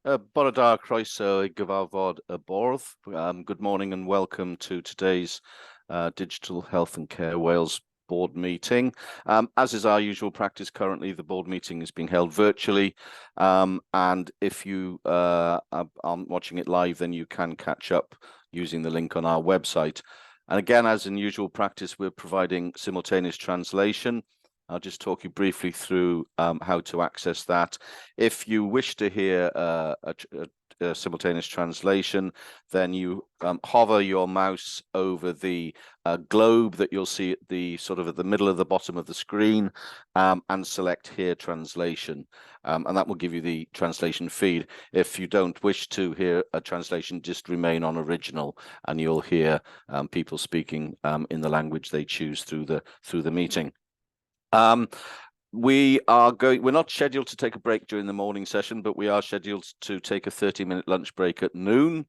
Bwrdd croeso I Cyfarfod y Bwrdd. Good morning and welcome to today's Digital Health and Care Wales board meeting. As is our usual practice currently, the board meeting is being held virtually, and if you aren't watching it live, then you can catch up using the link on our website. And again, as in usual practice, we're providing simultaneous translation. I'll just talk you briefly through how to access that. If you wish to hear a simultaneous translation, then you hover your mouse over the globe that you'll see at the at the middle of the bottom of the screen, and select Hear Translation, and that will give you the translation feed. If you don't wish to hear a translation, just remain on original, and you'll hear people speaking in the language they choose through the meeting. We're not scheduled to take a break during the morning session, but we are scheduled to take a 30-minute lunch break at noon,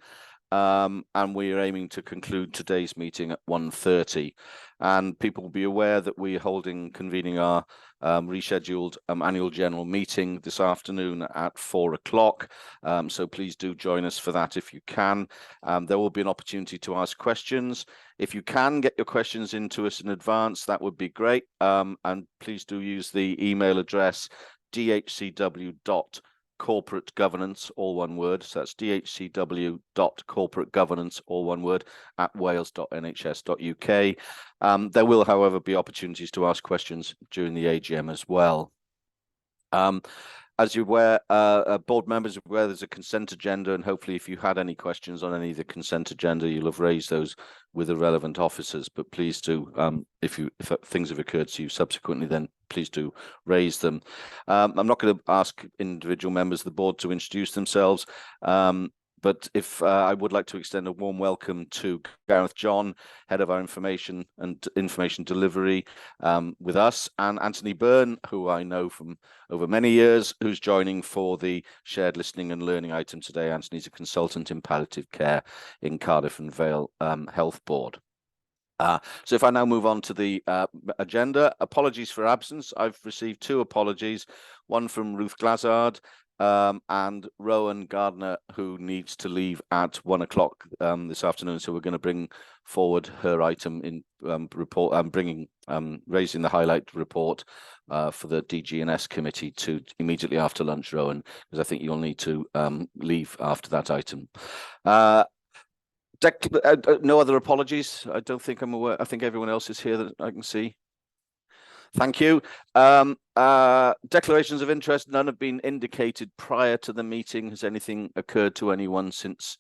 and we are aiming to conclude today's meeting at 1:30. And people will be aware that we're convening our rescheduled annual general meeting this afternoon at 4 o'clock. So please do join us for that if you can. There will be an opportunity to ask questions. If you can get your questions into us in advance, that would be great. And please do use the email address dhcw.corporategovernance, all one word. So that's dhcw.corporategovernance, all one word, @wales.nhs.uk. There will, however, be opportunities to ask questions during the AGM as well. As you're aware, board members are aware there's a consent agenda, and hopefully if you had any questions on any of the consent agenda, you'll have raised those with the relevant officers. But please do, if things have occurred to you subsequently, then please do raise them. I'm not going to ask individual members of the board to introduce themselves, but if I would like to extend a warm welcome to Gareth John, head of our information delivery with us, and Anthony Byrne, who I know from over many years, who's joining for the shared listening and learning item today. Anthony's a consultant in palliative care in Cardiff and Vale Health Board. So if I now move on to the agenda, apologies for absence. I've received 2 apologies, one from Ruth Glazard, and Rowan Gardner, who needs to leave at 1 o'clock this afternoon. So we're going to bring forward her item in raising the highlight report for the DG&S committee to immediately after lunch, Rowan, because I think you'll need to leave after that item. No other apologies. I don't think I'm aware. I think everyone else is here that I can see. Thank you. Declarations of interest, none have been indicated prior to the meeting. Has anything occurred to anyone since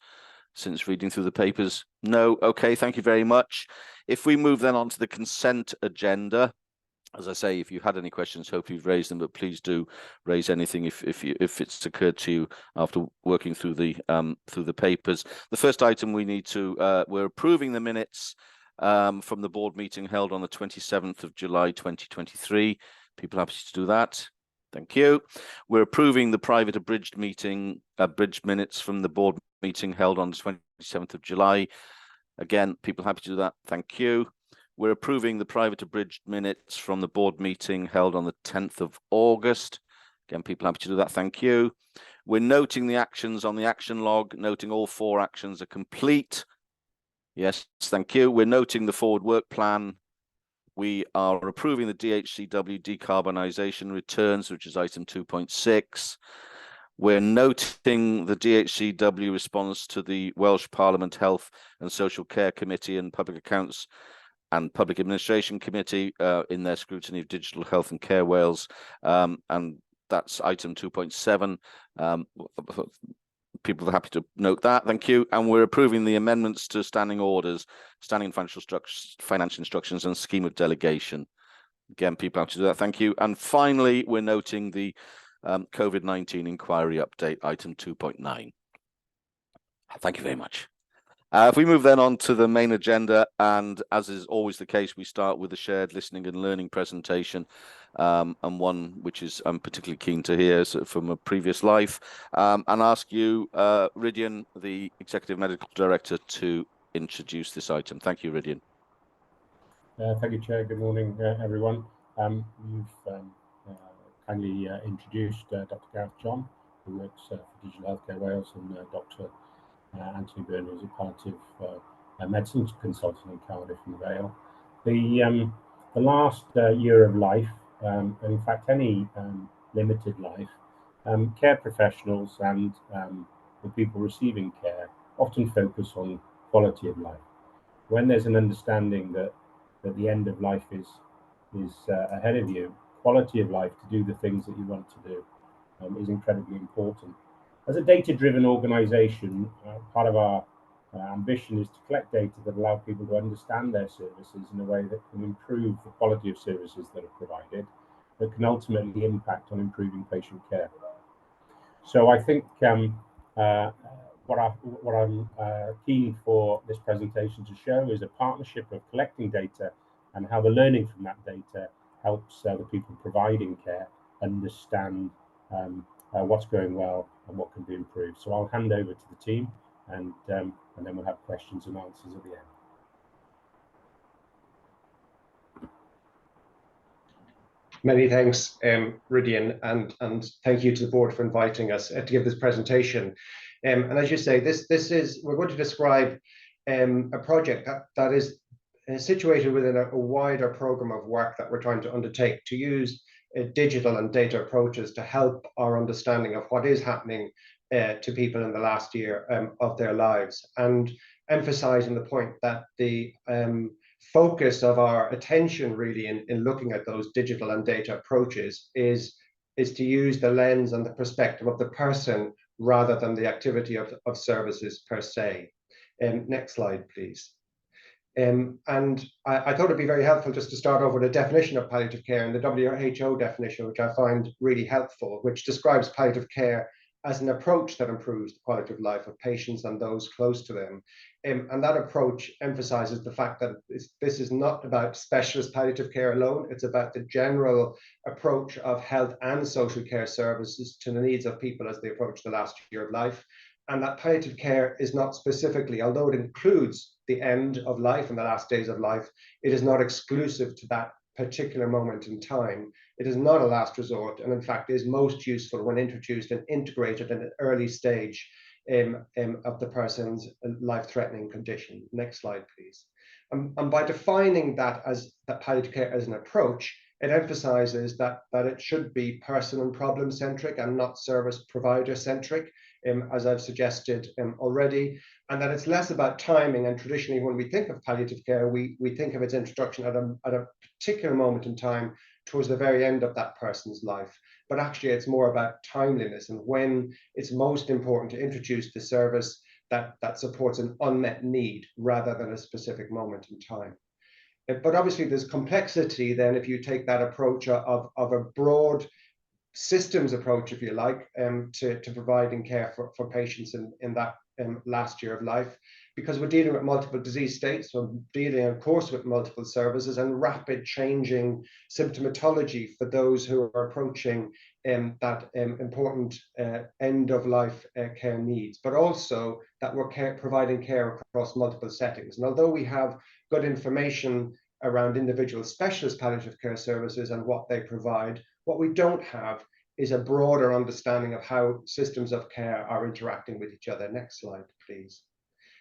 reading through the papers? No. Okay, thank you very much. If we move then on to the consent agenda, as I say, if you had any questions, hopefully you've raised them, but please do raise anything if it's occurred to you after working through the papers. The first item we need to we're approving the minutes from the board meeting held on the 27th of July 2023. People happy to do that? Thank you. We're approving the private abridged minutes from the board meeting held on the 27th of July. Again, people happy to do that? Thank you. We're approving the private abridged minutes from the board meeting held on the 10th of August. Again, people happy to do that? Thank you. We're noting the actions on the action log, noting all 4 actions are complete. Yes, thank you. We're noting the forward work plan. We are approving the DHCW decarbonisation returns, which is item 2.6. We're noting the DHCW response to the Welsh Parliament Health and Social Care Committee and Public Accounts and Public Administration Committee in their scrutiny of Digital Health and Care Wales, and that's item 2.7. People are happy to note that. Thank you. And we're approving the amendments to standing orders, standing financial instructions, and scheme of delegation. Again, people have to do that. Thank you. And finally, we're noting the COVID-19 inquiry update, item 2.9. Thank you very much. If we move then on to the main agenda, and as is always the case, we start with the shared listening and learning presentation, and one which is I'm particularly keen to hear from a previous life, and ask you, Rydian, the Executive Medical Director, to introduce this item. Thank you, Rydian. Thank you, Chair. Good morning, everyone. You've kindly introduced Dr. Gareth John, who works for Digital Healthcare Wales, and Dr. Anthony Byrne, who's a palliative medicine consultant in Cardiff and Vale. The last year of life, and in fact any limited life, care professionals and the people receiving care often focus on quality of life. When there's an understanding that the end of life is ahead of you, quality of life to do the things that you want to do is incredibly important. As a data-driven organisation, part of our ambition is to collect data that allow people to understand their services in a way that can improve the quality of services that are provided, that can ultimately impact on improving patient care. So I think what I'm keen for this presentation to show is a partnership of collecting data and how the learning from that data helps the people providing care understand what's going well and what can be improved. So I'll hand over to the team, and then we'll have questions and answers at the end. Many thanks, Rudy, and thank you to the board for inviting us to give this presentation. And as you say, we're going to describe a project that is situated within a wider program of work that we're trying to undertake to use digital and data approaches to help our understanding of what is happening to people in the last year of their lives, and emphasizing the point that the focus of our attention really in looking at those digital and data approaches is to use the lens and the perspective of the person rather than the activity of services per se. Next slide, please. And I thought it'd be very helpful just to start over with a definition of palliative care, and the WHO definition, which I find really helpful, which describes palliative care as an approach that improves the quality of life of patients and those close to them. And that approach emphasizes the fact that this is not about specialist palliative care alone. It's about the general approach of health and social care services to the needs of people as they approach the last year of life. And that palliative care is not specifically, although it includes the end of life and the last days of life, it is not exclusive to that particular moment in time. It is not a last resort, and in fact is most useful when introduced and integrated in an early stage of the person's life-threatening condition. Next slide, please. And by defining that palliative care as an approach, it emphasizes that it should be person and problem centric and not service provider centric, as I've suggested already, and that it's less about timing. And traditionally, when we think of palliative care, we think of its introduction at a particular moment in time towards the very end of that person's life. But actually, it's more about timeliness and when it's most important to introduce the service that supports an unmet need rather than a specific moment in time. But obviously, there's complexity then if you take that approach of a broad systems approach, if you like, to providing care for patients in that last year of life, because we're dealing with multiple disease states, we're dealing, of course, with multiple services and rapid changing symptomatology for those who are approaching that important end of life care needs, but also that we're providing care across multiple settings. And although we have good information around individual specialist palliative care services and what they provide, what we don't have is a broader understanding of how systems of care are interacting with each other. Next slide, please.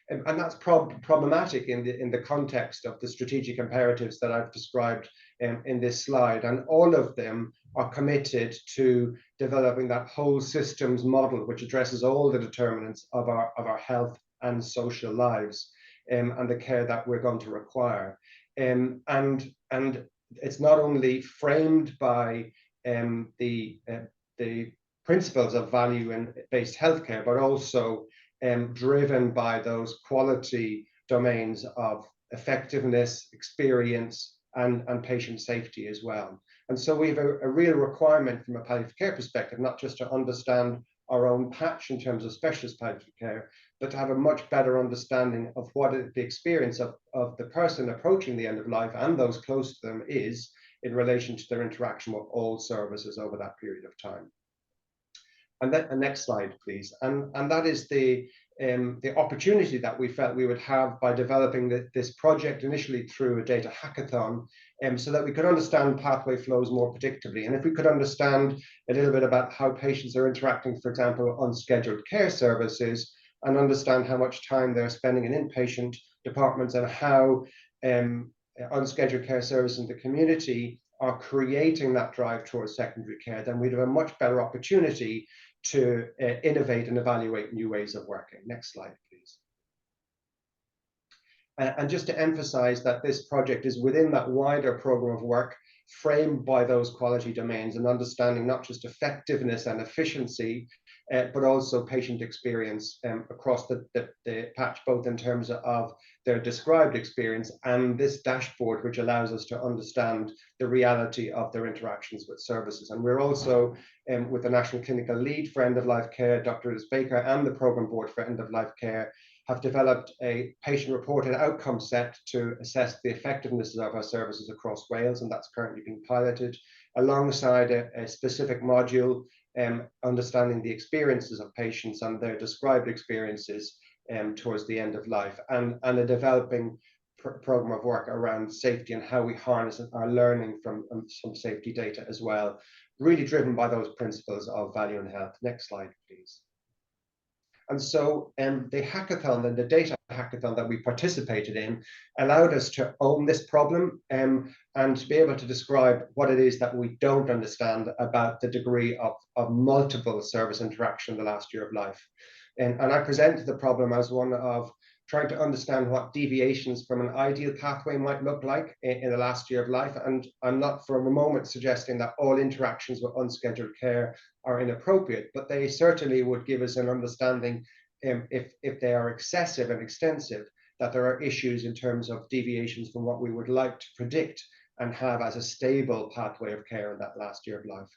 And that's problematic in the context of the strategic imperatives that I've described in this slide. And all of them are committed to developing that whole systems model, which addresses all the determinants of our health and social lives and the care that we're going to require. And it's not only framed by the principles of value-based healthcare, but also driven by those quality domains of effectiveness, experience, and patient safety as well. And so we have a real requirement from a palliative care perspective, not just to understand our own patch in terms of specialist palliative care, but to have a much better understanding of what the experience of the person approaching the end of life and those close to them is in relation to their interaction with all services over that period of time. And then next slide, please. And that is the opportunity that we felt we would have by developing this project initially through a data hackathon so that we could understand pathway flows more predictably. And if we could understand a little bit about how patients are interacting, for example, with unscheduled care services, and understand how much time they're spending in inpatient departments, and how unscheduled care services in the community are creating that drive towards secondary care, then we'd have a much better opportunity to innovate and evaluate new ways of working. Next slide, please. And just to emphasize that this project is within that wider program of work framed by those quality domains, and understanding not just effectiveness and efficiency, but also patient experience across the patch, both in terms of their described experience and this dashboard, which allows us to understand the reality of their interactions with services. And we're also, with the National Clinical Lead for End of Life Care, Dr. Liz Baker, and the Programme Board for End of Life Care, have developed a patient-reported outcome set to assess the effectiveness of our services across Wales, and that's currently being piloted, alongside a specific module understanding the experiences of patients and their described experiences towards the end of life, and a developing program of work around safety and how we harness our learning from some safety data as well, really driven by those principles of value and health. Next slide, please. And so the hackathon and the data hackathon that we participated in allowed us to own this problem and to be able to describe what it is that we don't understand about the degree of multiple service interaction in the last year of life. And I presented the problem as one of trying to understand what deviations from an ideal pathway might look like in the last year of life. And I'm not for a moment suggesting that all interactions with unscheduled care are inappropriate, but they certainly would give us an understanding, if they are excessive and extensive, that there are issues in terms of deviations from what we would like to predict and have as a stable pathway of care in that last year of life.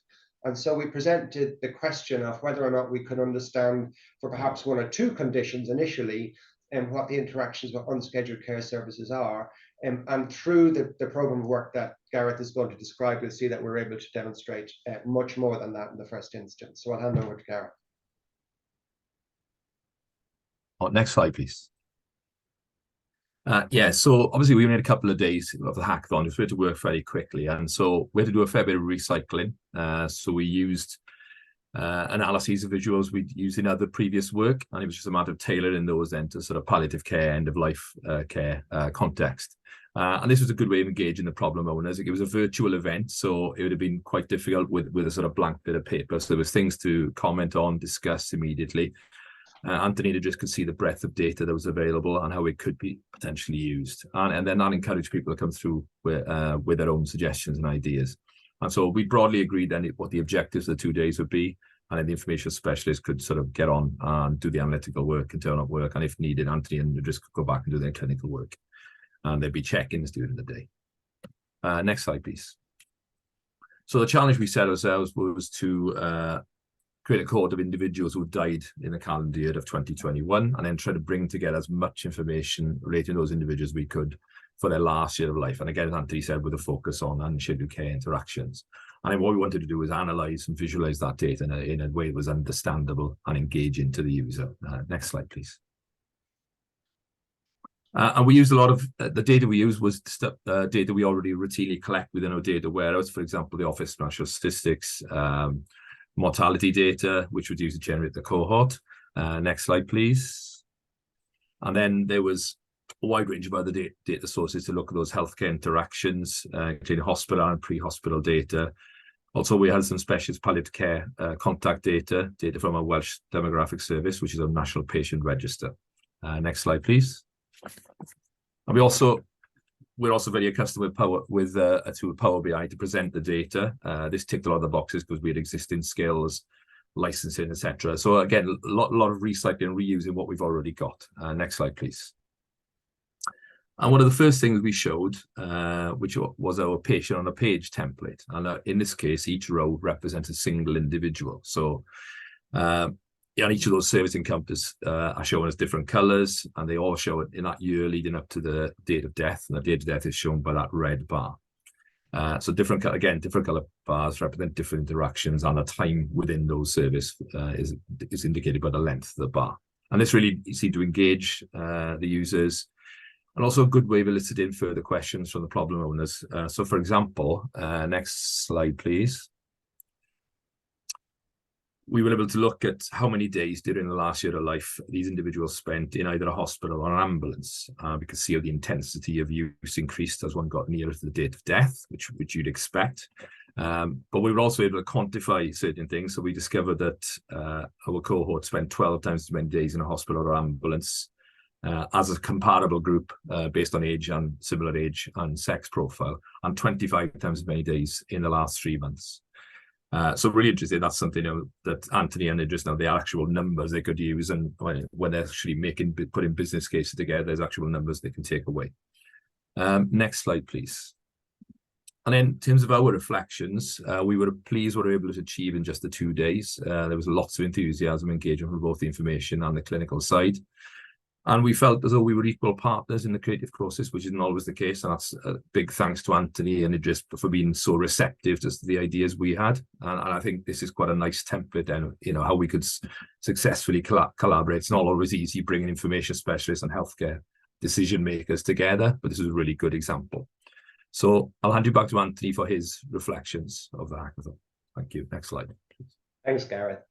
And so we presented the question of whether or not we could understand, for perhaps one or two conditions initially, and what the interactions with unscheduled care services are. And through the program of work that Gareth is going to describe, you'll see that we're able to demonstrate much more than that in the first instance. So I'll hand over to Gareth. Oh, next slide, please. Yeah, so obviously we only had a couple of days of the hackathon, so we had to work very quickly. And so we had to do a fair bit of recycling. So we used analyses of visuals we'd used in other previous work, and it was just a matter of tailoring those then to sort of palliative care, end of life care context. And this was a good way of engaging the problem owners. It was a virtual event, so it would have been quite difficult with a sort of blank bit of paper. So there was things to comment on, discuss immediately. Anthony just could see the breadth of data that was available and how it could be potentially used. And then that encouraged people to come through with their own suggestions and ideas. And so we broadly agreed then what the objectives of the 2 days would be, and then the information specialist could sort of get on and do the analytical work and turn up work. And if needed, Anthony and Idris could go back and do their clinical work. And there'd be check-ins during the day. Next slide, please. So the challenge we set ourselves was to create a cohort of individuals who died in the calendar year of 2021, and then try to bring together as much information relating to those individuals we could for their last year of life. And again, as Anthony said, with a focus on unscheduled care interactions. And what we wanted to do was analyze and visualize that data in a way that was understandable and engaging to the user. Next slide, please. And we used a lot of the data we used was data we already routinely collect within our data warehouse. For example, the Office for National Statistics, mortality data, which was used to generate the cohort. Next slide, please. And then there was a wide range of other data sources to look at those healthcare interactions, including hospital and pre-hospital data. Also, we had some specialist palliative care contact data from our Welsh Demographic Service, which is our National Patient Register. Next slide, please. And we're also very accustomed with a tool, Power BI, to present the data. This ticked a lot of the boxes because we had existing skills, licensing, etc. So again, a lot of recycling and reusing what we've already got. Next slide, please. And one of the first things we showed, which was our patient on a page template. And in this case, each row represents a single individual. So and each of those service encounters are shown as different colors, and they all show it in that year leading up to the date of death. And the date of death is shown by that red bar. So different color bars represent different interactions, and the time within those service is indicated by the length of the bar. And this really seemed to engage the users. and also a good way of eliciting further questions from the problem owners. So, for example, next slide, please. We were able to look at how many days during the last year of life these individuals spent in either a hospital or an ambulance. We could see how the intensity of use increased as one got nearer to the date of death, which you'd expect. But we were also able to quantify certain things. So we discovered that our cohort spent 12 times as many days in a hospital or ambulance as a comparable group based on age and similar age and sex profile, and 25 times as many days in the last 3 months. So really interesting. That's something that Anthony and Idris now, the actual numbers they could use, and when they're actually putting business cases together, there's actual numbers they can take away. Next slide, please. And then in terms of our reflections, we were pleased what we were able to achieve in just the 2 days. There was lots of enthusiasm, engagement from both the information and the clinical side. And we felt as though we were equal partners in the creative process, which isn't always the case. And that's a big thanks to Anthony and Idris for being so receptive to the ideas we had. And I think this is quite a nice template, and how we could successfully collaborate. It's not always easy bringing information specialists and healthcare decision makers together, but this is a really good example. So I'll hand you back to Anthony for his reflections of the hackathon. Thank you. Next slide, please. Thanks, Gareth.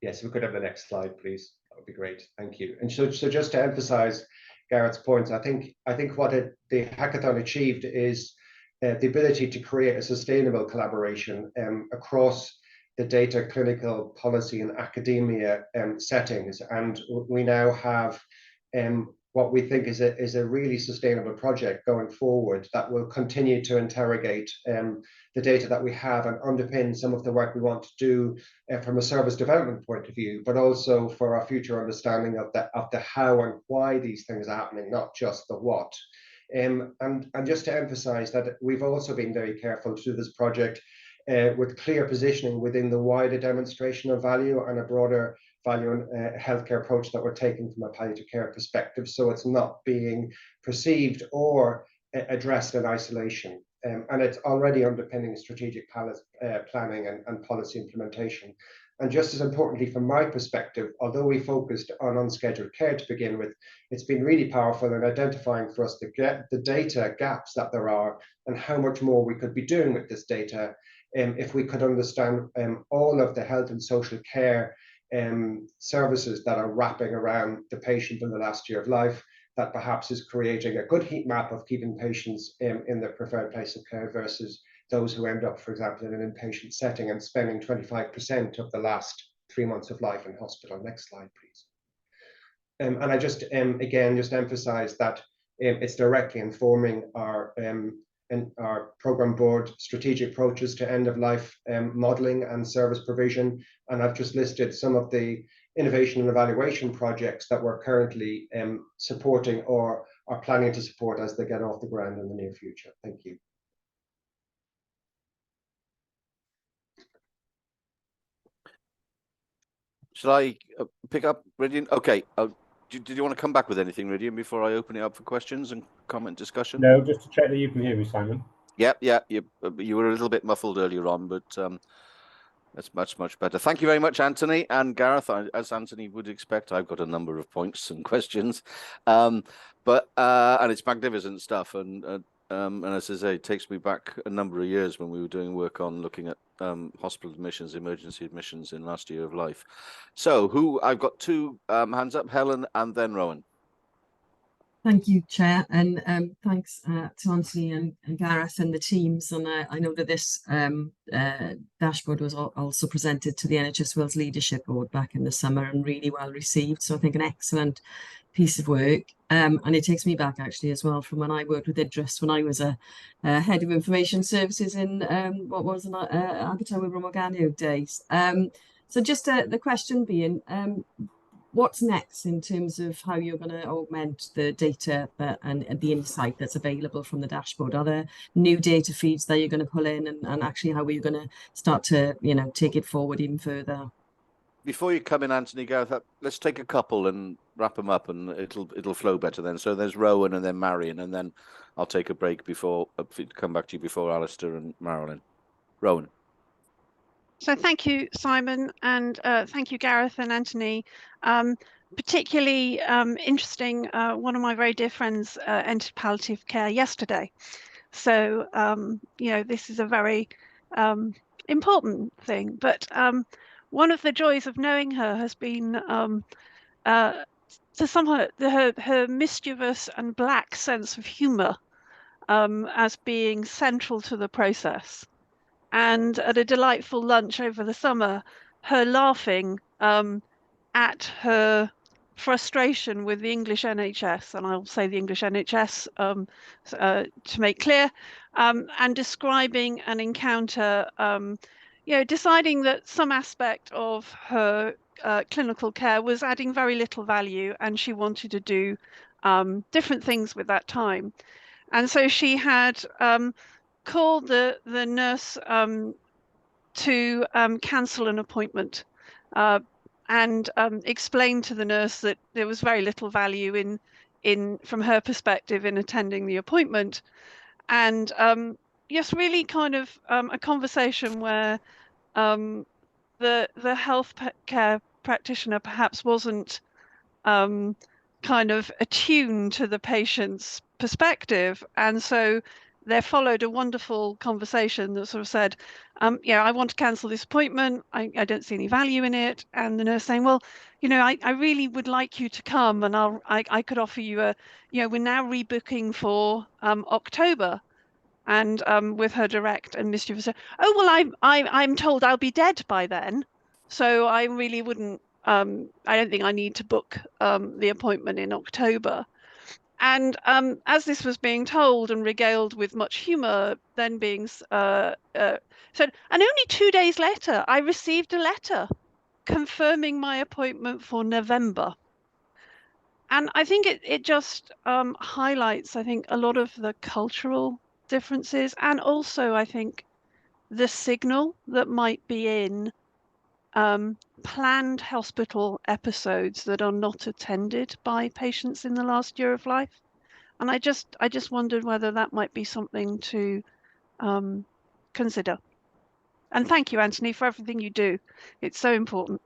Yes, we could have the next slide, please. That would be great. Thank you. And so just to emphasize Gareth's points, I think what the hackathon achieved is the ability to create a sustainable collaboration across the data, clinical, policy, and academia settings. And we now have what we think is a really sustainable project going forward that will continue to interrogate the data that we have and underpin some of the work we want to do from a service development point of view, but also for our future understanding of the how and why these things are happening, not just the what. And just to emphasize that we've also been very careful to do this project with clear positioning within the wider demonstration of value and a broader value and healthcare approach that we're taking from a palliative care perspective. So it's not being perceived or addressed in isolation. And it's already underpinning strategic planning and policy implementation. And just as importantly, from my perspective, although we focused on unscheduled care to begin with, it's been really powerful in identifying for us the data gaps that there are and how much more we could be doing with this data if we could understand all of the health and social care services that are wrapping around the patient in the last year of life, that perhaps is creating a good heat map of keeping patients in their preferred place of care versus those who end up, for example, in an inpatient setting and spending 25% of the last 3 months of life in hospital. Next slide, please. And I just, again, just emphasize that it's directly informing our program board strategic approaches to end-of-life modeling and service provision. And I've just listed some of the innovation and evaluation projects that we're currently supporting or are planning to support as they get off the ground in the near future. Thank you. Shall I pick up, Rydian? Okay. Did you want to come back with anything, Rydian, before I open it up for questions and comment discussion? No, just to check that you can hear me, Simon. Yeah. You were a little bit muffled earlier on, but that's much better. Thank you very much, Anthony and Gareth. As Anthony would expect, I've got a number of points and questions, and it's magnificent stuff. And as I say, it takes me back a number of years when we were doing work on looking at hospital admissions, emergency admissions in last year of life. So I've got two hands up, Helen and then Rowan. Thank you, Chair, and thanks to Anthony and Gareth and the teams. And I know that this dashboard was also presented to the NHS Wales Leadership Board back in the summer and really well received. So I think an excellent piece of work. And it takes me back actually as well from when I worked with Idris when I was a head of information services in what was an Abertawe Morgannwg days. So just the question being, what's next in terms of how you're going to augment the data and the insight that's available from the dashboard? Are there new data feeds that you're going to pull in, and actually how are you going to start to take it forward even further? Before you come in, Anthony, Gareth, let's take a couple and wrap them up, and it'll flow better then. So there's Rowan and then Marion, and then I'll take a break before come back to you before Alistair and Marilyn. Rowan. So thank you, Simon, and thank you, Gareth and Anthony. particularly interesting. One of my very dear friends entered palliative care yesterday. So, you know, this is a very important thing. But one of the joys of knowing her has been to somehow her mischievous and black sense of humour as being central to the process. And at a delightful lunch over the summer, her laughing at her frustration with the English NHS, and I'll say the English NHS to make clear, and describing an encounter, you know, deciding that some aspect of her clinical care was adding very little value, and she wanted to do different things with that time. And so she had called the nurse to cancel an appointment and explained to the nurse that there was very little value in from her perspective in attending the appointment. And yes, really kind of a conversation where the healthcare practitioner perhaps wasn't kind of attuned to the patient's perspective. And so there followed a wonderful conversation that sort of said, yeah, I want to cancel this appointment. I don't see any value in it. And the nurse saying, well, you know, I really would like you to come, and I could offer you a, you know, we're now rebooking for October. And with her direct and mischievous, oh, well, I'm told I'll be dead by then. So I really wouldn't, I don't think I need to book the appointment in October. And as this was being told and regaled with much humour, then being said, and only 2 days later, I received a letter confirming my appointment for November. And I think it just highlights, I think, a lot of the cultural differences, and also, I think, the signal that might be in planned hospital episodes that are not attended by patients in the last year of life. And I just wondered whether that might be something to consider. And thank you, Anthony, for everything you do. It's so important.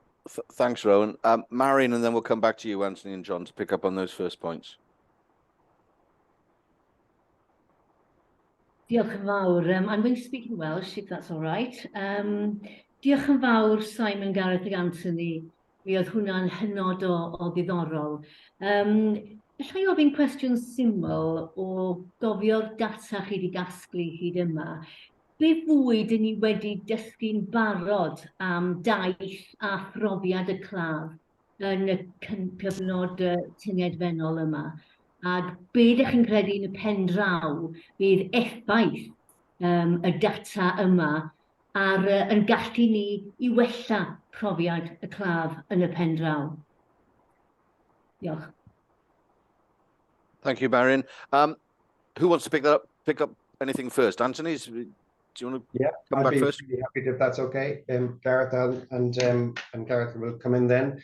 Thanks, Rowan. Marion, and then we'll come back to you, Anthony and John, to pick up on those first points. Diolch yn fawr. I'm going to speak in Welsh, if that's all right. Diolch yn fawr, Simon, Gareth ac Anthony. Mi oedd hwnna'n hynod o ddiddorol. Alla i ofyn cwestiwn syml o gofio'r data chi wedi gasglu hyd yma. Be fwy dyn ni wedi dysgu'n barod am daith a phrofiad y claf yn y cyfnod tynedfennol yma? Ac be ydych chi'n credu yn y pen draw bydd effaith y data yma ar yn gallu ni i wella profiad y claf yn y pen draw? Diolch. Thank you, Marion. Who wants to pick up anything first? Anthony, do you want to come back first? I'd be really happy if that's okay. Gareth and Gareth will come in then.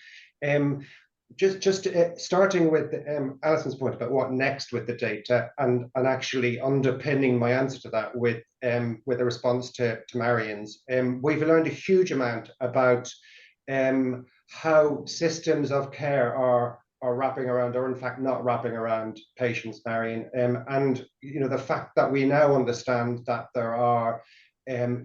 Just starting with Alison's point about what next with the data, and actually underpinning my answer to that with a response to Marion's. We've learned a huge amount about how systems of care are wrapping around, or in fact not wrapping around, patients, Marion. And you know, the fact that we now understand that there are 7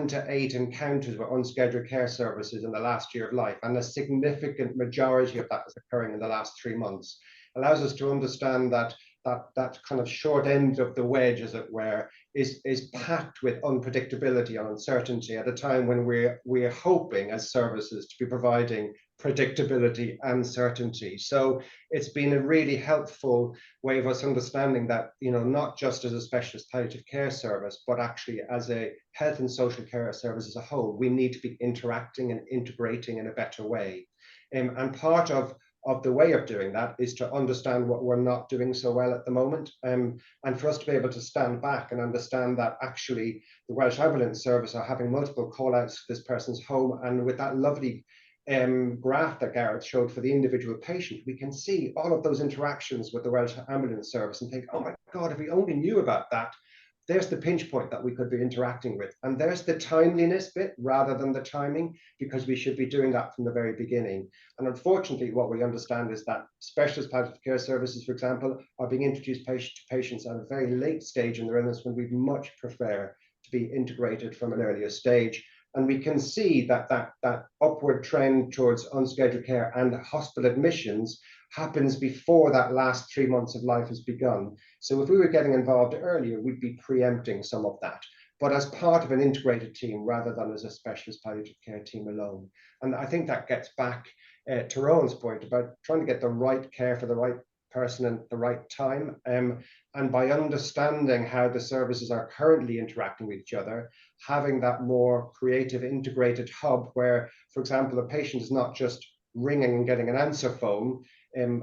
to 8 encounters with unscheduled care services in the last year of life, and a significant majority of that is occurring in the last 3 months, allows us to understand that kind of short end of the wedge, as it were, is packed with unpredictability and uncertainty at a time when we're hoping as services to be providing predictability and certainty. So it's been a really helpful way of us understanding that, you know, not just as a specialist palliative care service, but actually as a health and social care service as a whole, we need to be interacting and integrating in a better way. And part of the way of doing that is to understand what we're not doing so well at the moment, and for us to be able to stand back and understand that actually the Welsh Ambulance Service are having multiple call-outs to this person's home, and with that lovely graph that Gareth showed for the individual patient, we can see all of those interactions with the Welsh Ambulance Service and think, oh my God, if we only knew about that, there's the pinch point that we could be interacting with. And there's the timeliness bit rather than the timing, because we should be doing that from the very beginning. And unfortunately, what we understand is that specialist palliative care services, for example, are being introduced to patients at a very late stage in their illness, when we'd much prefer to be integrated from an earlier stage. And we can see that that upward trend towards unscheduled care and hospital admissions happens before that last 3 months of life has begun. So if we were getting involved earlier, we'd be preempting some of that, but as part of an integrated team rather than as a specialist palliative care team alone. And I think that gets back to Rowan's point about trying to get the right care for the right person at the right time. And by understanding how the services are currently interacting with each other, having that more creative integrated hub where, for example, a patient is not just ringing and getting an answer phone.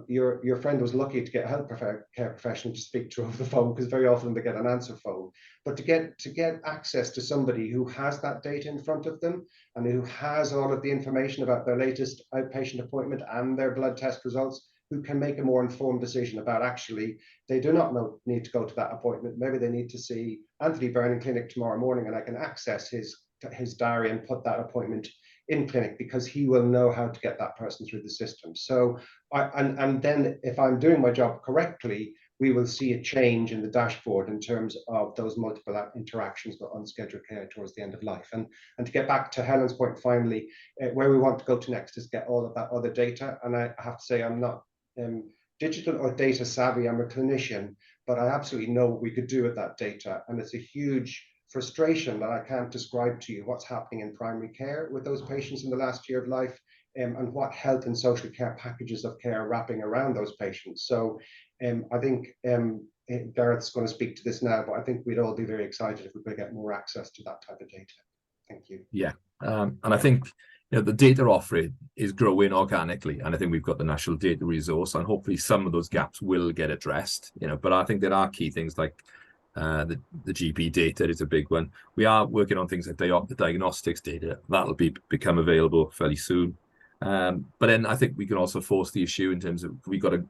Your friend was lucky to get a health care professional to speak to over the phone, because very often they get an answer phone. But to get access to somebody who has that data in front of them and who has all of the information about their latest outpatient appointment and their blood test results, who can make a more informed decision about, actually, they do not need to go to that appointment. Maybe they need to see Anthony Byrne in clinic tomorrow morning, and I can access his diary and put that appointment in clinic, because he will know how to get that person through the system. So, and then if I'm doing my job correctly, we will see a change in the dashboard in terms of those multiple interactions with unscheduled care towards the end of life. And to get back to Helen's point, finally, where we want to go to next is get all of that other data. And I have to say, I'm not digital or data savvy. I'm a clinician, but I absolutely know what we could do with that data. And it's a huge frustration that I can't describe to you what's happening in primary care with those patients in the last year of life, and what health and social care packages of care are wrapping around those patients. So I think Gareth's going to speak to this now, but I think we'd all be very excited if we could get more access to that type of data. Thank you. Yeah, and I think the data offering is growing organically, and I think we've got the national data resource, and hopefully some of those gaps will get addressed. But I think there are key things like the GP data is a big one. We are working on things like the diagnostics data that'll become available fairly soon. But then I think we can also force the issue in terms of, we got to,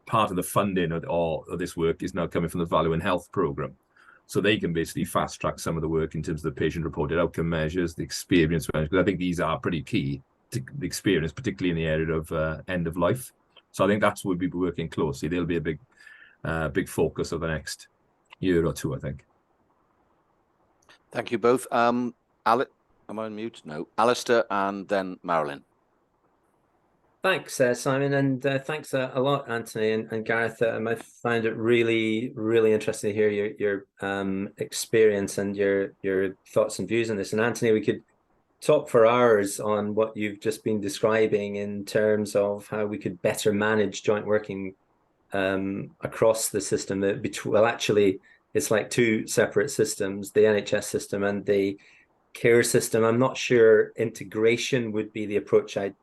part of the funding of this work is now coming from the Value in Health program. So they can basically fast track some of the work in terms of the patient reported outcome measures, the experience measures, because I think these are pretty key to the experience, particularly in the area of end of life. So I think that's where we'll be working closely. There'll be a big focus of the next year or two, I think. Thank you both. Am I on mute? No. Alistair and then Marilyn. Thanks, Simon, and thanks a lot, Anthony and Gareth. I found it really, really interesting to hear your experience and your thoughts and views on this. And Anthony, we could talk for hours on what you've just been describing in terms of how we could better manage joint working across the system. Well, actually, it's like two separate systems, the NHS system and the care system. I'm not sure integration would be the approach I'd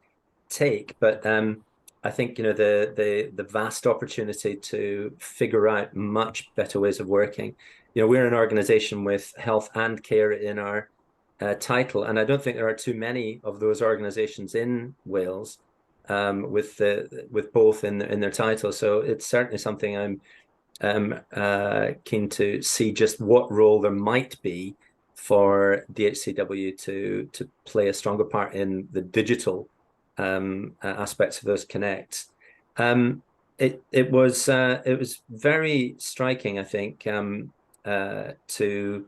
take, but I think the vast opportunity to figure out much better ways of working. We're an organization with health and care in our title, and I don't think there are too many of those organizations in Wales with both in their title. So it's certainly something I'm keen to see just what role there might be for DHCW to play a stronger part in the digital aspects of those connects. It was very striking, I think, to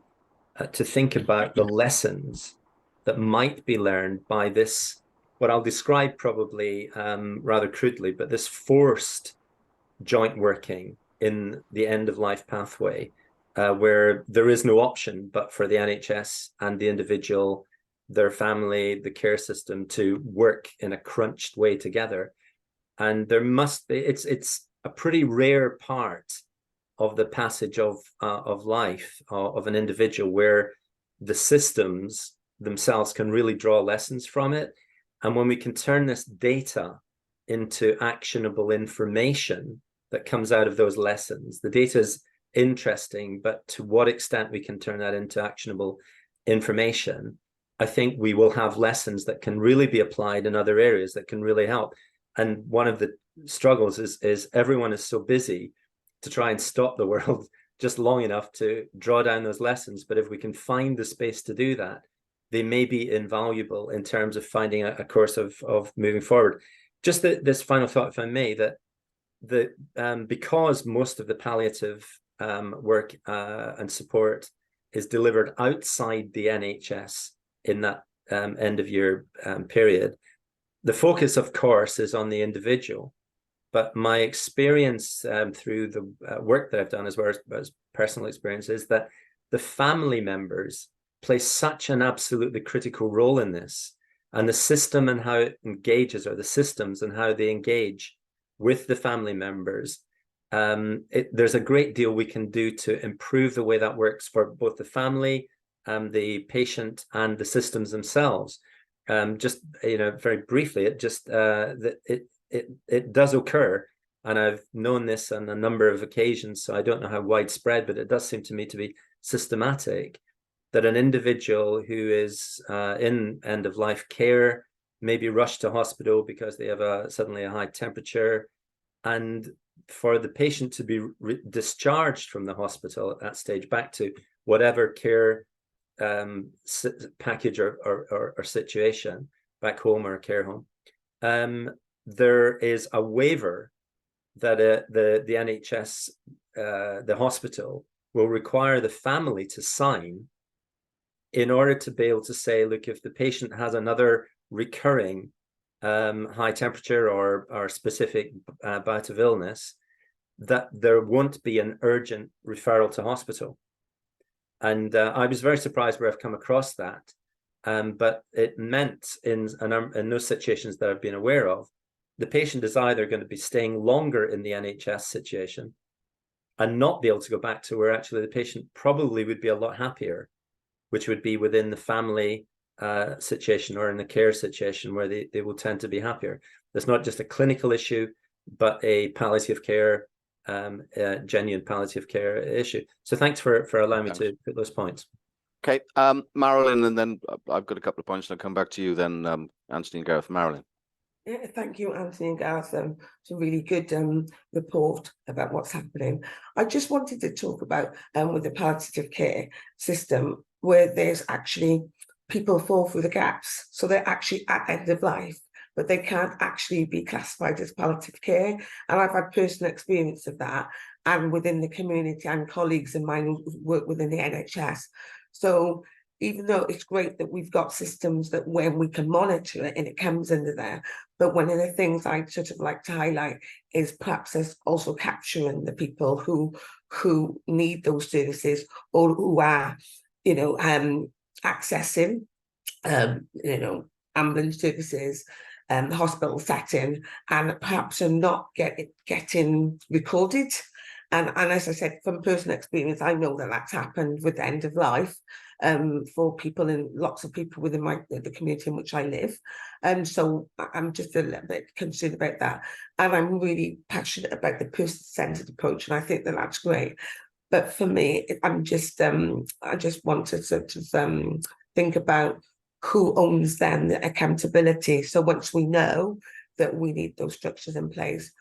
think about the lessons that might be learned by this, what I'll describe probably rather crudely, but this forced joint working in the end of life pathway, where there is no option but for the NHS and the individual, their family, the care system to work in a crunched way together. And there must be, it's a pretty rare part of the passage of life of an individual where the systems themselves can really draw lessons from it. And when we can turn this data into actionable information that comes out of those lessons, the data is interesting, but to what extent we can turn that into actionable information, I think we will have lessons that can really be applied in other areas that can really help. And one of the struggles is everyone is so busy to try and stop the world just long enough to draw down those lessons. But if we can find the space to do that, they may be invaluable in terms of finding a course of moving forward. Just this final thought, if I may, that because most of the palliative work and support is delivered outside the NHS in that end of year period, the focus, of course, is on the individual. But my experience through the work that I've done, as well as personal experience, is that the family members play such an absolutely critical role in this, and the system and how it engages, or the systems and how they engage with the family members. There's a great deal we can do to improve the way that works for both the family, the patient, and the systems themselves. Just very briefly, it does occur, and I've known this on a number of occasions, so I don't know how widespread, but it does seem to me to be systematic, that an individual who is in end-of-life care may be rushed to hospital because they have suddenly a high temperature, and for the patient to be discharged from the hospital at that stage back to whatever care package or situation, back home or a care home, there is a waiver that the NHS, the hospital, will require the family to sign in order to be able to say, look, if the patient has another recurring high temperature or specific bout of illness, that there won't be an urgent referral to hospital. And I was very surprised where I've come across that. But it meant in those situations that I've been aware of, the patient is either going to be staying longer in the NHS situation and not be able to go back to where actually the patient probably would be a lot happier, which would be within the family situation or in the care situation, where they will tend to be happier. There's not just a clinical issue, but a palliative care, genuine palliative care issue. So thanks for allowing me to put those points. Okay, Marilyn, and then I've got a couple of points, and I'll come back to you then, Anthony and Gareth. Marilyn. Yeah, thank you, Anthony and Gareth. It's a really good report about what's happening. I just wanted to talk about with the palliative care system, where there's actually people fall through the gaps. So they're actually at end of life, but they can't actually be classified as palliative care. And I've had personal experience of that, and within the community, and colleagues of mine who work within the NHS. So even though it's great that we've got systems that when we can monitor it and it comes under there, but one of the things I'd sort of like to highlight is perhaps there's also capturing the people who need those services, or who are, accessing, ambulance services, the hospital setting, and perhaps are not getting recorded. And as I said, from personal experience, I know that that's happened with the end of life for people, and lots of people within the community in which I live. And so I'm just a little bit concerned about that. And I'm really passionate about the person-centered approach, and I think that that's great. But for me, I just want to sort of think about who owns then the accountability. So once we know that we need those structures in place,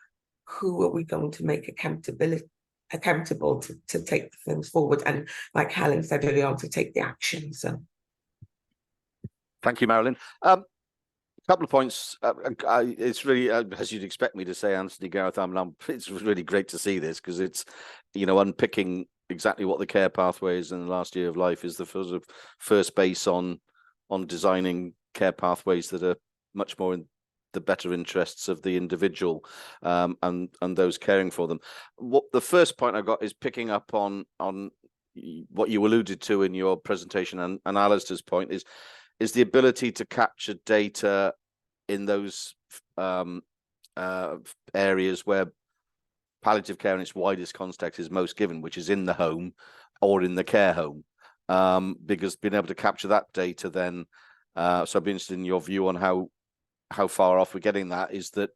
who are we going to make accountable to take things forward, and like Helen said earlier on, to take the action. So thank you, Marilyn. A couple of points. It's really, as you'd expect me to say, Anthony, Gareth, it's really great to see this, because it's, unpicking exactly what the care pathway is in the last year of life is the sort of first base on designing care pathways that are much more in the better interests of the individual, and those caring for them. What the first point I got is picking up on what you alluded to in your presentation, and Alistair's point is the ability to capture data in those areas where palliative care in its widest context is most given, which is in the home or in the care home, because being able to capture that data then, so I'd be interested in your view on how far off we're getting that, is that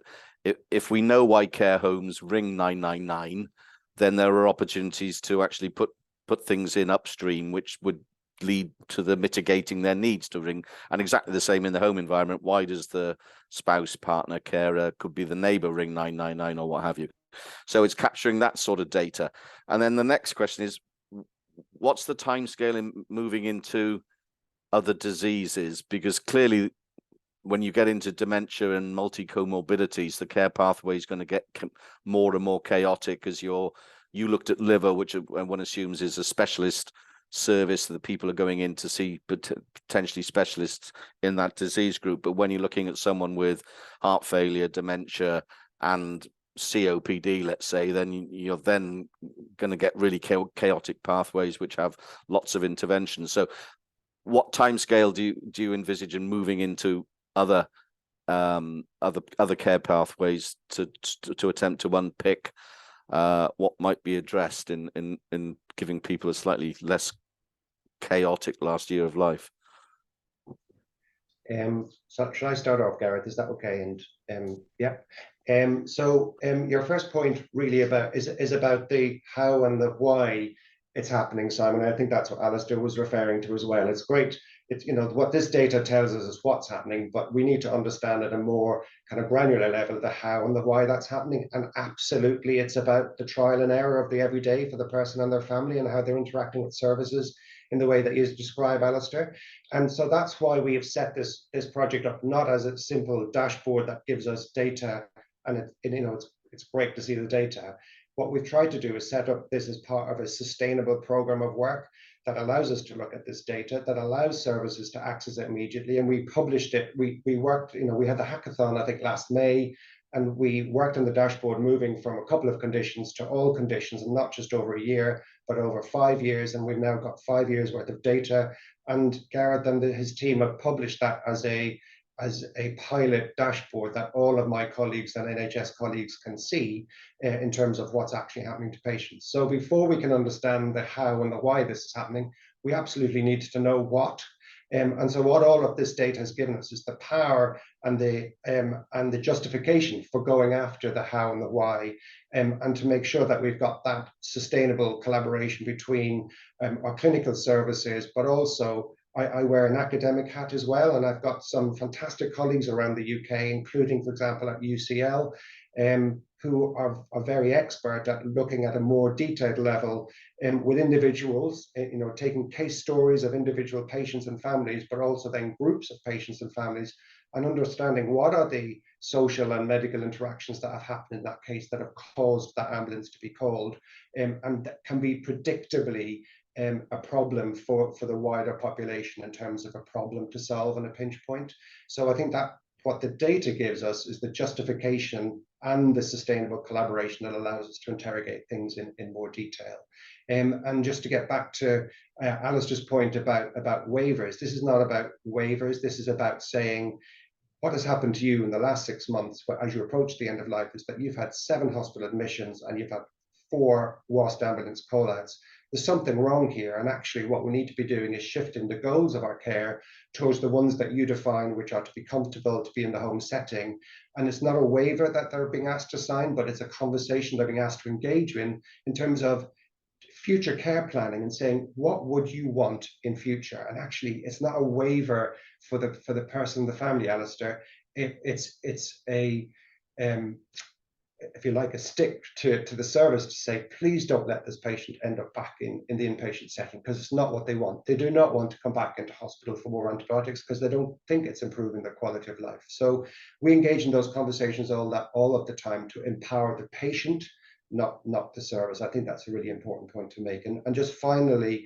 if we know why care homes ring 999, then there are opportunities to actually put things in upstream which would lead to the mitigating their needs to ring. And exactly the same in the home environment. Why does the spouse, partner, carer, could be the neighbor, ring 999 or what have you? So it's capturing that sort of data. And then the next question is, what's the timescale in moving into other diseases? Because clearly, when you get into dementia and multi-comorbidities, the care pathway is going to get more and more chaotic. As you looked at liver, which one assumes is a specialist service that people are going in to see potentially specialists in that disease group. But when you're looking at someone with heart failure, dementia, and COPD, let's say, then you're then going to get really chaotic pathways which have lots of interventions. So what timescale do you envisage in moving into other care pathways to attempt to unpick what might be addressed in giving people a slightly less chaotic last year of life? So should I start off, Gareth? Is that okay? And yeah. Your first point really is about the how and the why it's happening, Simon. I think that's what Alistair was referring to as well. It's great. It's, what this data tells us is what's happening, but we need to understand at a more kind of granular level the how and the why that's happening. And absolutely, it's about the trial and error of the everyday for the person and their family and how they're interacting with services in the way that you describe, Alistair. And so that's why we have set this project up not as a simple dashboard that gives us data, and it's great to see the data. What we've tried to do is set up this as part of a sustainable program of work that allows us to look at this data, that allows services to access it immediately. And we published it. We worked, we had the hackathon, I think, last May, and we worked on the dashboard moving from a couple of conditions to all conditions, and not just over a year, but over 5 years. And we've now got 5 years worth of data. And Gareth and his team have published that as a pilot dashboard that all of my colleagues and NHS colleagues can see in terms of what's actually happening to patients. So before we can understand the how and the why this is happening, we absolutely need to know what. And so what all of this data has given us is the power and the justification for going after the how and the why, and to make sure that we've got that sustainable collaboration between our clinical services, but also I wear an academic hat as well, and I've got some fantastic colleagues around the UK, including, for example, at UCL, who are very expert at looking at a more detailed level with individuals, taking case stories of individual patients and families, but also then groups of patients and families, and understanding what are the social and medical interactions that have happened in that case that have caused that ambulance to be called, and that can be predictably a problem for the wider population in terms of a problem to solve and a pinch point. So I think that what the data gives us is the justification and the sustainable collaboration that allows us to interrogate things in more detail. And just to get back to Alistair's point about waivers, this is not about waivers. This is about saying what has happened to you in the last 6 months as you approach the end of life is that you've had 7 hospital admissions and you've had 4 WAST ambulance call-outs. There's something wrong here, and actually what we need to be doing is shifting the goals of our care towards the ones that you define, which are to be comfortable, to be in the home setting. And it's not a waiver that they're being asked to sign, but it's a conversation they're being asked to engage in terms of future care planning and saying, what would you want in future? And actually, it's not a waiver for the person, the family, Alistair. It's a if you like, a stick to the service to say, please don't let this patient end up back in the inpatient setting, because it's not what they want. They do not want to come back into hospital for more antibiotics because they don't think it's improving their quality of life. So we engage in those conversations all of the time to empower the patient, not the service. I think that's a really important point to make. And just finally,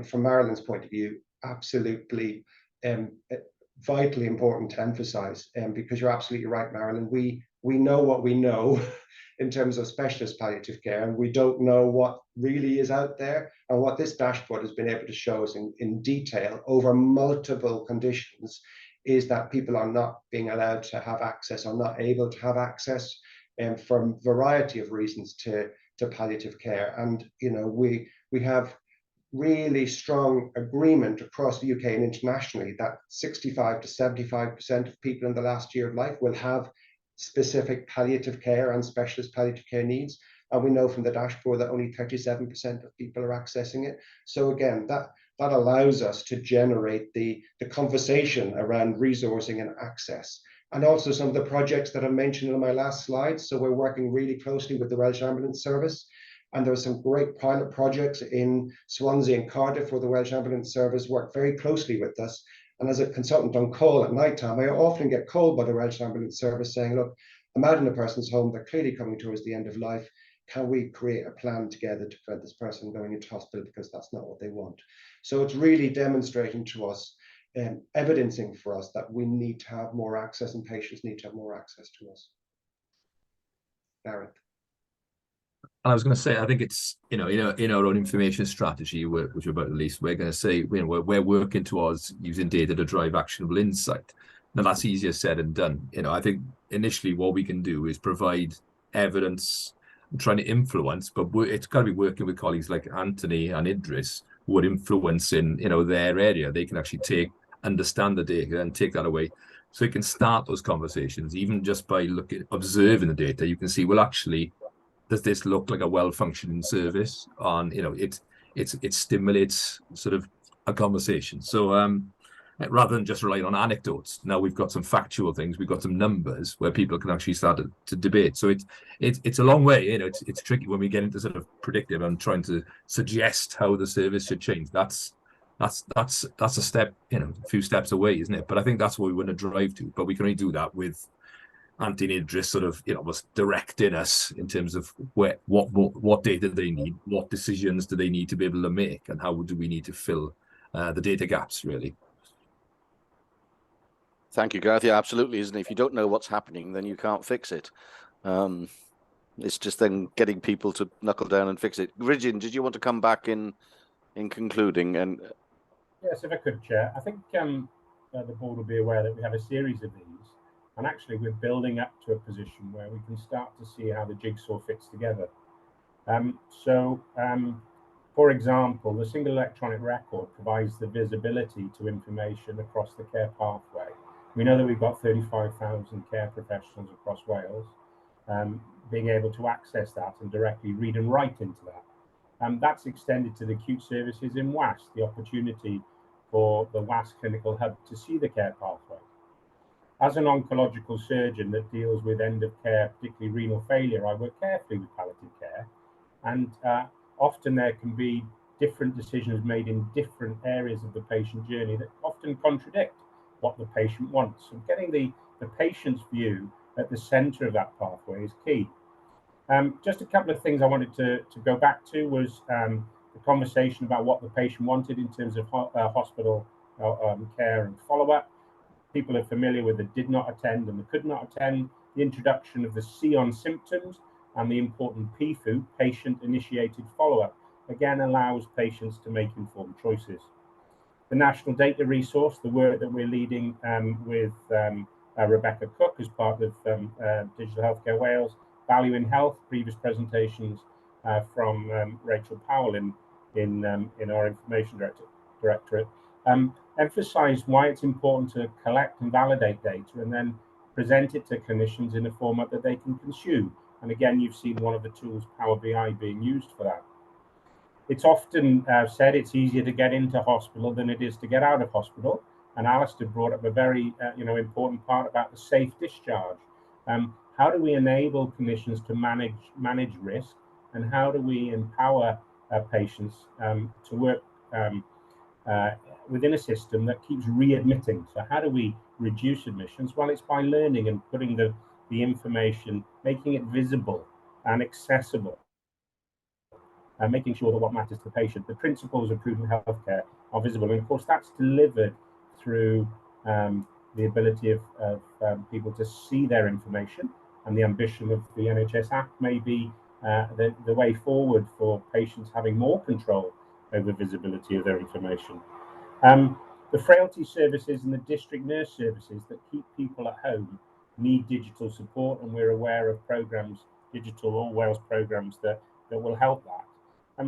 from Marilyn's point of view, absolutely vitally important to emphasize, because you're absolutely right, Marilyn. We know what we know in terms of specialist palliative care, and we don't know what really is out there. And what this dashboard has been able to show us in detail over multiple conditions is that people are not being allowed to have access or not able to have access from a variety of reasons to palliative care. And we have really strong agreement across the UK and internationally that 65 to 75% of people in the last year of life will have specific palliative care and specialist palliative care needs. And we know from the dashboard that only 37% of people are accessing it. So again, that that allows us to generate the conversation around resourcing and access. And also some of the projects that I mentioned in my last slide. So we're working really closely with the Welsh Ambulance Service. And there are some great pilot projects in Swansea and Cardiff where the Welsh Ambulance Service work very closely with us. And as a consultant on call at night time, I often get called by the Welsh Ambulance Service saying, look, I'm out in a person's home, they're clearly coming towards the end of life. Can we create a plan together to prevent this person going into hospital because that's not what they want? So it's really demonstrating to us, evidencing for us that we need to have more access and patients need to have more access to us. Gareth. And I was going to say, I think it's, in our own information strategy, which we're about to release, we're going to say, we're working towards using data to drive actionable insight. Now, that's easier said than done. I think initially what we can do is provide evidence and trying to influence, but it's got to be working with colleagues like Anthony and Idris who are influencing, their area. They can actually understand the data and take that away. So you can start those conversations, even just by observing the data. You can see, well, actually, does this look like a well-functioning service? It stimulates sort of a conversation. So rather than just relying on anecdotes, now we've got some factual things, we've got some numbers where people can actually start to debate. So it's a long way. It's tricky when we get into sort of predictive and trying to suggest how the service should change. That's a step, a few steps away, isn't it? But I think that's what we want to drive to. But we can only do that with Anthony Idris sort of, was directing us in terms of what data they need, what decisions do they need to be able to make, and how do we need to fill the data gaps, really. Thank you, Gareth. Yeah, absolutely, isn't it? If you don't know what's happening, then you can't fix it. It's just then getting people to knuckle down and fix it. Ridgen, did you want to come back in concluding? And yes, if I could, Chair. I think the board will be aware that we have a series of these. And actually, we're building up to a position where we can start to see how the jigsaw fits together. For example, the single electronic record provides the visibility to information across the care pathway. We know that we've got 35,000 care professionals across Wales, being able to access that and directly read and write into that. That's extended to the acute services in WAS, the opportunity for the WAS clinical hub to see the care pathway. As an oncological surgeon that deals with end of care, particularly renal failure, I work carefully with palliative care. And often there can be different decisions made in different areas of the patient journey that often contradict what the patient wants. So getting the patient's view at the center of that pathway is key. Just a couple of things I wanted to go back to was the conversation about what the patient wanted in terms of hospital care and follow-up. People are familiar with the did not attend and the could not attend, the introduction of the C on symptoms and the important PFU, patient-initiated follow-up, again allows patients to make informed choices. The National Data Resource, the work that we're leading with Rebecca Cook as part of Digital Healthcare Wales, Value in Health, previous presentations from Rachel Powell in our Information Directorate, emphasize why it's important to collect and validate data and then present it to clinicians in a format that they can consume. And again, you've seen one of the tools, Power BI, being used for that. It's often said it's easier to get into hospital than it is to get out of hospital. And Alistair brought up a very important part about the safe discharge. How do we enable clinicians to manage risk, and how do we empower patients to work within a system that keeps readmitting? So how do we reduce admissions? Well, it's by learning and putting the information, making it visible and accessible, and making sure that what matters to the patient, the principles of prudent healthcare, are visible. And of course, that's delivered through the ability of people to see their information. And the ambition of the NHS Act may be the way forward for patients having more control over visibility of their information. The frailty services and the district nurse services that keep people at home need digital support, and we're aware of programs, digital All Wales programs that will help that.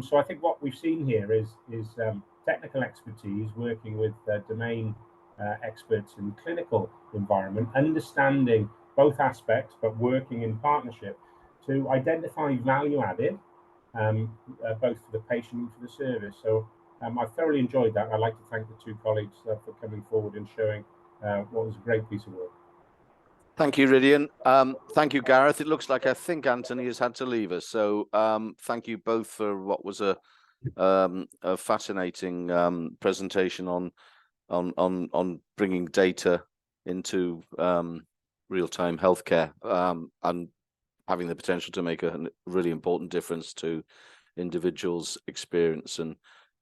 So I think what we've seen here is technical expertise working with domain experts in clinical environment, understanding both aspects, but working in partnership to identify value added, both for the patient and for the service. So I thoroughly enjoyed that. I'd like to thank the two colleagues for coming forward and showing what was a great piece of work. Thank you, Rydian. Thank you, Gareth. It looks like I think Anthony has had to leave us. So thank you both for what was a fascinating presentation on bringing data into real-time healthcare and having the potential to make a really important difference to individuals' experience and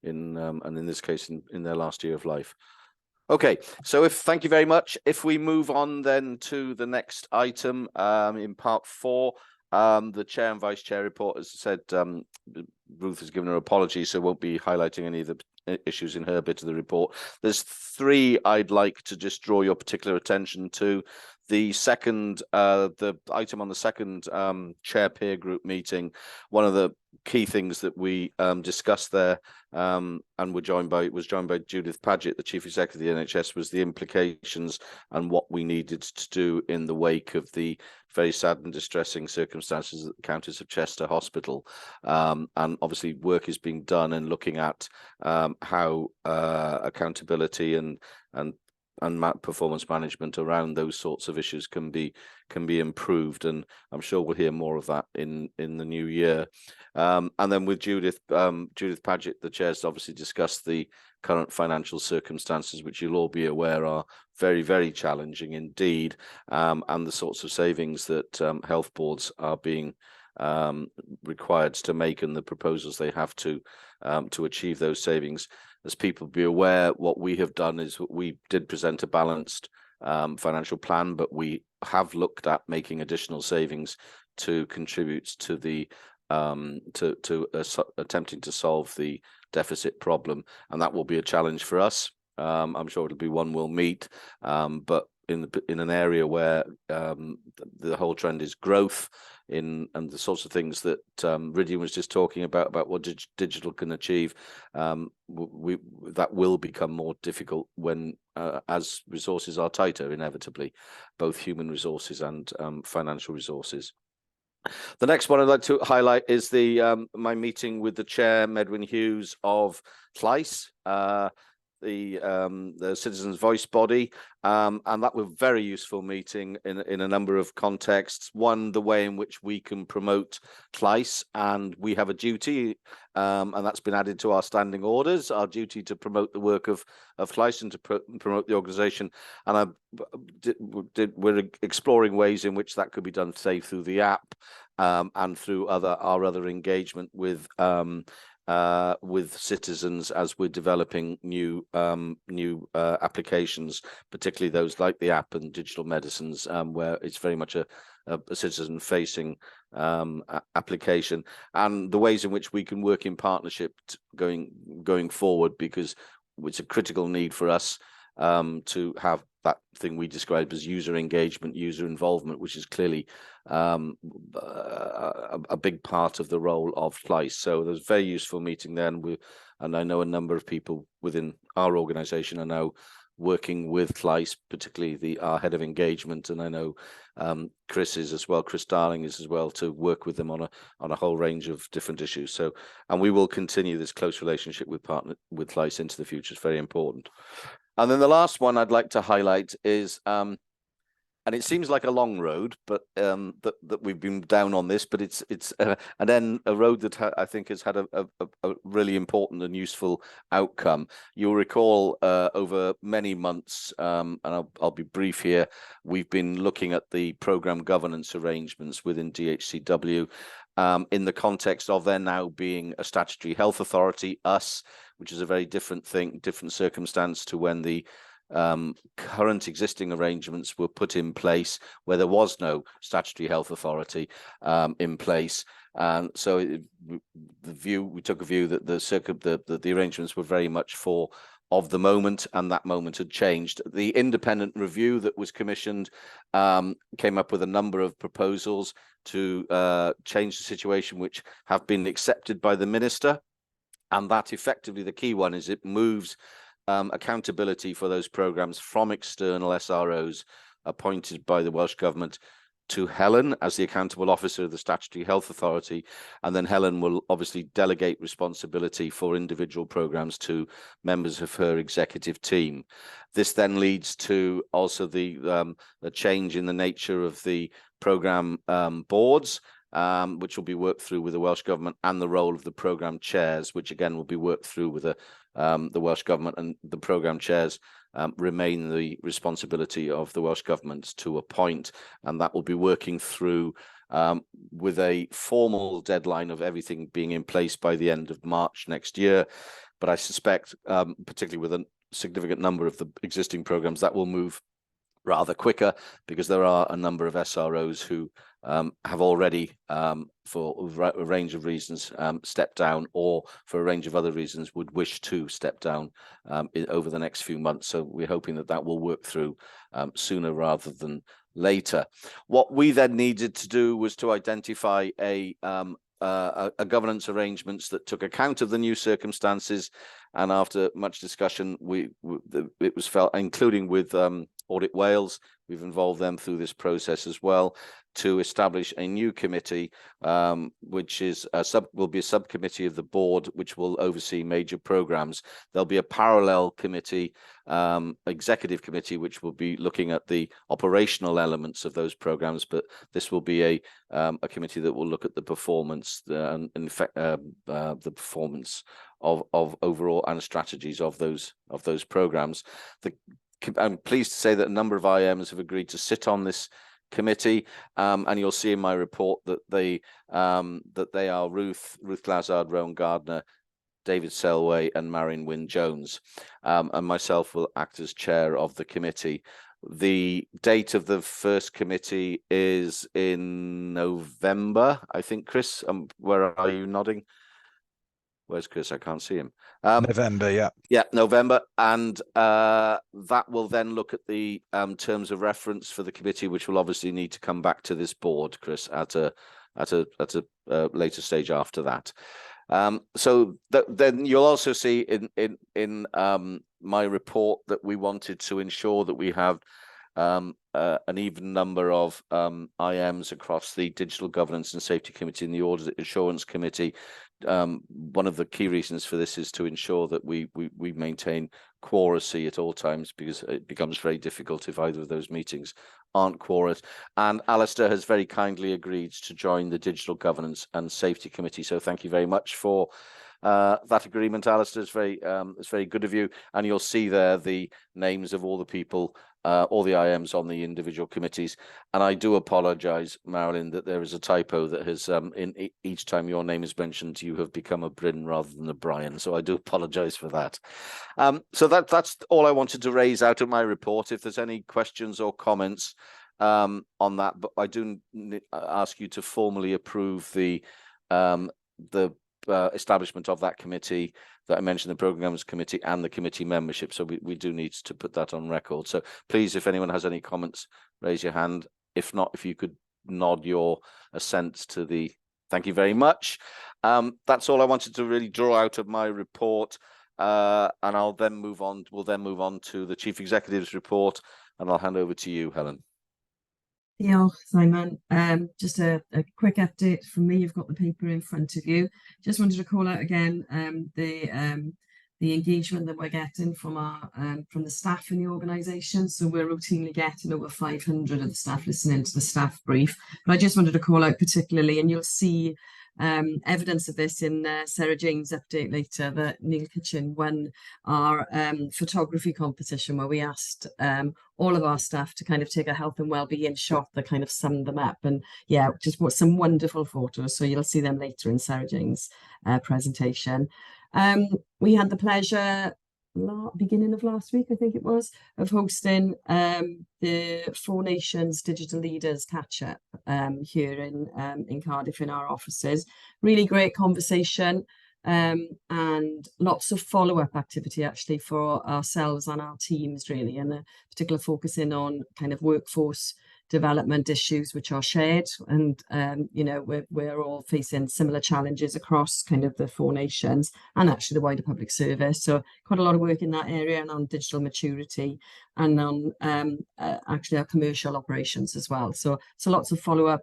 in this case in their last year of life. Okay, so thank you very much. If we move on then to the next item in part 4, the chair and vice chair report, as I said, Ruth has given her apology, so won't be highlighting any of the issues in her bit of the report. There's 3 I'd like to just draw your particular attention to. The second, the item on the second chair peer group meeting, one of the key things that we discussed there and was joined by Judith Paget, the Chief Executive of the NHS, was the implications and what we needed to do in the wake of the very sad and distressing circumstances at the Countess of Chester Hospital. And obviously work is being done and looking at how accountability and performance management around those sorts of issues can be improved, and I'm sure we'll hear more of that in the new year. And then with Judith Paget, the chair's obviously discussed the current financial circumstances, which you'll all be aware are very, very challenging indeed, and the sorts of savings that health boards are being required to make and the proposals they have to achieve those savings. As people be aware, what we have done is we did present a balanced financial plan, but we have looked at making additional savings to contribute to the attempting to solve the deficit problem, and that will be a challenge for us. I'm sure it'll be one we'll meet, but in an area where the whole trend is growth and the sorts of things that Rydian was just talking about what digital can achieve, that will become more difficult when as resources are tighter, inevitably, both human resources and financial resources. The next one I'd like to highlight is my meeting with the chair, Medwyn Hughes, of Llais, the Citizens' Voice body, and that was a very useful meeting in a number of contexts. One, the way in which we can promote Llais, and we have a duty, and that's been added to our standing orders, our duty to promote the work of Llais and to promote the organisation. And we're exploring ways in which that could be done, say, through the app and through our other engagement with citizens as we're developing new applications, particularly those like the app and digital medicines, where it's very much a citizen-facing application, and the ways in which we can work in partnership going forward, because it's a critical need for us to have that thing we described as user engagement, user involvement, which is clearly a big part of the role of Llais. So there's a very useful meeting there, and I know a number of people within our organisation are now working with Llais, particularly our head of engagement, and I know Chris is as well. Chris Darling is as well, to work with them on a whole range of different issues. So, and we will continue this close relationship with Llais into the future. It's very important. And then the last one I'd like to highlight is, and it seems like a long road, but that we've been down on this, but it's a road that I think has had a really important and useful outcome. You'll recall over many months, and I'll be brief here, we've been looking at the programme governance arrangements within DHCW in the context of there now being a statutory health authority, us, which is a very different circumstance to when the current existing arrangements were put in place, where there was no statutory health authority in place. And so we took a view that the arrangements were very much of the moment, and that moment had changed. The independent review that was commissioned came up with a number of proposals to change the situation, which have been accepted by the Minister. And that effectively, the key one is it moves accountability for those programmes from external SROs appointed by the Welsh Government to Helen as the accountable officer of the Statutory Health Authority, and then Helen will obviously delegate responsibility for individual programmes to members of her executive team. This then leads to also the change in the nature of the programme boards, which will be worked through with the Welsh Government, and the role of the programme chairs, which again will be worked through with the Welsh Government, and the programme chairs remain the responsibility of the Welsh Government to appoint, and that will be working through with a formal deadline of everything being in place by the end of March next year. But I suspect, particularly with a significant number of the existing programmes, that will move rather quicker, because there are a number of SROs who have already, for a range of reasons, stepped down, or for a range of other reasons would wish to step down over the next few months. So we're hoping that that will work through sooner rather than later. What we then needed to do was to identify a governance arrangements that took account of the new circumstances, and after much discussion, it was felt, including with Audit Wales, we've involved them through this process as well, to establish a new committee, which is will be a subcommittee of the board, which will oversee major programmes. There'll be a parallel committee, executive committee, which will be looking at the operational elements of those programmes, but this will be a committee that will look at the performance, and in fact the performance of overall and strategies of those programmes. I'm pleased to say that a number of IMs have agreed to sit on this committee, and you'll see in my report that they are Ruth Lazard, Rowan Gardner, David Selway, and Marion Wynne-Jones, and myself will act as chair of the committee. The date of the first committee is in November, I think. Chris, where are you nodding? Where's Chris? I can't see him. November, yeah. Yeah, November. And that will then look at the terms of reference for the committee, which will obviously need to come back to this board, Chris, at a later stage after that. So then you'll also see in my report that we wanted to ensure that we have an even number of IMs across the Digital Governance and Safety Committee and the Audit Assurance Committee. One of the key reasons for this is to ensure that we maintain quoracy at all times, because it becomes very difficult if either of those meetings aren't quorate. And Alistair has very kindly agreed to join the Digital Governance and Safety Committee. So thank you very much for that agreement, Alistair. It's very good of you. And you'll see there the names of all the people, all the IMs on the individual committees. And I do apologise, Marilyn, that there is a typo that has, in each time your name is mentioned, you have become a Bryn rather than a Brian. So I do apologise for that. So that's all I wanted to raise out of my report. If there's any questions or comments on that, but I do ask you to formally approve the establishment of that committee that I mentioned, the Programmes Committee, and the committee membership. So we do need to put that on record. So please, if anyone has any comments, raise your hand. If not, if you could nod your assent to the thank you very much. That's all I wanted to really draw out of my report. And we'll then move on to the Chief Executive's report, and I'll hand over to you, Helen. Yeah, Simon. Just a quick update from me. You've got the paper in front of you. Just wanted to call out again the engagement that we're getting from the staff in the organisation. So we're routinely getting over 500 of the staff listening to the staff brief. But I just wanted to call out particularly, and you'll see evidence of this in Sarah Jane's update later, that Neil Kitchen won our photography competition, where we asked all of our staff to kind of take a health and wellbeing shot that kind of summed them up. And yeah, just some wonderful photos. So you'll see them later in Sarah Jane's presentation. We had the pleasure beginning of last week, I think it was, of hosting the Four Nations Digital Leaders catch-up here in Cardiff in our offices. Really great conversation, and lots of follow-up activity actually for ourselves and our teams, really, and a particular focusing on kind of workforce development issues which are shared, and you know, we're all facing similar challenges across kind of the 4 nations and actually the wider public service. So quite a lot of work in that area, and on digital maturity, and on actually our commercial operations as well. So lots of follow-up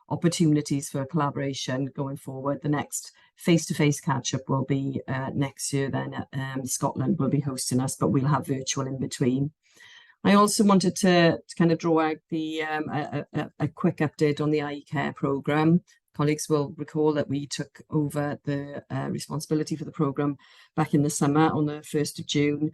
opportunities for collaboration going forward. The next face-to-face catch-up will be next year. Then Scotland will be hosting us, but we'll have virtual in between. I also wanted to kind of draw out the a quick update on the eye care programme. Colleagues will recall that we took over the responsibility for the programme back in the summer on the 1st of June.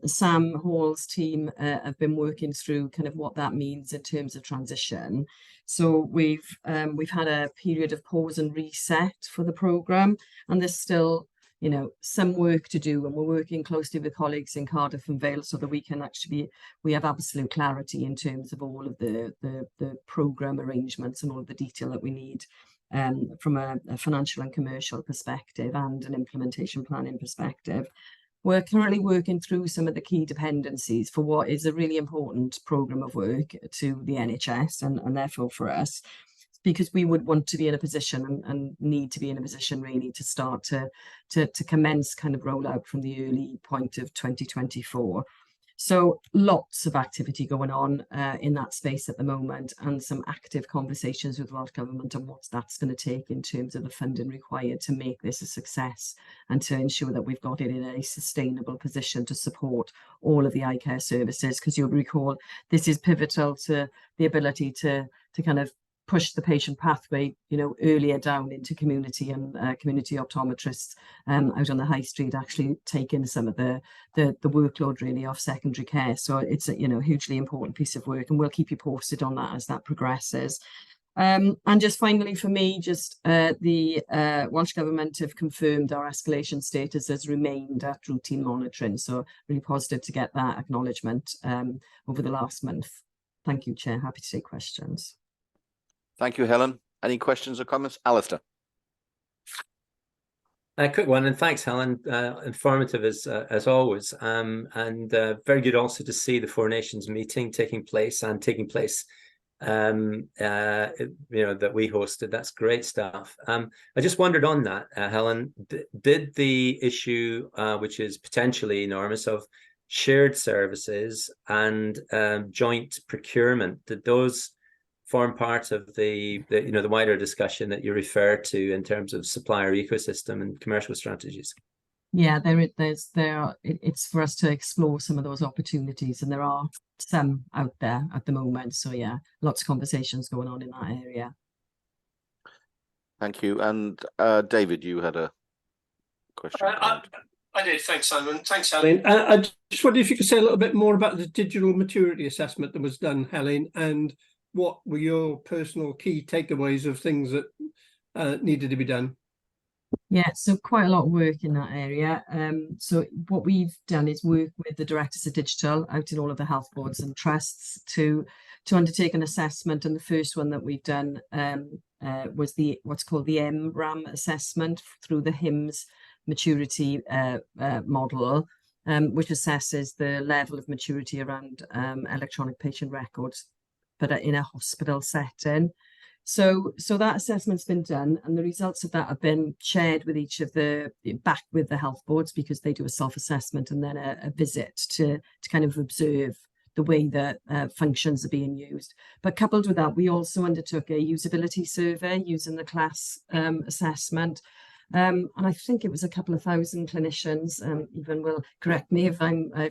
Sam Hall's team have been working through kind of what that means in terms of transition. So we've had a period of pause and reset for the programme, and there's still, you know, some work to do, and we're working closely with colleagues in Cardiff and Vale so that we can actually we have absolute clarity in terms of all of the programme arrangements and all of the detail that we need from a financial and commercial perspective and an implementation planning perspective. We're currently working through some of the key dependencies for what is a really important programme of work to the NHS and therefore for us, because we would want to be in a position and need to be in a position really to start to commence kind of rollout from the early point of 2024. So lots of activity going on in that space at the moment, and some active conversations with Welsh Government on what that's going to take in terms of the funding required to make this a success and to ensure that we've got it in a sustainable position to support all of the eye care services, because you'll recall this is pivotal to the ability to kind of push the patient pathway, you know, earlier down into community, and community optometrists out on the high street actually taking some of the workload really off secondary care. So it's a, you know, hugely important piece of work, and we'll keep you posted on that as that progresses. And just finally for me, just the Welsh Government have confirmed our escalation status has remained at routine monitoring. So really positive to get that acknowledgement over the last month. Thank you, Chair. Happy to take questions. Thank you, Helen. Any questions or comments? Alistair. A quick one, and thanks, Helen. Informative as always, and very good also to see the 4 Nations meeting taking place, you know, that we hosted. That's great stuff. I just wondered on that, Helen, did the issue, which is potentially enormous, of shared services and joint procurement, did those form part of the you know, the wider discussion that you refer to in terms of supplier ecosystem and commercial strategies? Yeah, it's for us to explore some of those opportunities, and there are some out there at the moment. So yeah, lots of conversations going on in that area. Thank you. And David, you had a question. I did. Thanks, Simon. Thanks, Helen. I just wondered if you could say a little bit more about the digital maturity assessment that was done, Helen, and what were your personal key takeaways of things that needed to be done? Yeah, so quite a lot of work in that area. So what we've done is work with the directors of digital out in all of the health boards and trusts to undertake an assessment. And the first one that we've done was what's called the MRAM assessment through the HIMSS maturity model, which assesses the level of maturity around electronic patient records, but in a hospital setting. So that assessment's been done, and the results of that have been shared with each of back with the health boards, because they do a self-assessment and then a visit to kind of observe the way that functions are being used. But coupled with that, we also undertook a usability survey using the class assessment. And I think it was a couple of thousand clinicians, even will correct me if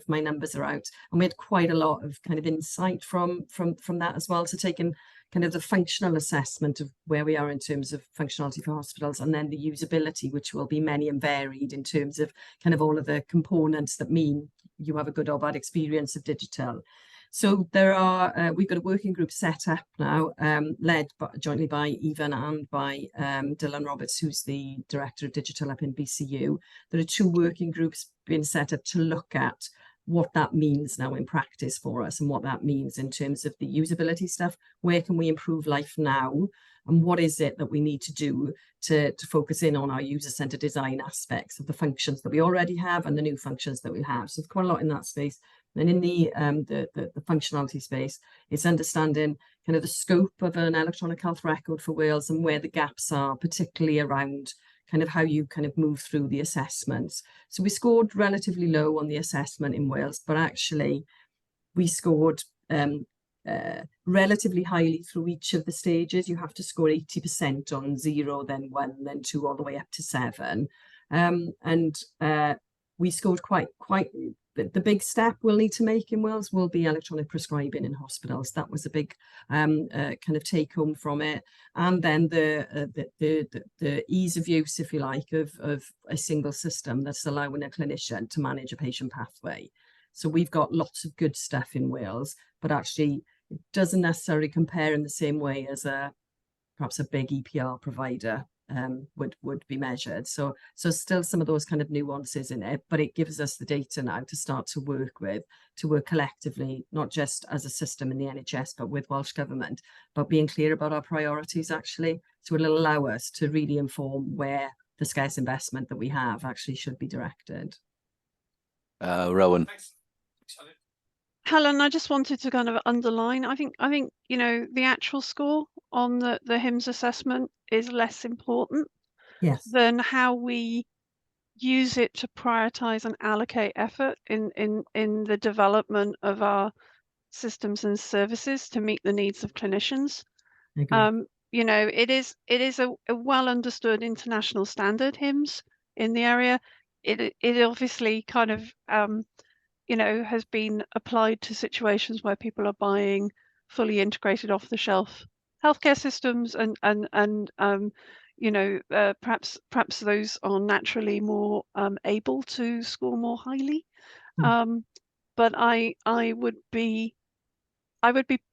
my numbers are out. And we had quite a lot of kind of insight from that as well. So taking kind of the functional assessment of where we are in terms of functionality for hospitals, and then the usability, which will be many and varied in terms of kind of all of the components that mean you have a good or bad experience of digital. So there are, we've got a working group set up now, led jointly by Evan and by Dylan Roberts, who's the Director of Digital up in BCU. There are 2 working groups being set up to look at what that means now in practice for us, and what that means in terms of the usability stuff. Where can we improve life now? And what is it that we need to do to focus in on our user-centered design aspects of the functions that we already have and the new functions that we have. So quite a lot in that space. And in the functionality space, it's understanding kind of the scope of an electronic health record for Wales and where the gaps are, particularly around kind of how you kind of move through the assessments. So we scored relatively low on the assessment in Wales, but actually we scored relatively highly through each of the stages. You have to score 80% on 0, then 1, then 2, all the way up to 7. We scored quite the big step we'll need to make in Wales will be electronic prescribing in hospitals. That was a big kind of take home from it. And then the ease of use, if you like, of a single system that's allowing a clinician to manage a patient pathway. So we've got lots of good stuff in Wales, but actually it doesn't necessarily compare in the same way as perhaps a big EPR provider would be measured. So still some of those kind of nuances in it, but it gives us the data now to start to work with, to work collectively, not just as a system in the NHS, but with Welsh Government, but being clear about our priorities actually. So it'll allow us to really inform where the scarce investment that we have actually should be directed. Rowan. Thanks, Helen, I just wanted to kind of underline, I think, you know, the actual score on the HIMSS assessment is less important than how we use it to prioritize and allocate effort in the development of our systems and services to meet the needs of clinicians. You know, it is a well understood international standard, HIMSS, in the area. It obviously kind of you know, has been applied to situations where people are buying fully integrated off-the-shelf healthcare systems, and you know, perhaps those are naturally more able to score more highly. But I would be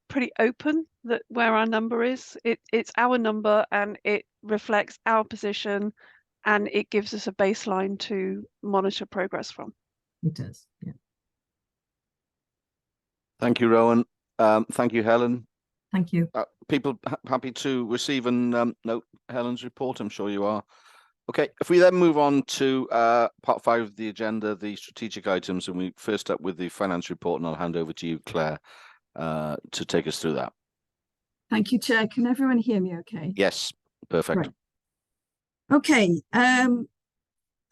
pretty open that where our number is, it's our number and it reflects our position, and it gives us a baseline to monitor progress from. It does, yeah. Thank you, Rowan. Thank you, Helen. Thank you. People happy to receive and note Helen's report? I'm sure you are. Okay, if we then move on to part 5 of the agenda, the strategic items, and we first up with the finance report, and I'll hand over to you, Claire, to take us through that. Thank you, Chair. Can everyone hear me okay? Yes, perfect. Right. Okay.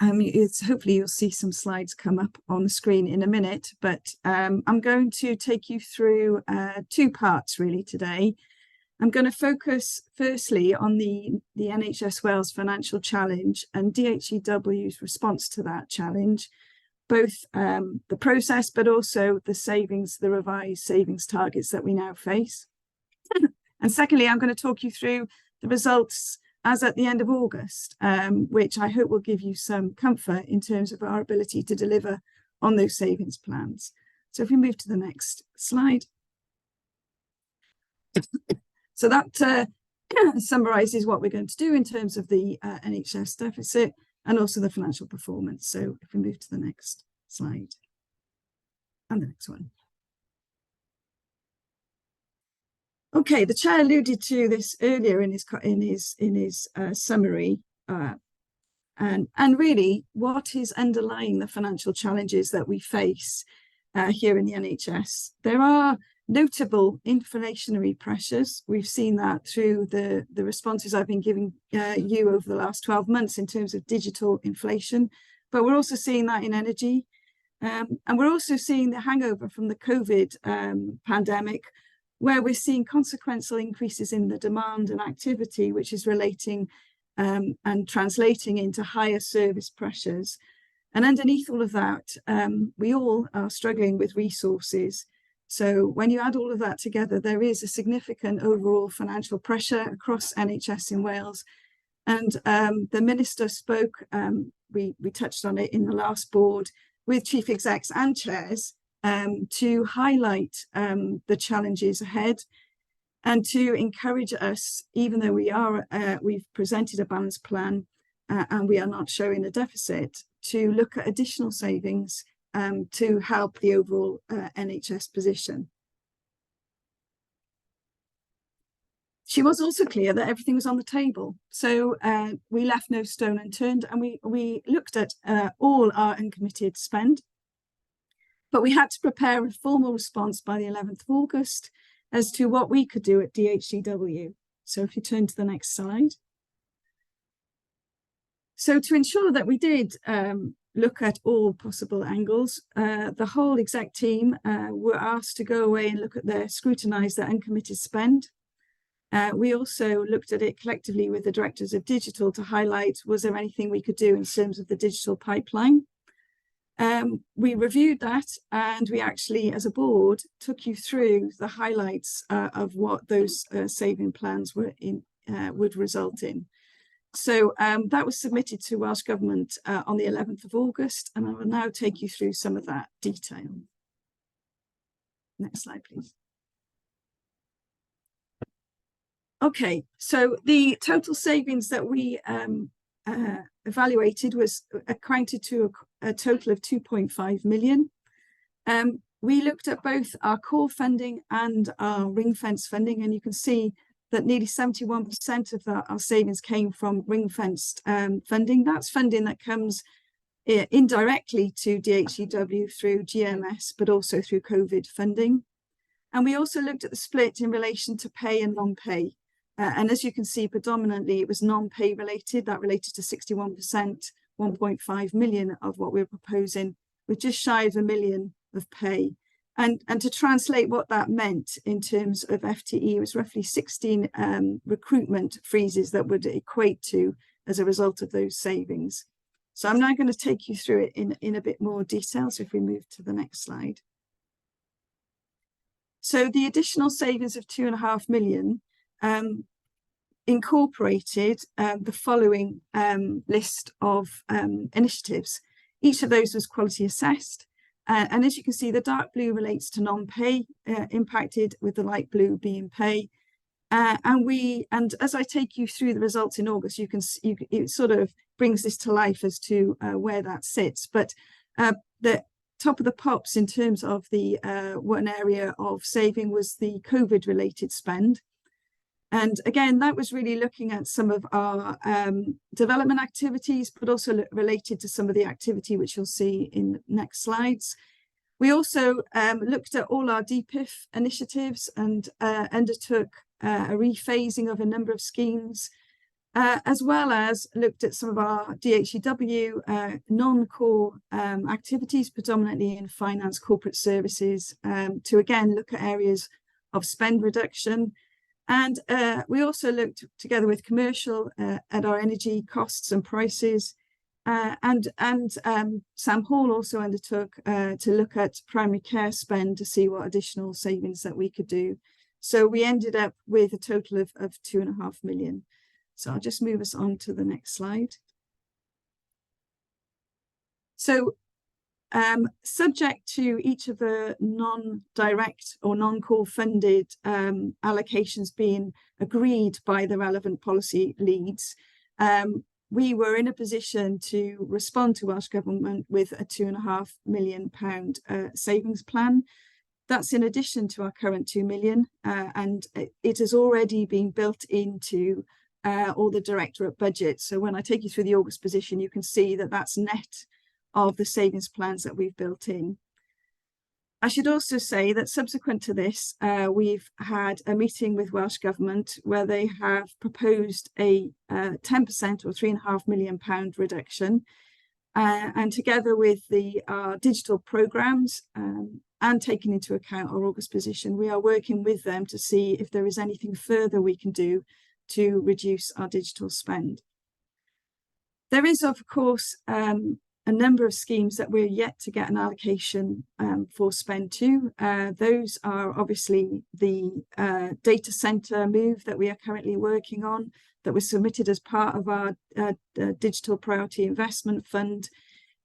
It's hopefully you'll see some slides come up on the screen in a minute, but I'm going to take you through 2 parts really today. I'm going to focus firstly on the NHS Wales financial challenge and DHEW's response to that challenge, both the process, but also the revised savings targets that we now face. And secondly, I'm going to talk you through the results as at the end of August, which I hope will give you some comfort in terms of our ability to deliver on those savings plans. So if we move to the next slide. So that summarises what we're going to do in terms of the NHS deficit and also the financial performance. So if we move to the next slide and the next one. Okay, the Chair alluded to this earlier in his summary, and really what is underlying the financial challenges that we face here in the NHS. There are notable inflationary pressures. We've seen that through the responses I've been giving you over the last 12 months in terms of digital inflation, but we're also seeing that in energy, and we're also seeing the hangover from the COVID pandemic, where we're seeing consequential increases in the demand and activity, which is relating and translating into higher service pressures. And underneath all of that, we all are struggling with resources. So when you add all of that together, there is a significant overall financial pressure across NHS in Wales. And the Minister spoke, we touched on it in the last board, with chief execs and chairs, to highlight the challenges ahead and to encourage us, even though we've presented a balanced plan and we are not showing a deficit, to look at additional savings to help the overall NHS position. She was also clear that everything was on the table. So we left no stone unturned, and we looked at all our uncommitted spend. But we had to prepare a formal response by the 11th of August as to what we could do at DHCW. So if you turn to the next slide. So to ensure that we did look at all possible angles, the whole exec team were asked to go away and scrutinise their uncommitted spend. We also looked at it collectively with the directors of digital to highlight, was there anything we could do in terms of the digital pipeline? We reviewed that, and we actually, as a board, took you through the highlights of what those saving plans would result in. So that was submitted to Welsh Government on the 11th of August, and I will now take you through some of that detail. Next slide, please. Okay, so the total savings that we evaluated was accounted to a total of 2.5 million. We looked at both our core funding and our ring-fence funding, and you can see that nearly 71% of our savings came from ring-fenced funding. That's funding that comes indirectly to DHCW through GMS, but also through COVID funding. And we also looked at the split in relation to pay and non-pay. And as you can see, predominantly it was non-pay related. That related to 61%, 1.5 million of what we were proposing, with just shy of 1 million of pay. And to translate what that meant in terms of FTE, it was roughly 16 recruitment freezes that would equate to as a result of those savings. So I'm now going to take you through it in a bit more detail. So if we move to the next slide. So the additional savings of 2.5 million incorporated the following list of initiatives. Each of those was quality assessed. And as you can see, the dark blue relates to non-pay impacted, with the light blue being pay. And as I take you through the results in August, it sort of brings this to life as to where that sits. But the top of the pops in terms of the one area of saving was the COVID related spend. And again, that was really looking at some of our development activities, but also related to some of the activity which you'll see in next slides. We also looked at all our DPIF initiatives and undertook a rephasing of a number of schemes, as well as looked at some of our DHCW non-core activities, predominantly in finance, corporate services, to again look at areas of spend reduction. And we also looked together with commercial at our energy costs and prices. And Sam Hall also undertook to look at primary care spend to see what additional savings that we could do. So we ended up with a total of 2.5 million. So I'll just move us on to the next slide. So subject to each of the non-direct or non-core funded allocations being agreed by the relevant policy leads, we were in a position to respond to Welsh Government with a £2.5 million savings plan. That's in addition to our current 2 million, and it has already been built into all the directorate budget. So when I take you through the August position, you can see that that's net of the savings plans that we've built in. I should also say that subsequent to this, we've had a meeting with Welsh Government where they have proposed a 10% or £3.5 million reduction. And together with our digital programmes and taking into account our August position, we are working with them to see if there is anything further we can do to reduce our digital spend. There is, of course, a number of schemes that we're yet to get an allocation for spend to. Those are obviously the data centre move that we are currently working on, that was submitted as part of our Digital Priority Investment Fund,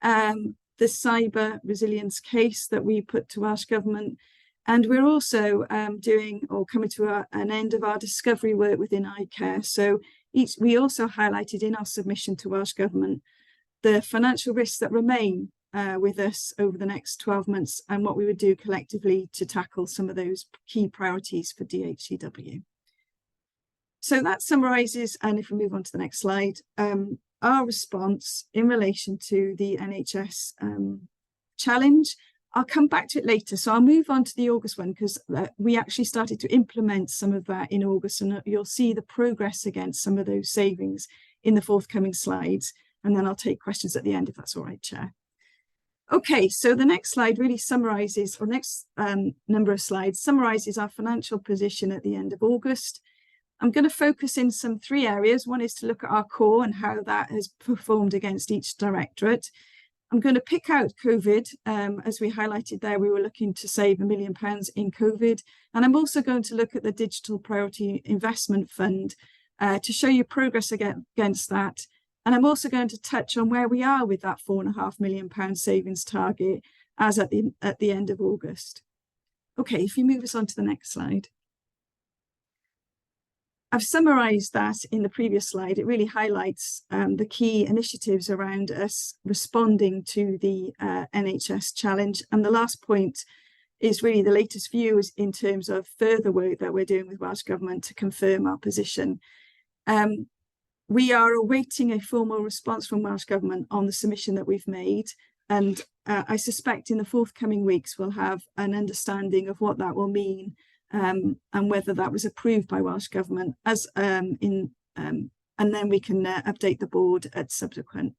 the cyber resilience case that we put to Welsh Government, and we're also coming to an end of our discovery work within iCare. So we also highlighted in our submission to Welsh Government the financial risks that remain with us over the next 12 months and what we would do collectively to tackle some of those key priorities for DHCW. So that summarises, and if we move on to the next slide, our response in relation to the NHS challenge. I'll come back to it later. So I'll move on to the August one because we actually started to implement some of that in August, and you'll see the progress against some of those savings in the forthcoming slides. And then I'll take questions at the end if that's all right, Chair. Okay, so the next slide really summarises, or next number of slides summarises our financial position at the end of August. I'm going to focus in some 3 areas. One is to look at our core and how that has performed against each directorate. I'm going to pick out COVID. As we highlighted there, we were looking to save £1 million in COVID. And I'm also going to look at the Digital Priority Investment Fund to show you progress against that. And I'm also going to touch on where we are with that £4.5 million savings target as at the end of August. Okay, if you move us on to the next slide. I've summarised that in the previous slide. It really highlights the key initiatives around us responding to the NHS challenge. And the last point is really the latest views in terms of further work that we're doing with Welsh Government to confirm our position. We are awaiting a formal response from Welsh Government on the submission that we've made. And I suspect in the forthcoming weeks, we'll have an understanding of what that will mean and whether that was approved by Welsh Government and then we can update the board at subsequent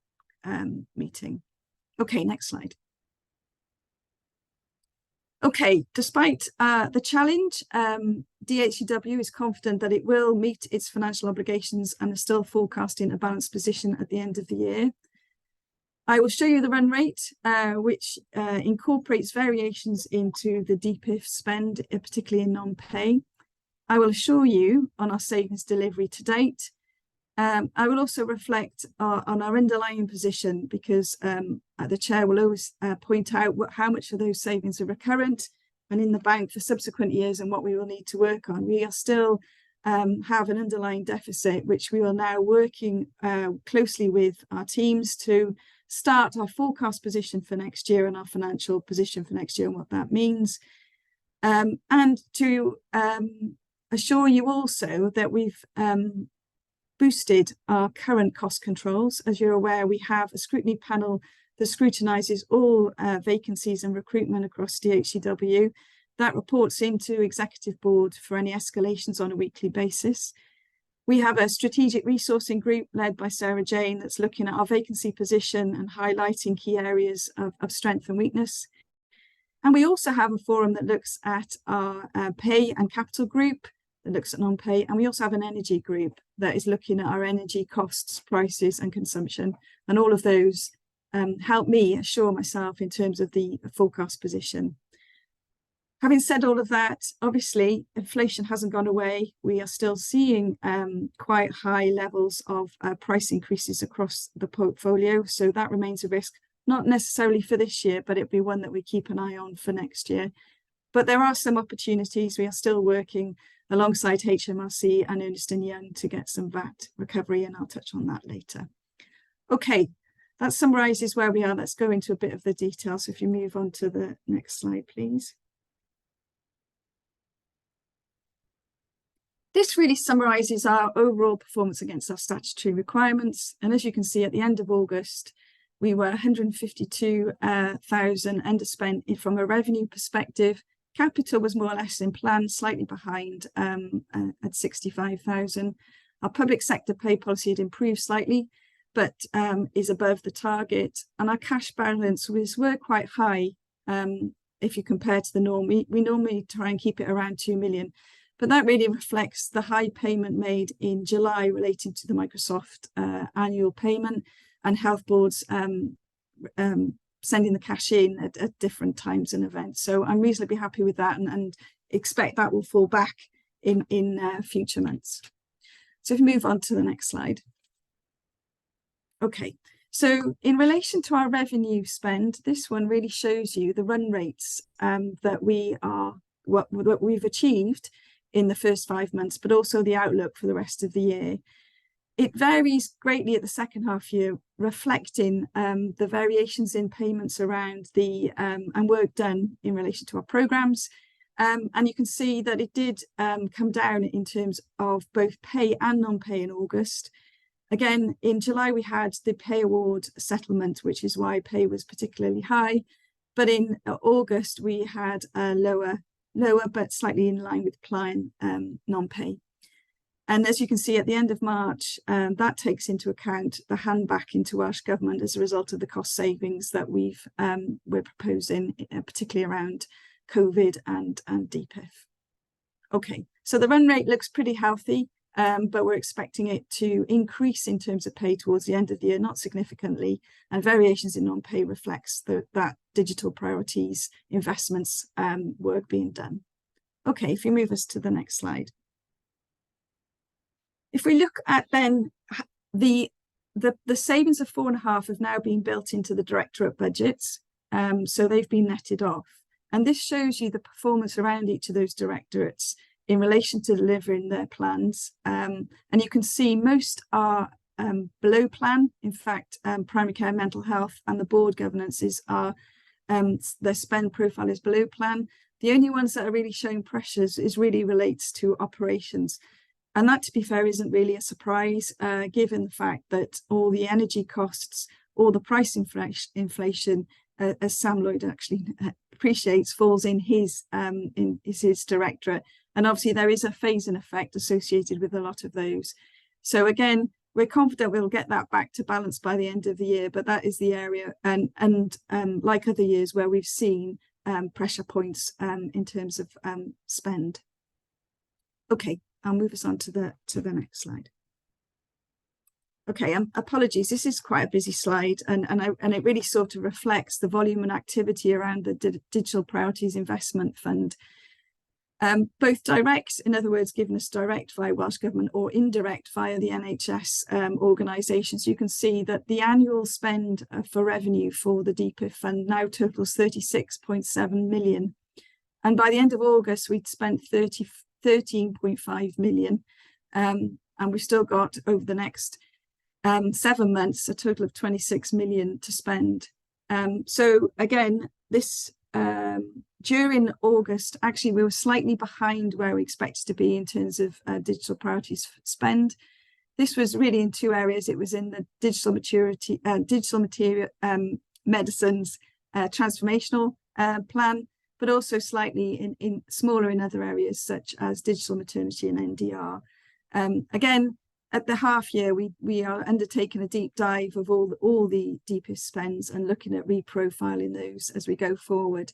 meeting. Okay, next slide. Okay, despite the challenge, DHEW is confident that it will meet its financial obligations and is still forecasting a balanced position at the end of the year. I will show you the run rate, which incorporates variations into the DPIF spend, particularly in non-pay. I will assure you on our savings delivery to date. I will also reflect on our underlying position because the Chair will always point out how much of those savings are recurrent and in the bank for subsequent years and what we will need to work on. We are still have an underlying deficit, which we are now working closely with our teams to start our forecast position for next year and our financial position for next year and what that means. And to assure you also that we've boosted our current cost controls. As you're aware, we have a scrutiny panel that scrutinises all vacancies and recruitment across DHEW. That reports into Executive Board for any escalations on a weekly basis. We have a strategic resourcing group led by Sarah Jane that's looking at our vacancy position and highlighting key areas of strength and weakness. And we also have a forum that looks at our pay and capital group, that looks at non-pay, and we also have an energy group that is looking at our energy costs, prices and consumption. And all of those help me assure myself in terms of the forecast position. Having said all of that, obviously, inflation hasn't gone away. We are still seeing quite high levels of price increases across the portfolio. So that remains a risk, not necessarily for this year, but it'll be one that we keep an eye on for next year. But there are some opportunities. We are still working alongside HMRC and Ernst & Young to get some VAT recovery, and I'll touch on that later. Okay, that summarises where we are. Let's go into a bit of the detail. So if you move on to the next slide, please. This really summarises our overall performance against our statutory requirements. And as you can see, at the end of August, we were 152,000 underspent from a revenue perspective. Capital was more or less in plan, slightly behind at 65,000. Our public sector pay policy had improved slightly, but is above the target. And our cash balance were quite high if you compare to the norm. We normally try and keep it around 2 million. But that really reflects the high payment made in July relating to the Microsoft annual payment and health boards sending the cash in at different times and events. So I'm reasonably happy with that and expect that will fall back in future months. So if you move on to the next slide. Okay, so in relation to our revenue spend, this one really shows you the run rates that what we've achieved in the first 5 months, but also the outlook for the rest of the year. It varies greatly at the second half year, reflecting the variations in payments around the and work done in relation to our programmes. And you can see that it did come down in terms of both pay and non-pay in August. Again, in July, we had the pay award settlement, which is why pay was particularly high. but in August we had a lower but slightly in line with plan non-pay. And as you can see at the end of March, that takes into account the hand back into Welsh Government as a result of the cost savings that we're proposing, particularly around COVID and DPIF. Okay, so the run rate looks pretty healthy, but we're expecting it to increase in terms of pay towards the end of the year, not significantly, and variations in non-pay reflects that digital priorities, investments, work being done. Okay, if you move us to the next slide. If we look at then the savings of 4.5 have now been built into the directorate budgets, so they've been netted off. And this shows you the performance around each of those directorates in relation to delivering their plans. And you can see most are below plan. In fact, primary care, mental health and the board governances are, their spend profile is below plan. The only ones that are really showing pressures really relates to operations. And that, to be fair, isn't really a surprise, given the fact that all the energy costs, all the price inflation, as Sam Lloyd actually appreciates, falls in his directorate. And obviously there is a phasing effect associated with a lot of those. So again, we're confident we'll get that back to balance by the end of the year, but that is the area, and like other years where we've seen pressure points in terms of spend. Okay. I'll move us on to the next slide. Okay, apologies. This is quite a busy slide, and it really sort of reflects the volume and activity around the Digital Priorities Investment Fund. Both direct, in other words, given us direct via Welsh Government, or indirect via the NHS organisations. You can see that the annual spend for revenue for the DPIF fund now totals 36.7 million, and by the end of August we'd spent 13.5 million, and we've still got over the next 7 months a total of 26 million to spend. So again, this during August, actually we were slightly behind where we expected to be in terms of digital priorities spend. This was really in two areas. It was in the digital material medicines transformational plan, but also slightly in smaller in other areas such as digital maternity and NDR. Again, at the half year, we are undertaking a deep dive of all the DPIF spends and looking at reprofiling those as we go forward.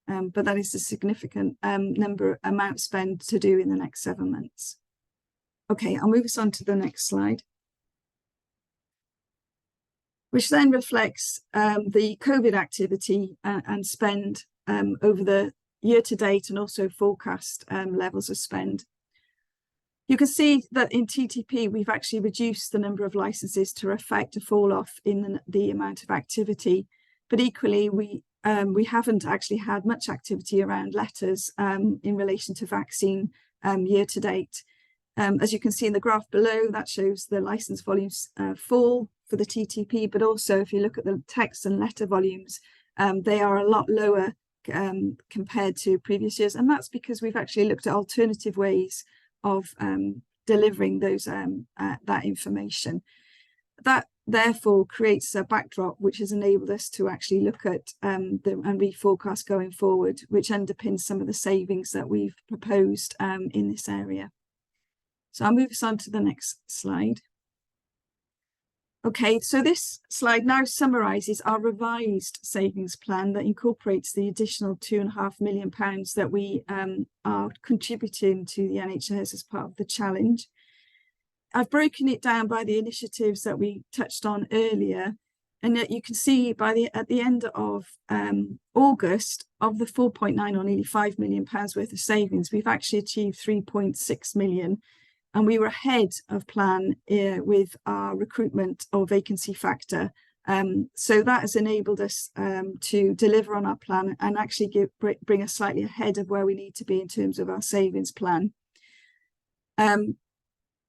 But that is a significant amount spent to do in the next 7 months. Okay, I'll move us on to the next slide, which then reflects the COVID activity and spend over the year to date, and also forecast levels of spend. You can see that in TTP, we've actually reduced the number of licenses to reflect a fall off in the amount of activity, but equally we haven't actually had much activity around letters in relation to vaccine year to date. As you can see in the graph below, that shows the license volumes fall for the TTP, but also if you look at the text and letter volumes, they are a lot lower compared to previous years, and that's because we've actually looked at alternative ways of delivering those that information. That therefore creates a backdrop which has enabled us to actually look at and reforecast going forward, which underpins some of the savings that we've proposed in this area. So I'll move us on to the next slide. Okay, so this slide now summarises our revised savings plan that incorporates the additional £2.5 million that we are contributing to the NHS as part of the challenge. I've broken it down by the initiatives that we touched on earlier, and that you can see at the end of August, of the 4.9 or nearly £5 million worth of savings, we've actually achieved 3.6 million. And we were ahead of plan with our recruitment or vacancy factor. So that has enabled us to deliver on our plan and actually bring us slightly ahead of where we need to be in terms of our savings plan.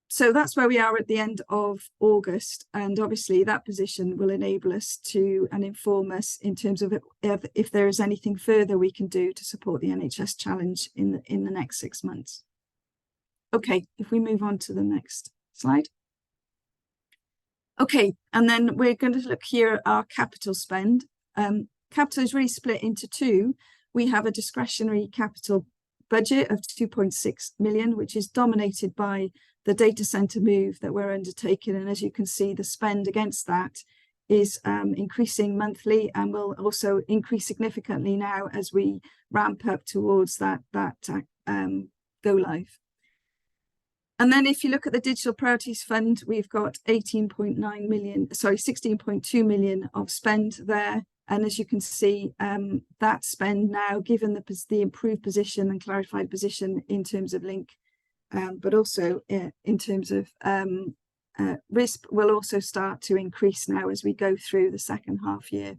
So that's where we are at the end of August. And obviously that position will enable us to and inform us in terms of if there is anything further we can do to support the NHS challenge in the next 6 months. Okay, if we move on to the next slide. Okay, and then we're going to look here at our capital spend. capital is really split into two. We have a discretionary capital budget of 2.6 million, which is dominated by the data center move that we're undertaking. And as you can see, the spend against that is increasing monthly and will also increase significantly now as we ramp up towards that go live. And then if you look at the Digital Priorities Fund, we've got 16.2 million of spend there. And as you can see, that spend now, given the improved position and clarified position in terms of link, but also in terms of risk, will also start to increase now as we go through the second half year.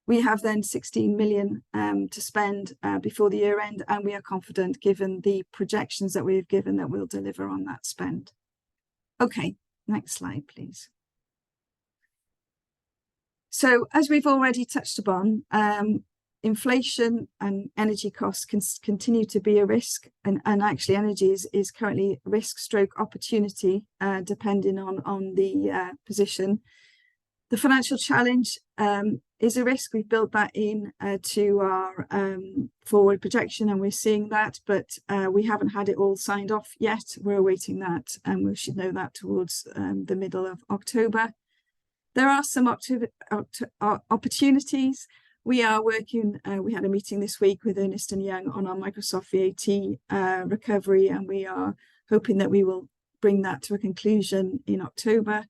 We have then 16 million to spend before the year end, and we are confident, given the projections that we've given, that we'll deliver on that spend. Okay, next slide, please. So as we've already touched upon, inflation and energy costs can continue to be a risk, and actually energy is currently risk stroke opportunity, depending on the position. The financial challenge is a risk. We've built that in to our forward projection, and we're seeing that, but we haven't had it all signed off yet. We're awaiting that, and we should know that towards the middle of October. There are some opportunities. We are working, we had a meeting this week with Ernst & Young on our Microsoft VAT recovery, and we are hoping that we will bring that to a conclusion in October.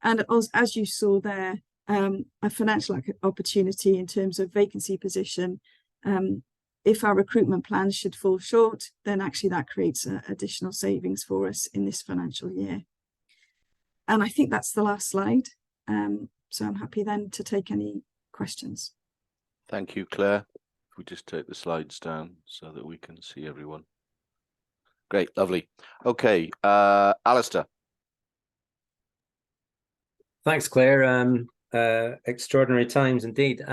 And as you saw there, a financial opportunity in terms of vacancy position. If our recruitment plans should fall short, then actually that creates additional savings for us in this financial year. And I think that's the last slide. So I'm happy then to take any questions. Thank you, Claire. If we just take the slides down so that we can see everyone. Great, lovely. Okay, Alistair. Thanks, Claire. Extraordinary times indeed.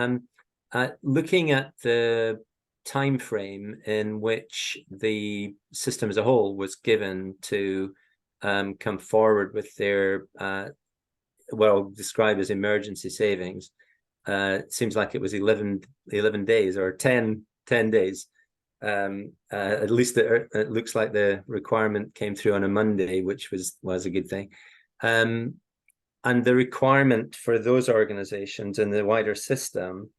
Looking at the time frame in which the system as a whole was given to come forward with their well described as emergency savings, it seems like it was 11 days or 10 days. At least it looks like the requirement came through on a Monday, which was a good thing. And the requirement for those organizations in the wider system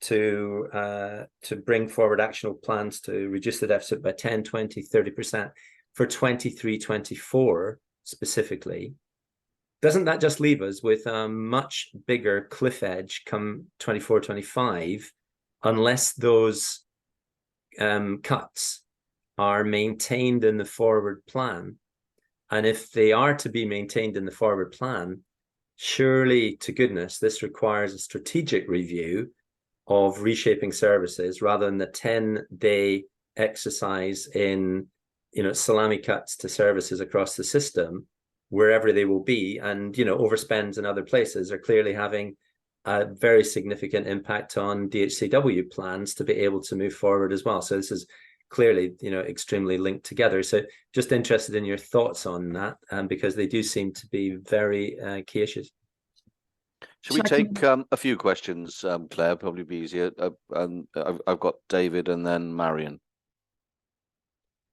to bring forward actionable plans to reduce the deficit by 10, 20, 30% for 23-24 specifically, doesn't that just leave us with a much bigger cliff edge come 24-25 unless those cuts are maintained in the forward plan? And if they are to be maintained in the forward plan, surely to goodness, this requires a strategic review of reshaping services rather than the 10-day exercise in, salami cuts to services across the system, wherever they will be. And, overspends in other places are clearly having a very significant impact on DHCW plans to be able to move forward as well. So this is clearly, extremely linked together. So just interested in your thoughts on that, because they do seem to be very key issues. Should we take a few questions, Claire? Probably be easier. I've got David and then Marion.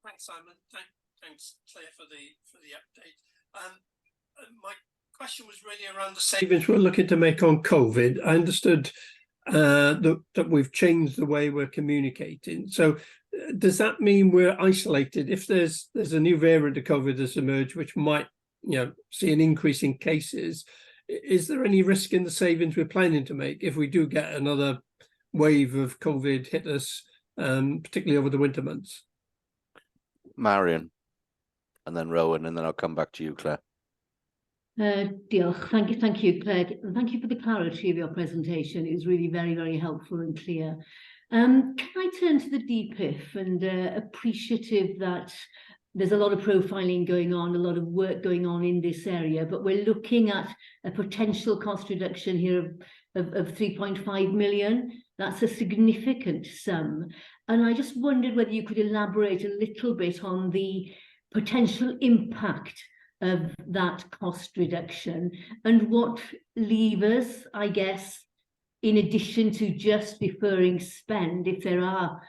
Thanks, Simon. Thanks, Claire, for the update. My question was really around the savings we're looking to make on COVID. I understood that we've changed the way we're communicating. So does that mean we're isolated? If there's a new variant of COVID that's emerged, which might see an increase in cases, is there any risk in the savings we're planning to make if we do get another wave of COVID hit us, particularly over the winter months? Marion, and then Rowan, and then I'll come back to you, Claire. Diolch. Thank you, Claire. Thank you for the clarity of your presentation. It was really very, very helpful and clear. Can I turn to the DPIF, and appreciative that there's a lot of profiling going on, a lot of work going on in this area, but we're looking at a potential cost reduction here of 3.5 million. That's a significant sum. And I just wondered whether you could elaborate a little bit on the potential impact of that cost reduction and what levers, I guess, in addition to just deferring spend, if there are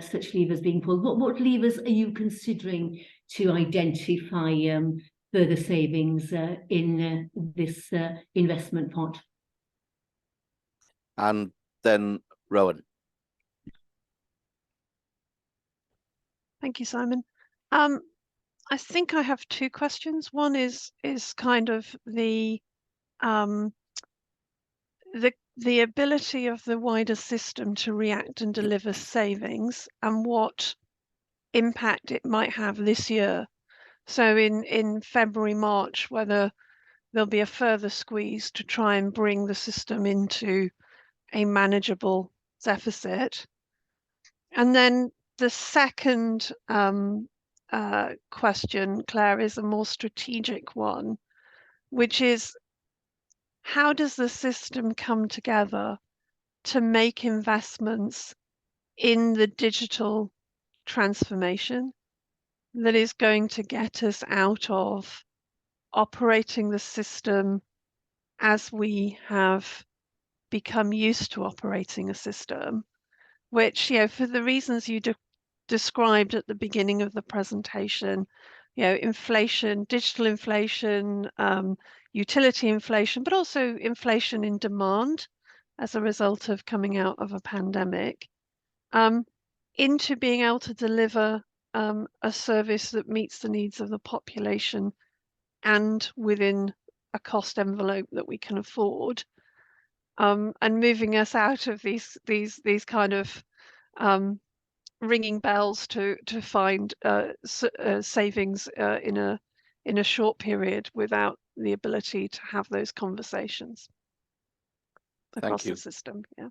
such levers being pulled, what levers are you considering to identify further savings in this investment pot? And then Rowan. Thank you, Simon. I think I have two questions. One is kind of the ability of the wider system to react and deliver savings, and what impact it might have this year. So in February, March, whether there'll be a further squeeze to try and bring the system into a manageable deficit. And then the second question, Claire, is a more strategic one, which is, how does the system come together to make investments in the digital transformation that is going to get us out of operating the system as we have become used to operating a system, which, for the reasons you described at the beginning of the presentation, inflation, digital inflation, utility inflation, but also inflation in demand as a result of coming out of a pandemic, into being able to deliver a service that meets the needs of the population and within a cost envelope that we can afford, and moving us out of these kind of ringing bells to find savings in a short period without the ability to have those conversations across the system. Yeah.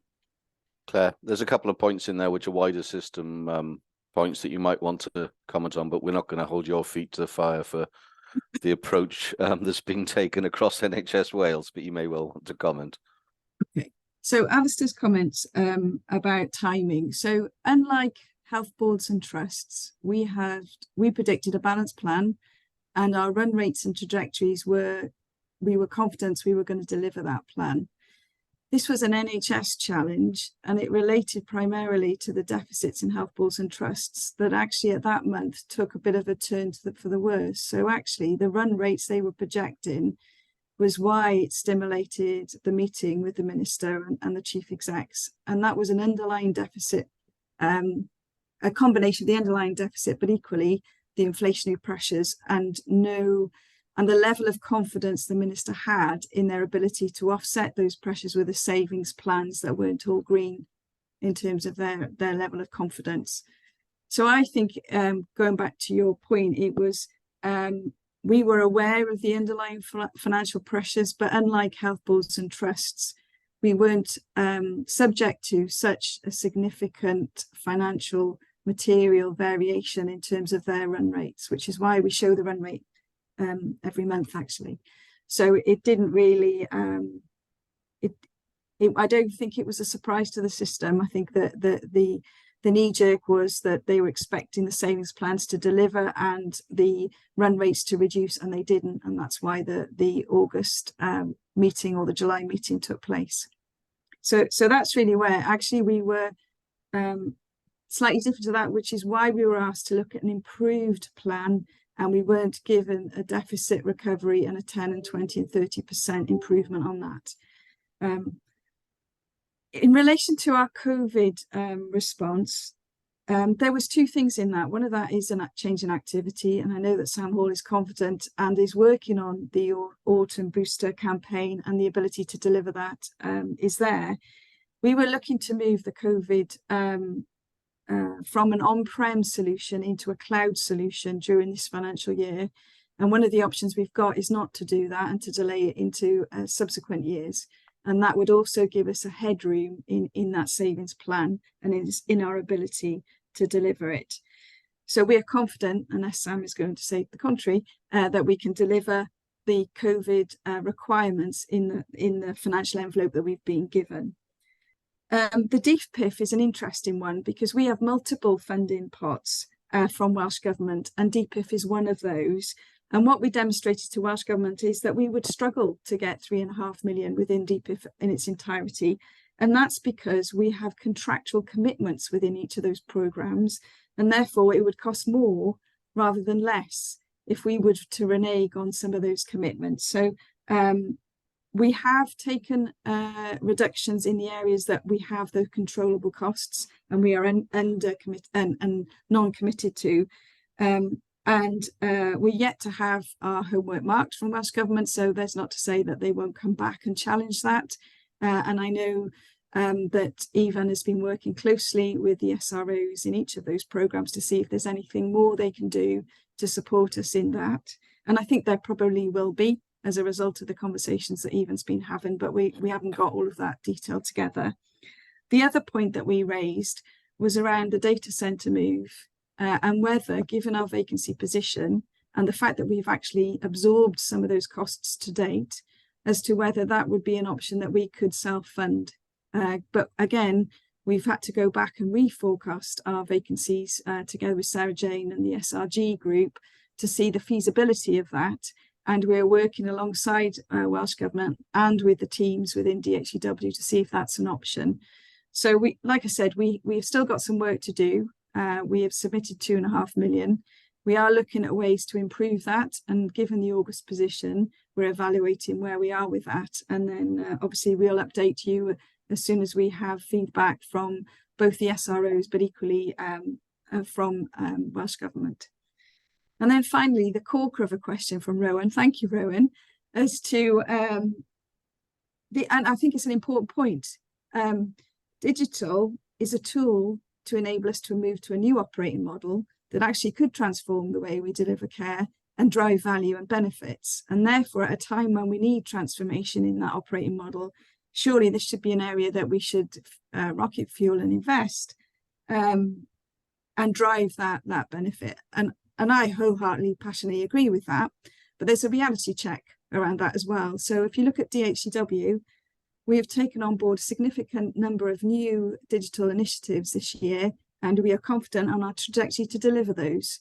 Claire, there's a couple of points in there which are wider system points that you might want to comment on, but we're not going to hold your feet to the fire for the approach that's being taken across NHS Wales, but you may well want to comment. Okay, so Alistair's comments about timing. So unlike health boards and trusts, we predicted a balanced plan, and our run rates and trajectories we were confident we were going to deliver that plan. This was an NHS challenge, and it related primarily to the deficits in health boards and trusts that actually at that month took a bit of a turn for the worse. So actually the run rates they were projecting was why it stimulated the meeting with the minister and the chief execs. And that was an underlying deficit, a combination of the underlying deficit, but equally the inflationary pressures and the level of confidence the minister had in their ability to offset those pressures with the savings plans that weren't all green in terms of their level of confidence. So I think, going back to your point, it was, we were aware of the underlying financial pressures, but unlike health boards and trusts, we weren't subject to such a significant financial material variation in terms of their run rates, which is why we show the run rate every month, actually. So it didn't really, I don't think it was a surprise to the system. I think that the knee-jerk was that they were expecting the savings plans to deliver and the run rates to reduce, and they didn't, and that's why the August meeting or the July meeting took place. So that's really where actually we were slightly different to that, which is why we were asked to look at an improved plan, and we weren't given a deficit recovery and a 10 and 20 and 30% improvement on that. In relation to our COVID response, there was two things in that. One of that is a change in activity, and I know that Sam Hall is confident and is working on the autumn booster campaign, and the ability to deliver that is there. We were looking to move the COVID from an on-prem solution into a cloud solution during this financial year. And one of the options we've got is not to do that and to delay it into subsequent years. And that would also give us a headroom in that savings plan and in our ability to deliver it. So we are confident, unless Sam is going to say the contrary, that we can deliver the COVID requirements in the financial envelope that we've been given. The DPIF is an interesting one because we have multiple funding pots, from Welsh Government, and DPIF is one of those. And what we demonstrated to Welsh Government is that we would struggle to get 3.5 million within DPIF in its entirety. And that's because we have contractual commitments within each of those programmes, and therefore it would cost more rather than less if we were to renege on some of those commitments. So we have taken reductions in the areas that we have the controllable costs and we are non-committed to. We're yet to have our homework marked from Welsh Government, so there's not to say that they won't come back and challenge that. And I know that Ivan has been working closely with the SROs in each of those programmes to see if there's anything more they can do to support us in that. And I think there probably will be as a result of the conversations that Ivan's been having, but we haven't got all of that detail together. The other point that we raised was around the data centre move and whether, given our vacancy position and the fact that we've actually absorbed some of those costs to date, as to whether that would be an option that we could self-fund. But again, we've had to go back and reforecast our vacancies together with Sarah Jane and the SRG group to see the feasibility of that. And we're working alongside Welsh Government and with the teams within DHEW to see if that's an option. So we, like I said, we've still got some work to do. We have submitted 2.5 million. We are looking at ways to improve that, and given the August position, we're evaluating where we are with that. And then obviously we'll update you as soon as we have feedback from both the SROs, but equally from Welsh Government. And then finally, the corker of a question from Rowan. Thank you, Rowan, as to and I think it's an important point. Digital is a tool to enable us to move to a new operating model that actually could transform the way we deliver care and drive value and benefits. And therefore, at a time when we need transformation in that operating model, surely this should be an area that we should rocket fuel and invest and drive that benefit. And I wholeheartedly, passionately agree with that. But there's a reality check around that as well. So if you look at DHEW, we have taken on board a significant number of new digital initiatives this year, and we are confident on our trajectory to deliver those.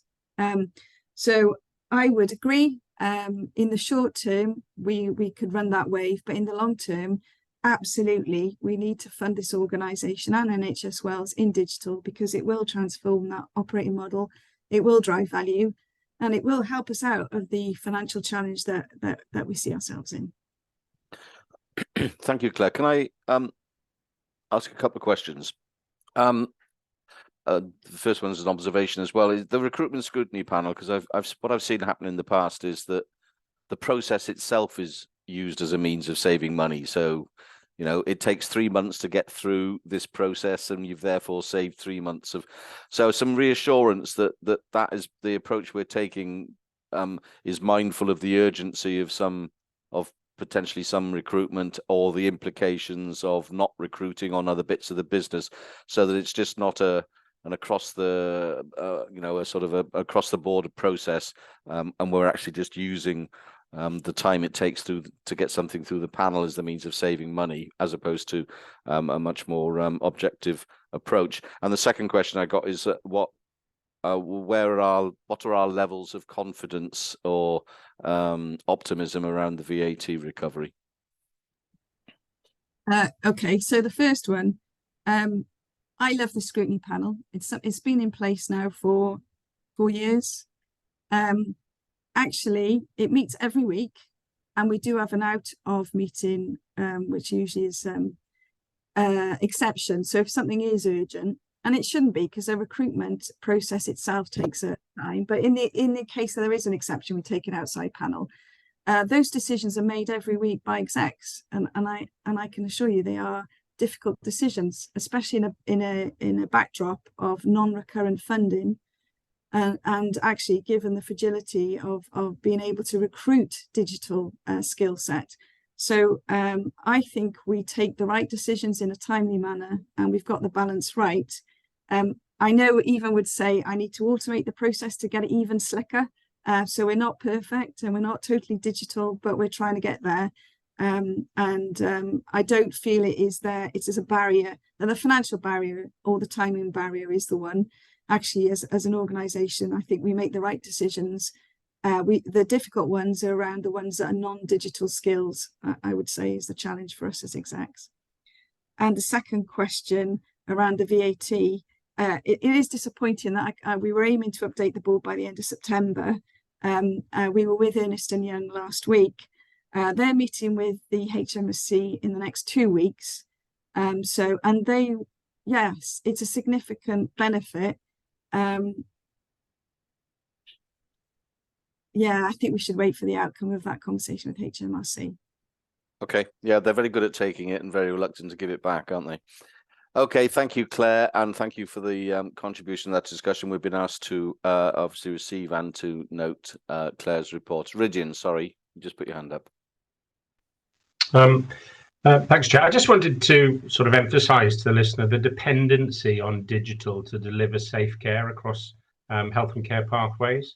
So I would agree, in the short term, we could run that wave, but in the long term, absolutely, we need to fund this organisation and NHS Wales in digital, because it will transform that operating model, it will drive value, and it will help us out of the financial challenge that we see ourselves in. Thank you, Claire. Can I ask a couple of questions? The first one is an observation as well. Is the recruitment scrutiny panel, because what I've seen happen in the past is that the process itself is used as a means of saving money. So, you know, it takes 3 months to get through this process, and you've therefore saved 3 months of. So, some reassurance that is the approach we're taking is mindful of the urgency of potentially some recruitment or the implications of not recruiting on other bits of the business, so that it's just not an across the a sort of a across the board process, and we're actually just using the time it takes to get something through the panel as the means of saving money, as opposed to a much more objective approach. And the second question I got is what are our levels of confidence or optimism around the VAT recovery? Okay, so the first one, I love the scrutiny panel. It's been in place now for 4 years. Actually, it meets every week, and we do have an out of meeting, which usually is exception. So if something is urgent, and it shouldn't be, because the recruitment process itself takes a time, but in the case that there is an exception, we take an outside panel. Those decisions are made every week by execs, and I can assure you they are difficult decisions, especially in a backdrop of non-recurrent funding, and actually given the fragility of being able to recruit digital skill set. So I think we take the right decisions in a timely manner, and we've got the balance right. I know Ivan would say I need to automate the process to get it even slicker. So we're not perfect and we're not totally digital, but we're trying to get there. I don't feel it is a barrier, and the financial barrier or the timing barrier is the one. actually, as an organisation, I think we make the right decisions. The difficult ones are around the ones that are non-digital skills, I would say, is the challenge for us as execs. And the second question around the VAT, it is disappointing that we were aiming to update the board by the end of September. We were with Ernst & Young last week. They're meeting with the HMRC in the next 2 weeks. Yes, it's a significant benefit. Yeah, I think we should wait for the outcome of that conversation with HMRC. Okay, yeah, they're very good at taking it and very reluctant to give it back, aren't they? Okay, thank you, Claire, and thank you for the contribution to that discussion. We've been asked to obviously receive and to note Claire's reports. Rydian, sorry, just put your hand up. Thanks, Chair. I just wanted to sort of emphasise to the listener the dependency on digital to deliver safe care across health and care pathways,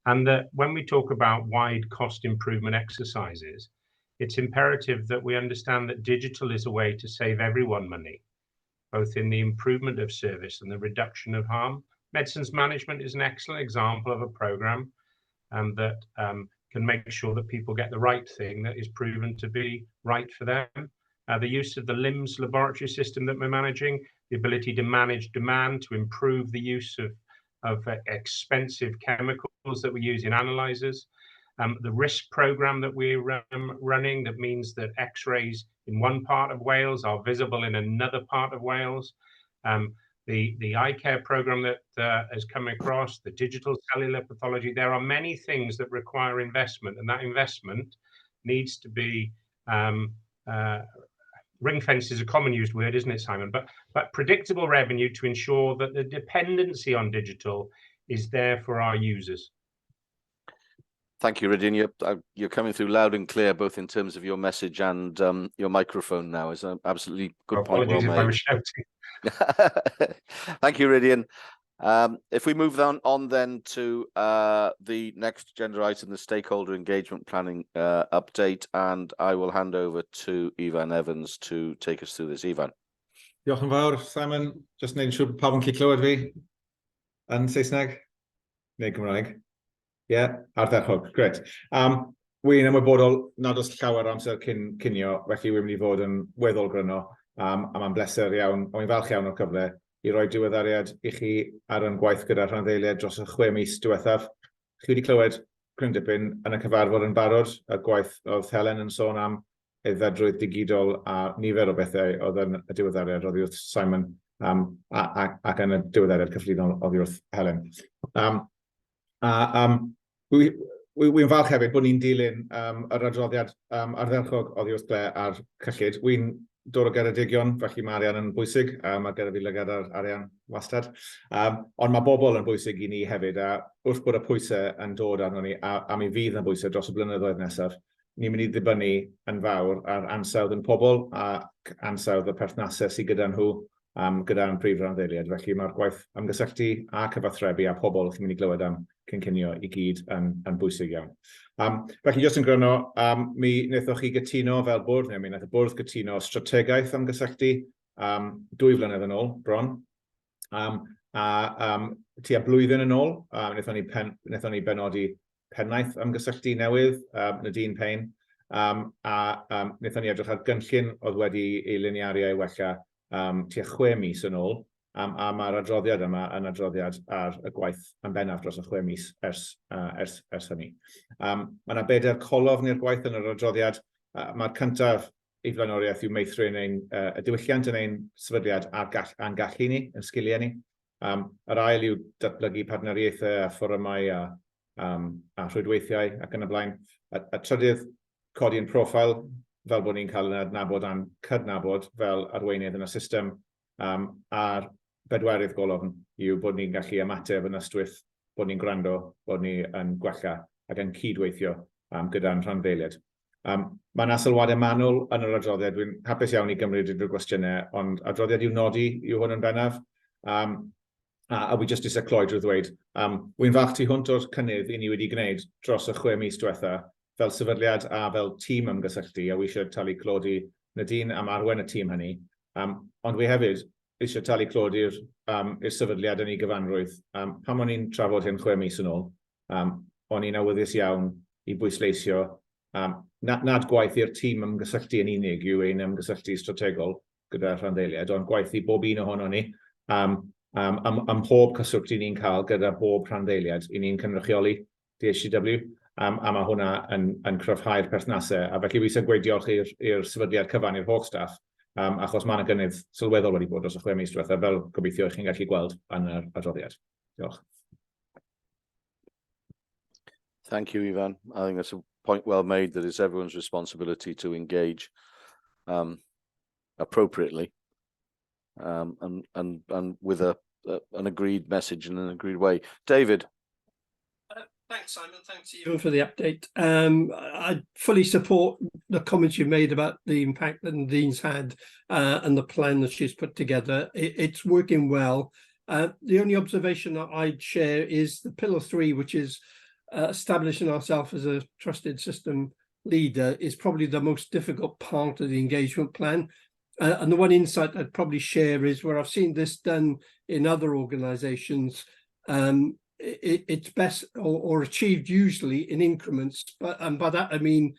and that when we talk about wide cost improvement exercises, it's imperative that we understand that digital is a way to save everyone money, both in the improvement of service and the reduction of harm. Medicines management is an excellent example of a programme that can make sure that people get the right thing that is proven to be right for them. The use of the LIMS laboratory system that we're managing, the ability to manage demand, to improve the use of expensive chemicals that we use in analyzers. The risk programme that we're running, that means that X-rays in one part of Wales are visible in another part of Wales. The eye care programme that has come across, the digital cellular pathology. There are many things that require investment, and that investment needs to be ring fence is a common used word, isn't it, Simon? But predictable revenue to ensure that the dependency on digital is there for our users. Thank you, Rydian. You're coming through loud and clear, both in terms of your message and your microphone now. Is an absolutely good point. Apologies if I was shouting. Thank you, Rydian. If we move on then to the next agenda item, the stakeholder engagement planning update, and I will hand over to Ifan Evans to take us through this. Ifan. Diolch yn fawr, Simon. Just neud siŵr pawb yn gallu clywed fi yn Saesneg neu Gymraeg. Ardderchog, gret. Wy'n ymwybodol nad oes llawer amser cynio, felly wy'n mynd i fod yn weddol gryno, a mae'n bleser iawn, a wy'n falch iawn o'r cyfle i roi diweddariad i chi ar yn gwaith gyda rhanddeiliad dros y 6 mis diwethaf. Chi wedi clywed cryn dipyn yn y cyfarfod yn barod, y gwaith oedd Helen yn sôn am, eiddfedrwydd digidol a nifer o bethau oedd yn y diweddariad oddi wrth Simon ac yn y diweddariad cyffredinol oddi wrth Helen. Wy'n falch hefyd bod ni'n dilyn yr adroddiad ardderchog oddi wrth Claire ar cyllid. Wy'n dod o Geredigion, felly mae arian yn bwysig, mae gyda fi lygad ar arian wastad. Ond mae bobl yn bwysig i ni hefyd, a wrth bod y pwysau yn dod arno ni, a mi fydd yn bwysau dros y blynyddoedd nesaf, ni'n mynd i ddibynnu yn fawr ar ansawdd yn pobl ac ansawdd y perthnasau sydd gyda nhw gyda'n prif rhanddeiliad. Felly mae'r gwaith ymgysylltu a cyfathrebu a pobl chi'n mynd i glywed am cynllunio i gyd yn bwysig iawn. Felly, jyst yn gryno, mi wnaethoch chi gytuno fel bwrdd, neu mi wnaeth y bwrdd gytuno strategaeth ymgysylltu 2 flynedd yn ôl, bron. Tua blwyddyn yn ôl, wnaethon ni benodi pennaeth ymgysylltu newydd, Nadine Payne, wnaethon ni edrych ar gynllun oedd wedi ei liniaru ei wella tua 6 mis yn ôl, a mae'r adroddiad yma yn adroddiad ar y gwaith yn bennaf dros y 6 mis ers hynny. Mae yna 4 colofn i'r gwaith yn yr adroddiad. Mae'r cyntaf i flaenoriaeth yw meithrin y diwylliant yn ein sefydliad a'n gallu ni, yn sgiliau ni. Yr ail yw datblygu partneriaethau a fforymau a rhwydweithiau ac yn y blaen. Y trydydd, codi'n profil, fel bod ni'n cael yn adnabod a'n cydnabod fel arweinydd yn y system. A'r bedwerydd golofn yw bod ni'n gallu ymateb yn ystwyth, bod ni'n gwrando, bod ni'n gwella ac yn cydweithio gyda'n rhanddeiliad. Mae yna sylwadau manwl yn yr adroddiad. Dwi'n hapus iawn i gymryd unrhyw gwestiynau, ond adroddiad i'w nodi yw hwn yn bennaf. A wi jyst eisiau cloi drwy ddweud, wy'n falch tu hwnt o'r cynnydd i ni wedi gwneud dros y 6 mis diwetha fel sefydliad a fel tîm ymgysylltu, a wi eisiau talu clodi Nadine am arwen y tîm hynny. Ond wi hefyd eisiau talu clodi'r i'r sefydliad yn ei gyfanrwydd. Pam o'n i'n trafod hyn 6 mis yn ôl, o'n i'n awyddus iawn i bwysleisio nad gwaith i'r tîm ymgysylltu yn unig yw ein ymgysylltu strategol gyda'r rhandeiliad, ond gwaith i bob un ohono ni am pob cyswllt i ni'n cael gyda bob rhandeiliad i ni'n cynrychioli DHCW, a mae hwnna yn cryfhau'r perthnasau. A felly wi eisiau gweud diolch i'r sefydliad cyfan, i'r holl staff, achos mae yna gynnydd sylweddol wedi bod dros y 6 mis diwethaf, fel gobeithio chi'n gallu gweld yn yr adroddiad. Diolch. Thank you, Ivan. I think that's a point well made, that it's everyone's responsibility to engage appropriately and with an agreed message in an agreed way. David. Thanks, Simon. Thanks, Ivan, for the update. I fully support the comments you made about the impact that Nadine's had and the plan that she's put together. It's working well. The only observation that I'd share is the pillar 3, which is establishing ourselves as a trusted system leader, is probably the most difficult part of the engagement plan. And the one insight I'd probably share is where I've seen this done in other organisations, it's best or achieved usually in increments, but by that I mean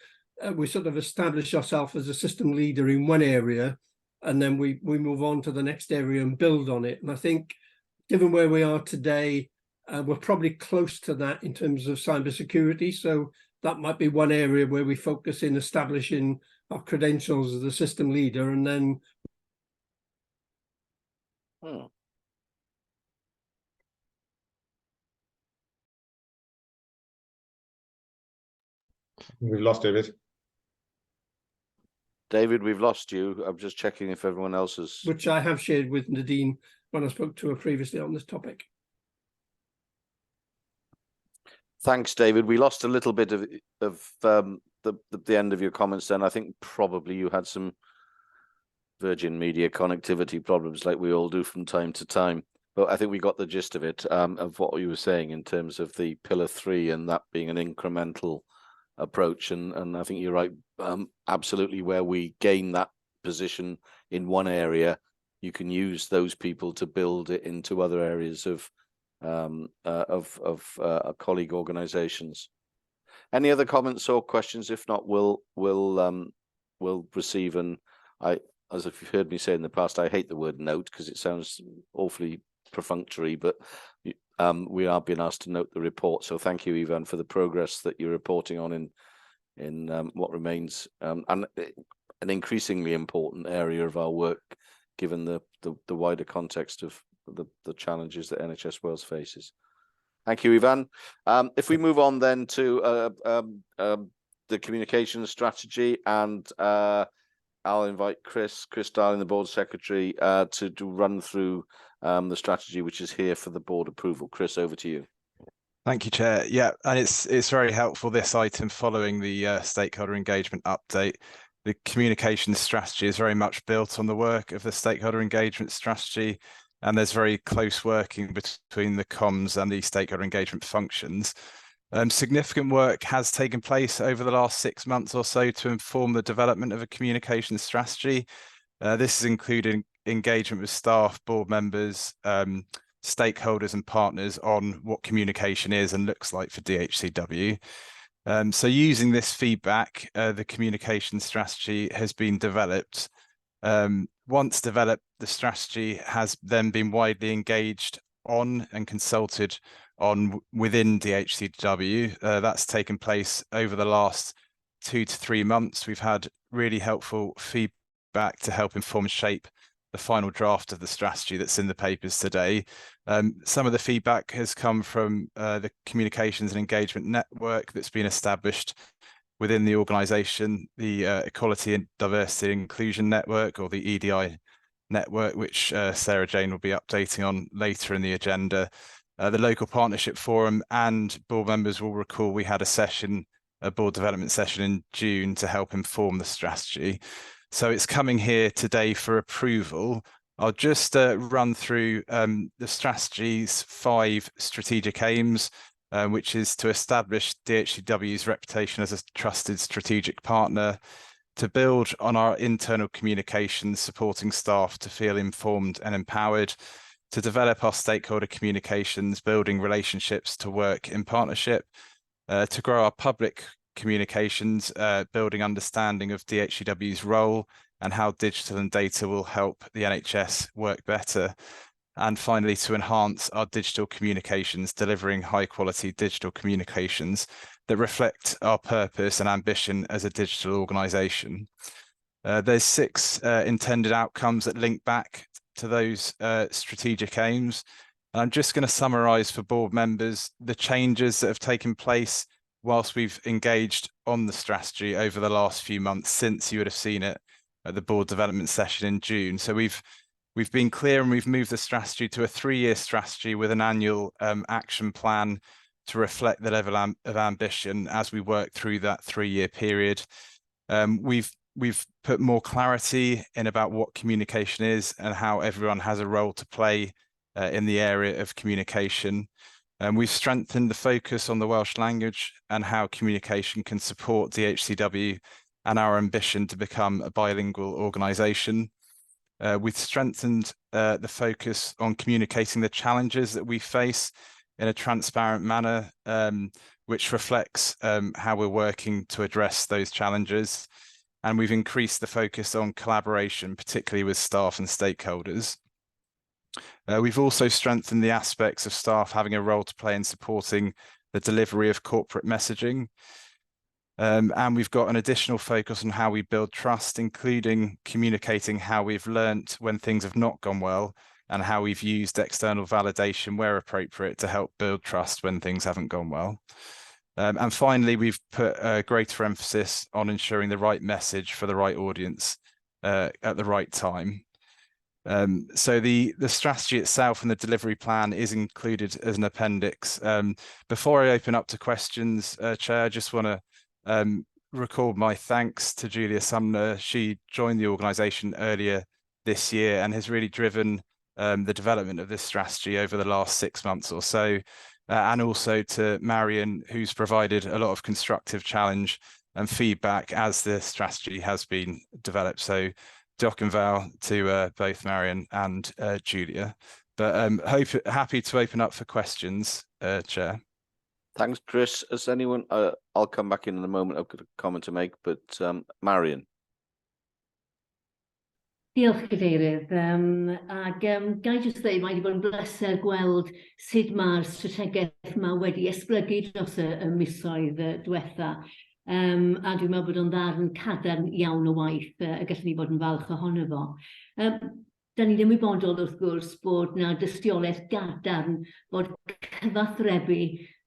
we sort of establish ourselves as a system leader in one area, and then we move on to the next area and build on it. And I think, given where we are today, we're probably close to that in terms of cybersecurity. So that might be one area where we focus in establishing our credentials as a system leader, and then. We've lost David. David, we've lost you. I'm just checking if everyone else has. Which I have shared with Nadine when I spoke to her previously on this topic. Thanks, David. We lost a little bit of the end of your comments then. I think probably you had some Virgin Media connectivity problems like we all do from time to time. But I think we got the gist of it, of what you were saying in terms of the pillar 3 and that being an incremental approach. And I think you're right, absolutely, where we gain that position in one area, you can use those people to build it into other areas of colleague organizations. Any other comments or questions? If not, we'll receive. And as if you've heard me say in the past, I hate the word note because it sounds awfully perfunctory, but we are being asked to note the report. So thank you, Ivan, for the progress that you're reporting on in what remains an increasingly important area of our work, given the wider context of the challenges that NHS Wales faces. Thank you, Ivan. If we move on then to the communications strategy, and I'll invite Chris Darling, the board secretary, to run through the strategy, which is here for the board approval. Chris, over to you. Thank you, Chair. Yeah, and it's very helpful, this item, following the stakeholder engagement update. The communication strategy is very much built on the work of the stakeholder engagement strategy, and there's very close working between the comms and the stakeholder engagement functions. Significant work has taken place over the last 6 months or so to inform the development of a communication strategy. This has included engagement with staff, board members, stakeholders and partners on what communication is and looks like for DHCW. So using this feedback, the communication strategy has been developed. Once developed, the strategy has then been widely engaged on and consulted on within DHCW. That's taken place over the last 2 to 3 months. We've had really helpful feedback to help inform and shape the final draft of the strategy that's in the papers today. Some of the feedback has come from the communications and engagement network that's been established within the organisation, the Equality and Diversity and Inclusion Network, or the EDI network, which Sarah Jane will be updating on later in the agenda. The local partnership forum, and board members will recall we had a board development session in June to help inform the strategy. So it's coming here today for approval. I'll just run through the strategy's 5 strategic aims, which is to establish DHCW's reputation as a trusted strategic partner, to build on our internal communications, supporting staff to feel informed and empowered, to develop our stakeholder communications, building relationships to work in partnership, to grow our public communications, building understanding of DHCW's role and how digital and data will help the NHS work better. And finally, to enhance our digital communications, delivering high quality digital communications that reflect our purpose and ambition as a digital organisation. There's 6 intended outcomes that link back to those strategic aims. And I'm just going to summarise for board members the changes that have taken place whilst we've engaged on the strategy over the last few months since you would have seen it at the board development session in June. So we've been clear and we've moved the strategy to a 3-year strategy with an annual action plan to reflect the level of ambition as we work through that 3-year period. We've put more clarity in about what communication is and how everyone has a role to play in the area of communication. We've strengthened the focus on the Welsh language and how communication can support DHCW and our ambition to become a bilingual organisation. We've strengthened the focus on communicating the challenges that we face in a transparent manner, which reflects how we're working to address those challenges. And we've increased the focus on collaboration, particularly with staff and stakeholders. We've also strengthened the aspects of staff having a role to play in supporting the delivery of corporate messaging. And we've got an additional focus on how we build trust, including communicating how we've learnt when things have not gone well and how we've used external validation where appropriate to help build trust when things haven't gone well. And finally, we've put a greater emphasis on ensuring the right message for the right audience at the right time. So the strategy itself and the delivery plan is included as an appendix. Before I open up to questions, Chair, I just want to record my thanks to Julia Sumner. She joined the organisation earlier this year and has really driven the development of this strategy over the last 6 months or so. And also to Marion, who's provided a lot of constructive challenge and feedback as the strategy has been developed. So Doc and Val to both Marion and Julia. But happy to open up for questions, Chair. Thanks, Chris. As anyone, I'll come back in a moment. I've got a comment to make, but Marion. Diolch, Cadeirydd. Ga I jyst dweud, mae wedi bod yn bleser gweld sut mae'r strategaeth yma wedi esblygu dros y misoedd diwetha. A dwi'n meddwl bod o'n ddarn cadarn iawn o waith y gallwn ni bod yn falch ohono fo. Da ni ddim wybodol wrth gwrs bod na dystiolaeth gadarn bod cyfathrebu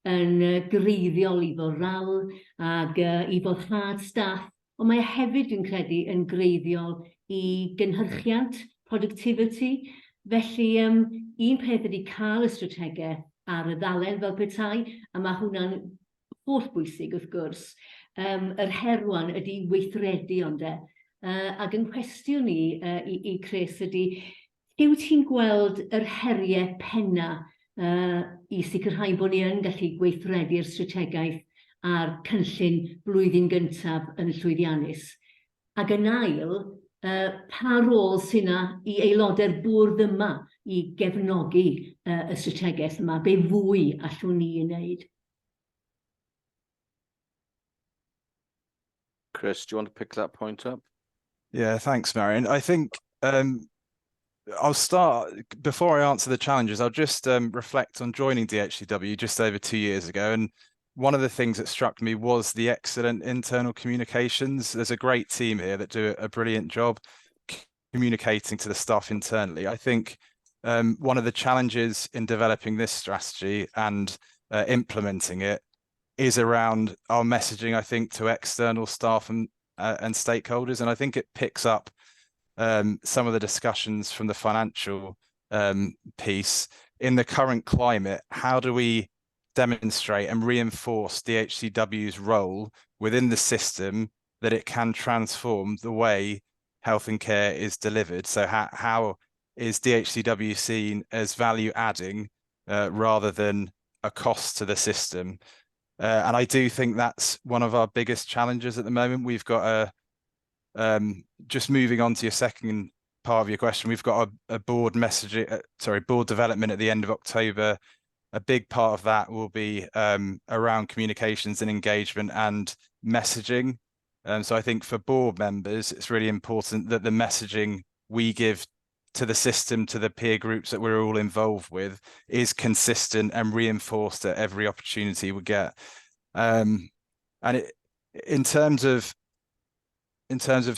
yn greiddiol i foral ac i boddhad staff, ond mae hefyd dwi'n credu yn greiddiol i gynhyrchiant, productivity. Felly, un peth ydy cael y strategaeth ar y ddalen fel petai, a mae hwnna'n holl bwysig wrth gwrs. Yr herwan ydy weithredu ond ac yn cwestiwn i Chris ydy, yw ti'n gweld yr heriau penna i sicrhau bod ni yn gallu gweithredu'r strategaeth a'r cynllun blwyddyn gyntaf yn y llwyddiannus? Ac yn ail, pa rôl sy'n i aelodau'r bwrdd yma i gefnogi y strategaeth yma? Be fwy allwn ni yn wneud? Chris, do you want to pick that point up? Yeah, thanks, Marion. I think I'll start, before I answer the challenges, I'll just reflect on joining DHCW just over 2 years ago. And one of the things that struck me was the excellent internal communications. There's a great team here that do a brilliant job communicating to the staff internally. I think one of the challenges in developing this strategy and implementing it is around our messaging, I think, to external staff and stakeholders. And I think it picks up some of the discussions from the financial piece. In the current climate, how do we demonstrate and reinforce DHCW's role within the system that it can transform the way health and care is delivered? So how is DHCW seen as value adding rather than a cost to the system? And I do think that's one of our biggest challenges at the moment. We've got just moving on to your second part of your question, we've got a board messaging, board development at the end of October. A big part of that will be around communications and engagement and messaging. So I think for board members, it's really important that the messaging we give to the system, to the peer groups that we're all involved with, is consistent and reinforced at every opportunity we get. And in terms of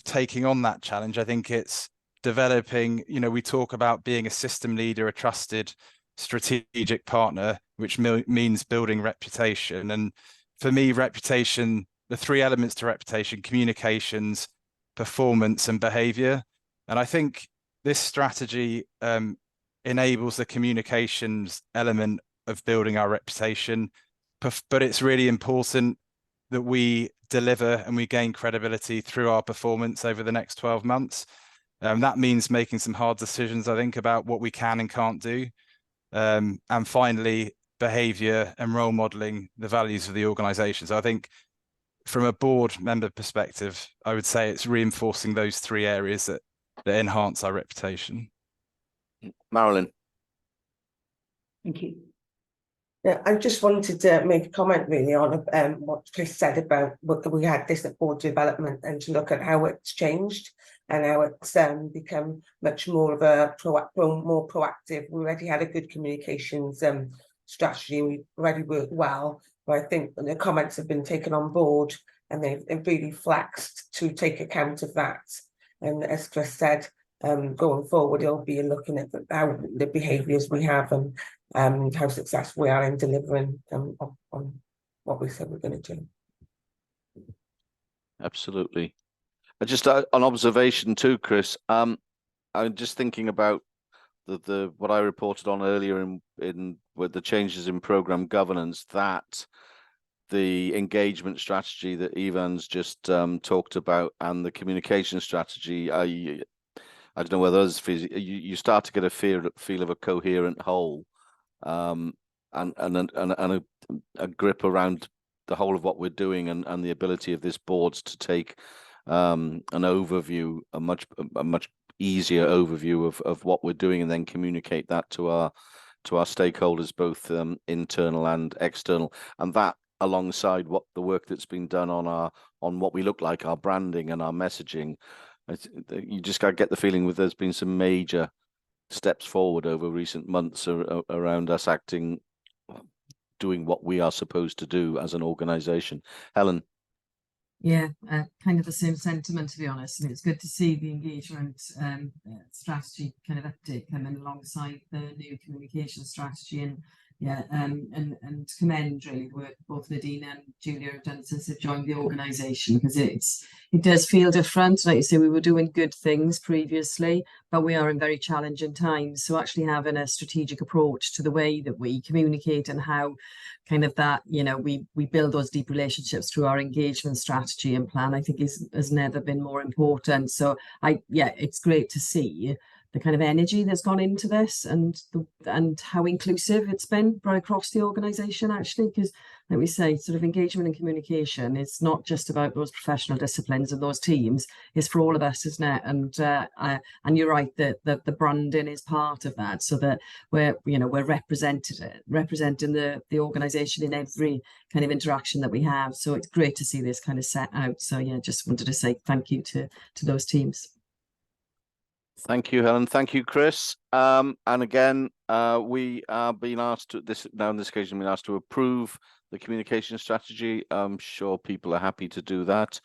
taking on that challenge, I think it's developing, we talk about being a system leader, a trusted strategic partner, which means building reputation. And for me, reputation, the three elements to reputation: communications, performance, and behavior. And I think this strategy enables the communications element of building our reputation, but it's really important that we deliver and we gain credibility through our performance over the next 12 months. That means making some hard decisions, I think, about what we can and can't do. And finally, behavior and role modeling the values of the organization. So I think from a board member perspective, I would say it's reinforcing those three areas that enhance our reputation. Marilyn. Thank you. Yeah, I just wanted to make a comment really on what Chris said about what we had this at board development, and to look at how it's changed and how it's become much more of a more proactive. We already had a good communications strategy. We already worked well, but I think the comments have been taken on board and they've really flexed to take account of that. And as Chris said, going forward, it'll be looking at how the behaviours we have and how successful we are in delivering on what we said we're going to do. Absolutely. Just an observation too, Chris. I'm just thinking about the what I reported on earlier in with the changes in program governance, that the engagement strategy that Ivan's just talked about, and the communication strategy. I don't know whether others feel you start to get a feel of a coherent whole, and a grip around the whole of what we're doing, and the ability of this board to take an overview, a much easier overview of what we're doing, and then communicate that to our stakeholders, both internal and external, and that alongside what the work that's been done on what we look like, our branding and our messaging. You just got to get the feeling there's been some major steps forward over recent months around us doing what we are supposed to do as an organization. Helen. Yeah, kind of the same sentiment, to be honest. And it's good to see the engagement strategy kind of update coming alongside the new communication strategy. And yeah, and commend really the work both Nadine and Julia have done since they've joined the organisation, because it does feel different. Like you say, we were doing good things previously, but we are in very challenging times. So actually having a strategic approach to the way that we communicate and how kind of that, we build those deep relationships through our engagement strategy and plan, I think has never been more important. So it's great to see the kind of energy that's gone into this, and how inclusive it's been right across the organisation, actually, because like we say, sort of engagement and communication, it's not just about those professional disciplines and those teams, it's for all of us, isn't it? And you're right that the branding is part of that, so that we're representing the organisation in every kind of interaction that we have. So it's great to see this kind of set out. So yeah, just wanted to say thank you to those teams. Thank you, Helen. Thank you, Chris. And again, we are being asked on this occasion, being asked to approve the communication strategy. I'm sure people are happy to do that.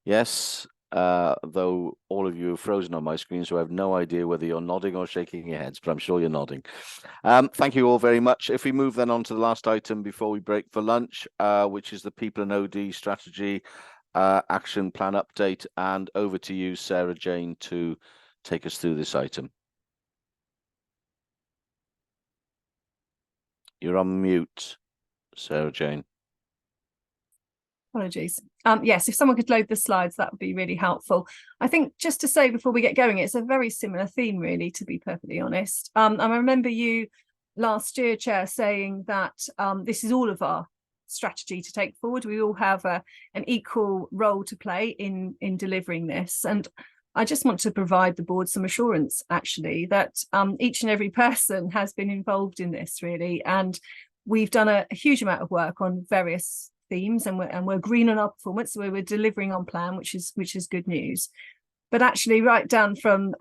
Yes, though all of you have frozen on my screen, so I have no idea whether you're nodding or shaking your heads, but I'm sure you're nodding. Thank you all very much. If we move then on to the last item before we break for lunch, which is the People and OD strategy action plan update, and over to you, Sarah Jane, to take us through this item. You're on mute, Sarah Jane. Apologies. Yes, if someone could load the slides, that would be really helpful. I think just to say before we get going, it's a very similar theme, really, to be perfectly honest. I remember you last year, Chair, saying that this is all of our strategy to take forward. We all have an equal role to play in delivering this. And I just want to provide the board some assurance, actually, that each and every person has been involved in this, really. And we've done a huge amount of work on various themes, and we're green on our performance, so we're delivering on plan, which is good news. But actually, right down from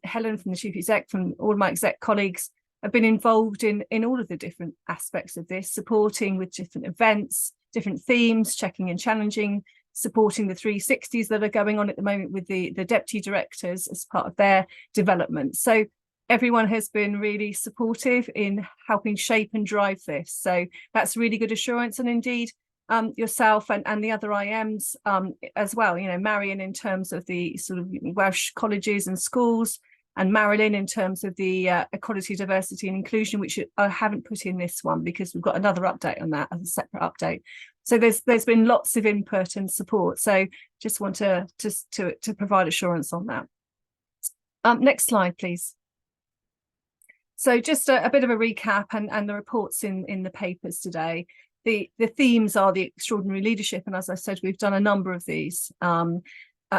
Helen, from the chief exec, from all my exec colleagues, have been involved in all of the different aspects of this, supporting with different events, different themes, checking and challenging, supporting the 360s that are going on at the moment with the deputy directors as part of their development. So everyone has been really supportive in helping shape and drive this. So that's really good assurance. And indeed, yourself and the other IMs as well, you know, Marion in terms of the sort of Welsh colleges and schools, and Marilyn in terms of the equality, diversity and inclusion, which I haven't put in this one because we've got another update on that as a separate update. So there's been lots of input and support. So just want to provide assurance on that. Next slide, please. So just a bit of a recap and the reports in the papers today. The themes are the extraordinary leadership, and as I said, we've done a number of these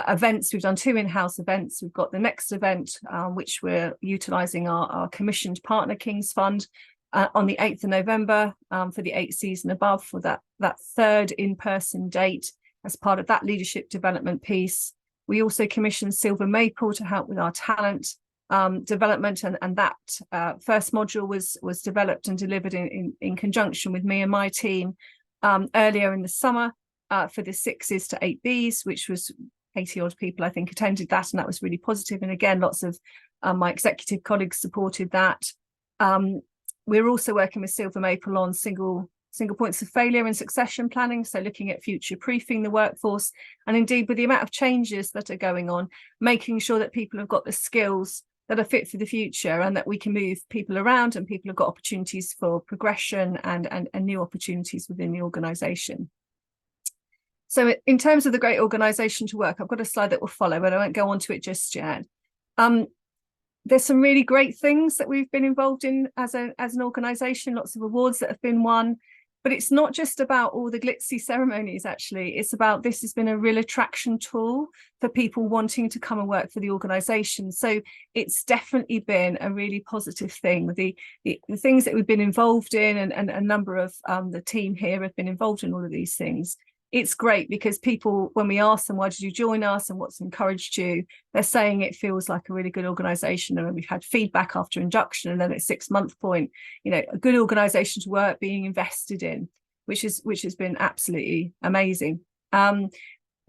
events. We've done 2 in-house events. We've got the next event, which we're utilising our commissioned partner King's Fund on the 8th of November for the 8 season above, for that 3rd in-person date as part of that leadership development piece. We also commissioned Silver Maple to help with our talent development, and that first module was developed and delivered in conjunction with me and my team earlier in the summer for the 6s to 8Bs, which was 80 odd people I think attended that, and that was really positive. And again, lots of my executive colleagues supported that. We're also working with Silver Maple on single points of failure and succession planning, so looking at future proofing the workforce, and indeed with the amount of changes that are going on, making sure that people have got the skills that are fit for the future, and that we can move people around and people have got opportunities for progression and new opportunities within the organisation. So in terms of the great organisation to work, I've got a slide that will follow, but I won't go on to it just yet. There's some really great things that we've been involved in as an organisation, lots of awards that have been won, but it's not just about all the glitzy ceremonies, actually. It's about, this has been a real attraction tool for people wanting to come and work for the organisation. So it's definitely been a really positive thing. The things that we've been involved in, and a number of the team here have been involved in all of these things. It's great because people, when we ask them, why did you join us and what's encouraged you, they're saying it feels like a really good organisation. And we've had feedback after induction, and then at 6-month point, you know, a good organisation to work, being invested in, which has been absolutely amazing. The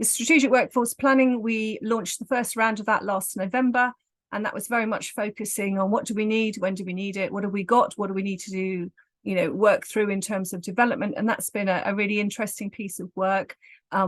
strategic workforce planning, we launched the first round of that last November, and that was very much focusing on what do we need, when do we need it, what have we got, what do we need to do, you know, work through in terms of development. And that's been a really interesting piece of work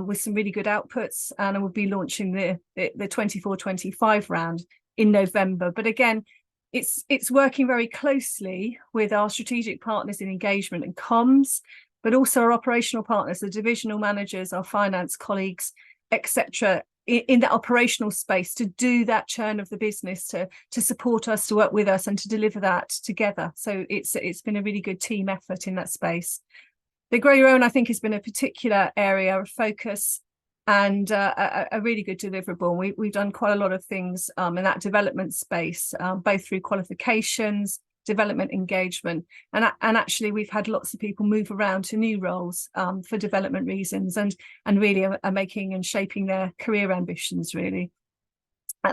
with some really good outputs, and we'll be launching the 24-25 round in November. But again, it's working very closely with our strategic partners in engagement and comms, but also our operational partners, the divisional managers, our finance colleagues, etc., in that operational space, to do that churn of the business, to support us, to work with us, and to deliver that together. So it's been a really good team effort in that space. The Grow Your Own, I think, has been a particular area of focus and a really good deliverable. We've done quite a lot of things in that development space, both through qualifications, development engagement, and actually we've had lots of people move around to new roles for development reasons, and really are making and shaping their career ambitions, really.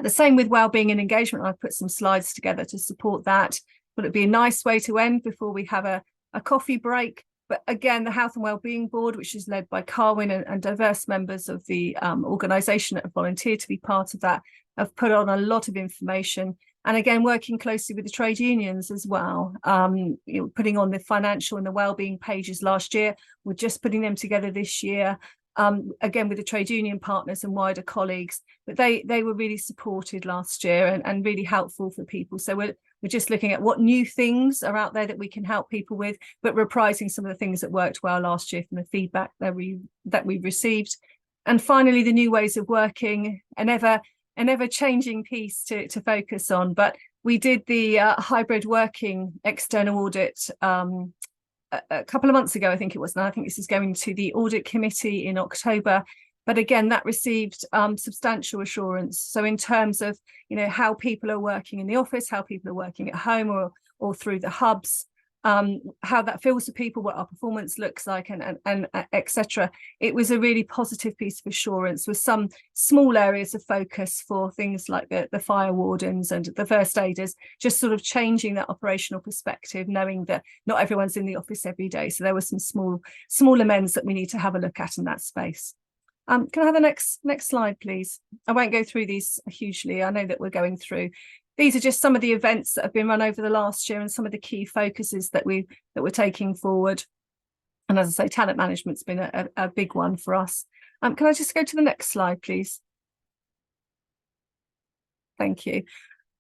The same with wellbeing and engagement. I've put some slides together to support that, but it'd be a nice way to end before we have a coffee break. But again, the Health and Wellbeing Board, which is led by Carwyn and diverse members of the organisation that have volunteered to be part of that, have put on a lot of information. And again, working closely with the trade unions as well, you know, putting on the financial and the wellbeing pages last year. We're just putting them together this year, again with the trade union partners and wider colleagues. But they were really supported last year and really helpful for people. So we're just looking at what new things are out there that we can help people with, but reprising some of the things that worked well last year from the feedback that we've received. And finally, the new ways of working, an ever-changing piece to focus on. But we did the hybrid working external audit a couple of months ago, I think it was. Now I think this is going to the audit committee in October. But again, that received substantial assurance. So in terms of, you know, how people are working in the office, how people are working at home or through the hubs, how that feels to people, what our performance looks like, and etc. It was a really positive piece of assurance, with some small areas of focus for things like the fire wardens and the first aiders, just sort of changing that operational perspective, knowing that not everyone's in the office every day. So there were some small amends that we need to have a look at in that space. Can I have the next slide, please? I won't go through these hugely. I know that we're going through. These are just some of the events that have been run over the last year and some of the key focuses that we're taking forward. And as I say, talent management's been a big one for us. Can I just go to the next slide, please? Thank you.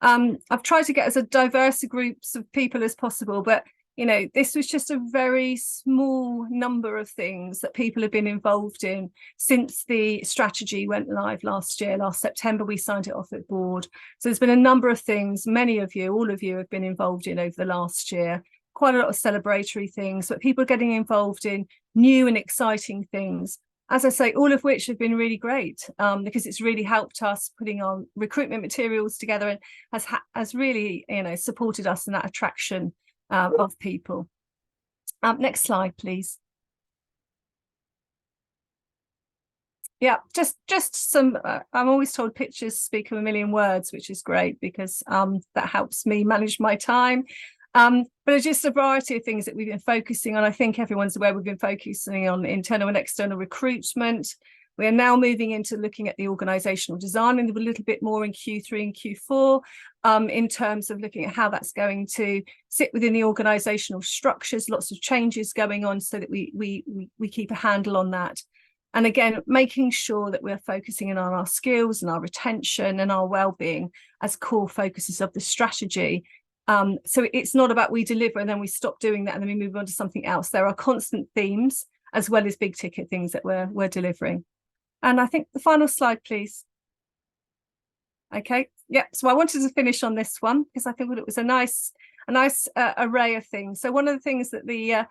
I've tried to get as a diverse groups of people as possible, but you know, this was just a very small number of things that people have been involved in since the strategy went live last year. Last September, we signed it off at Bwrdd. So there's been a number of things, many of you, all of you have been involved in over the last year, quite a lot of celebratory things, but people are getting involved in new and exciting things. As I say, all of which have been really great, because it's really helped us putting on recruitment materials together and has really, you know, supported us in that attraction of people. Next slide, please. Yeah, just some, I'm always told pictures speak a million words, which is great because that helps me manage my time. But it's just a variety of things that we've been focusing on. I think everyone's aware we've been focusing on internal and external recruitment. We are now moving into looking at the organisational design and a little bit more in Q3 and Q4 in terms of looking at how that's going to sit within the organisational structures, lots of changes going on so that we keep a handle on that. And again, making sure that we're focusing in on our skills and our retention and our well-being as core focuses of the strategy. So it's not about we deliver and then we stop doing that and then we move on to something else. There are constant themes as well as big ticket things that we're delivering. And I think the final slide, please. Okay, yeah, so I wanted to finish on this one because I think it was a nice array of things. So one of the things that the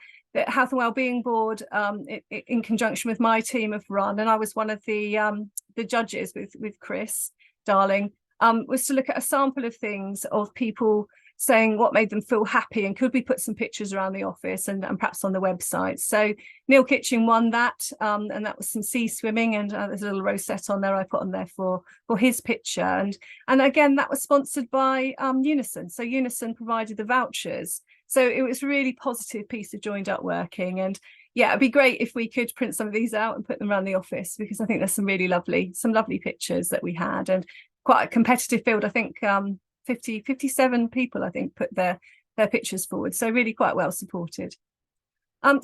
Health and Wellbeing Board, in conjunction with my team, have run, and I was one of the judges with Chris Darling, was to look at a sample of things of people saying what made them feel happy and could we put some pictures around the office and perhaps on the website. So Neil Kitchen won that, and that was some sea swimming, and there's a little rosette on there I put on there for his picture, and again that was sponsored by Unison. So Unison provided the vouchers, so it was a really positive piece of joined up working. And yeah, it'd be great if we could print some of these out and put them around the office, because I think there's some really lovely pictures that we had, and quite a competitive field. I think 57 people I think put their pictures forward, so really quite well supported.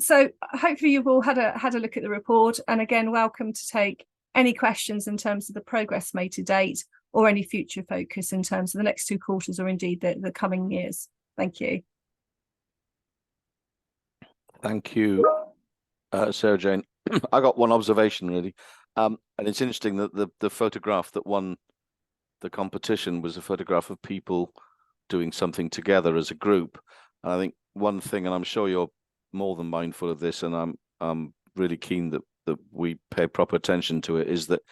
So hopefully you've all had a look at the report, and again welcome to take any questions in terms of the progress made to date or any future focus in terms of the next 2 quarters or indeed the coming years. Thank you. Thank you, Sarah Jane. I got one observation really, and it's interesting that the photograph that won the competition was a photograph of people doing something together as a group. And I think one thing, and I'm sure you're more than mindful of this, and I'm really keen that we pay proper attention to it, is that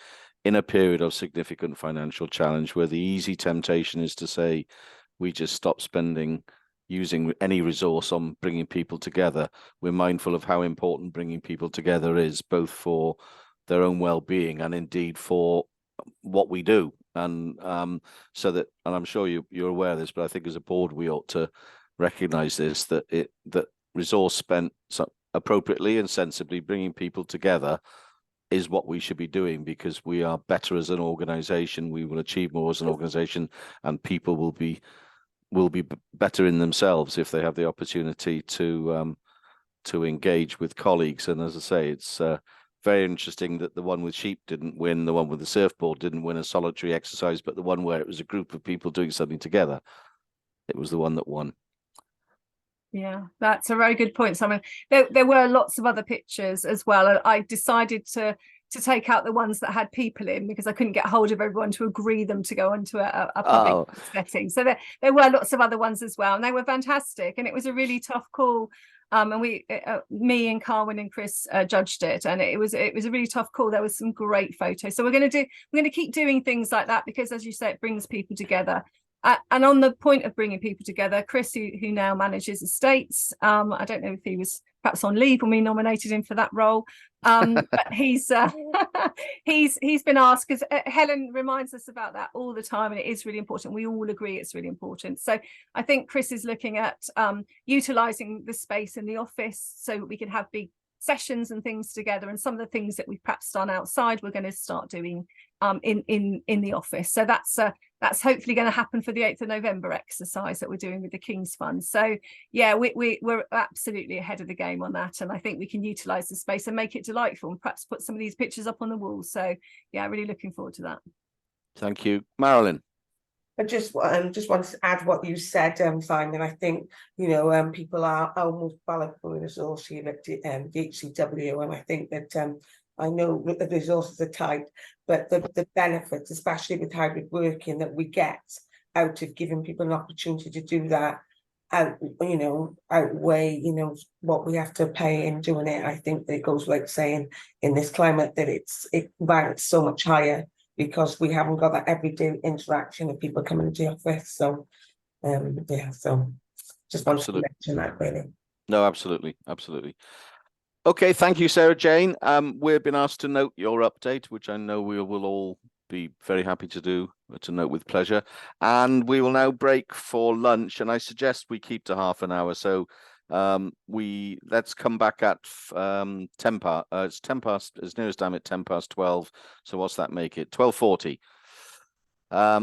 in a period of significant financial challenge where the easy temptation is to say we just stop using any resource on bringing people together, we're mindful of how important bringing people together is, both for their own well-being and indeed for what we do. And so that, and I'm sure you're aware of this, but I think as a board we ought to recognise this, that resource spent appropriately and sensibly bringing people together is what we should be doing, because we are better as an organisation, we will achieve more as an organisation, and people will be better in themselves if they have the opportunity to engage with colleagues. And as I say, it's very interesting that the one with sheep didn't win, the one with the surfboard didn't win a solitary exercise, but the one where it was a group of people doing something together, it was the one that won. Yeah, that's a very good point, Simon. There were lots of other pictures as well, and I decided to take out the ones that had people in because I couldn't get hold of everyone to agree them to go onto a public setting. So there were lots of other ones as well, and they were fantastic, and it was a really tough call And me and Carwyn and Chris judged it, and it was a really tough call. There was some great photos, so we're going to keep doing things like that, because as you say, it brings people together. And on the point of bringing people together, Chris, who now manages estates, I don't know if he was perhaps on leave when we nominated him for that role, but he's been asked, because Helen reminds us about that all the time, and it is really important. We all agree it's really important. So I think Chris is looking at utilising the space in the office so that we can have big sessions and things together, and some of the things that we've perhaps done outside we're going to start doing in the office. So that's hopefully going to happen for the 8th of November exercise that we're doing with the King's Fund. So yeah, we're absolutely ahead of the game on that, and I think we can utilise the space and make it delightful, and perhaps put some of these pictures up on the wall. So yeah, really looking forward to that. Thank you. Marilyn. I just wanted to add what you said, Simon. I think, people are almost valuable resource here at the HCW, and I think that I know that the resources are tight, but the benefits, especially with hybrid working, that we get out of giving people an opportunity to do that, outweigh, what we have to pay in doing it. I think that it goes without saying in this climate that it ranks so much higher, because we haven't got that everyday interaction of people coming into the office. So, so just wanted to mention that, really. No, absolutely. Okay, thank you, Sarah Jane. We've been asked to note your update, which I know we will all be very happy to do, to note with pleasure. And we will now break for lunch, and I suggest we keep to half an hour. So let's come back at 10 past. It's 10 past, as near as damn it, 10 past 12. So what's that make it? 12:40.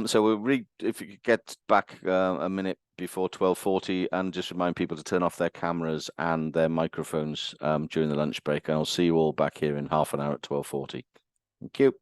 So if you could get back a minute before 12:40, and just remind people to turn off their cameras and their microphones during the lunch break. And I'll see you all back here in half an hour at 12:40. Thank you.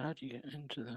How do you get into the...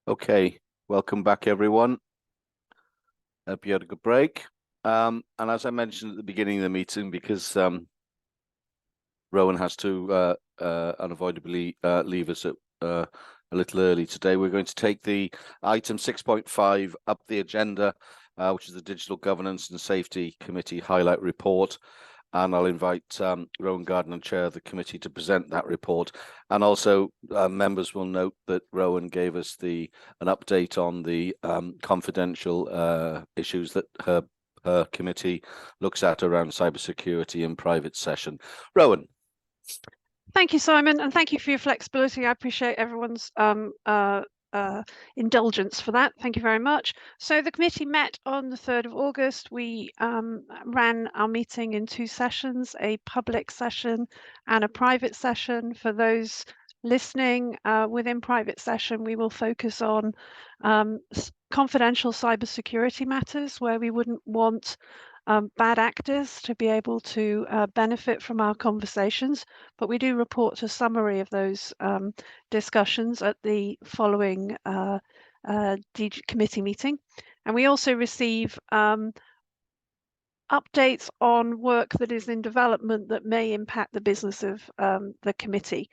Okay, welcome back, everyone. Hope you had a good break. And as I mentioned at the beginning of the meeting, because Rowan has to unavoidably leave us at a little early today, we're going to take the item 6.5 up the agenda, which is the Digital Governance and Safety Committee Highlight Report. And I'll invite Rowan Gardner, Chair of the committee, to present that report. And also members will note that Rowan gave us an update on the confidential issues that her committee looks at around cybersecurity in private session. Rowan. Thank you, Simon, and thank you for your flexibility. I appreciate everyone's indulgence for that. Thank you very much. So the committee met on the 3rd of August. We ran our meeting in 2 sessions, a public session and a private session. For those listening, within private session, we will focus on confidential cybersecurity matters where we wouldn't want bad actors to be able to benefit from our conversations, but we do report a summary of those discussions at the following committee meeting. And we also receive updates on work that is in development that may impact the business of the committee.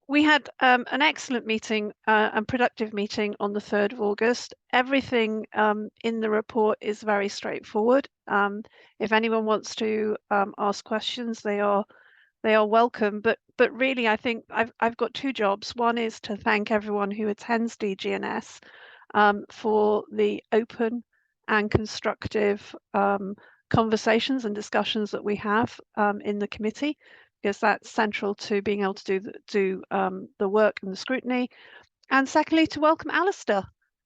We had an excellent meeting and productive meeting on the 3rd of August. Everything in the report is very straightforward. If anyone wants to ask questions, they are welcome. But really, I think I've got 2 jobs. One is to thank everyone who attends DGNS for the open and constructive conversations and discussions that we have in the committee, because that's central to being able to do the work and the scrutiny. And secondly, to welcome Alistair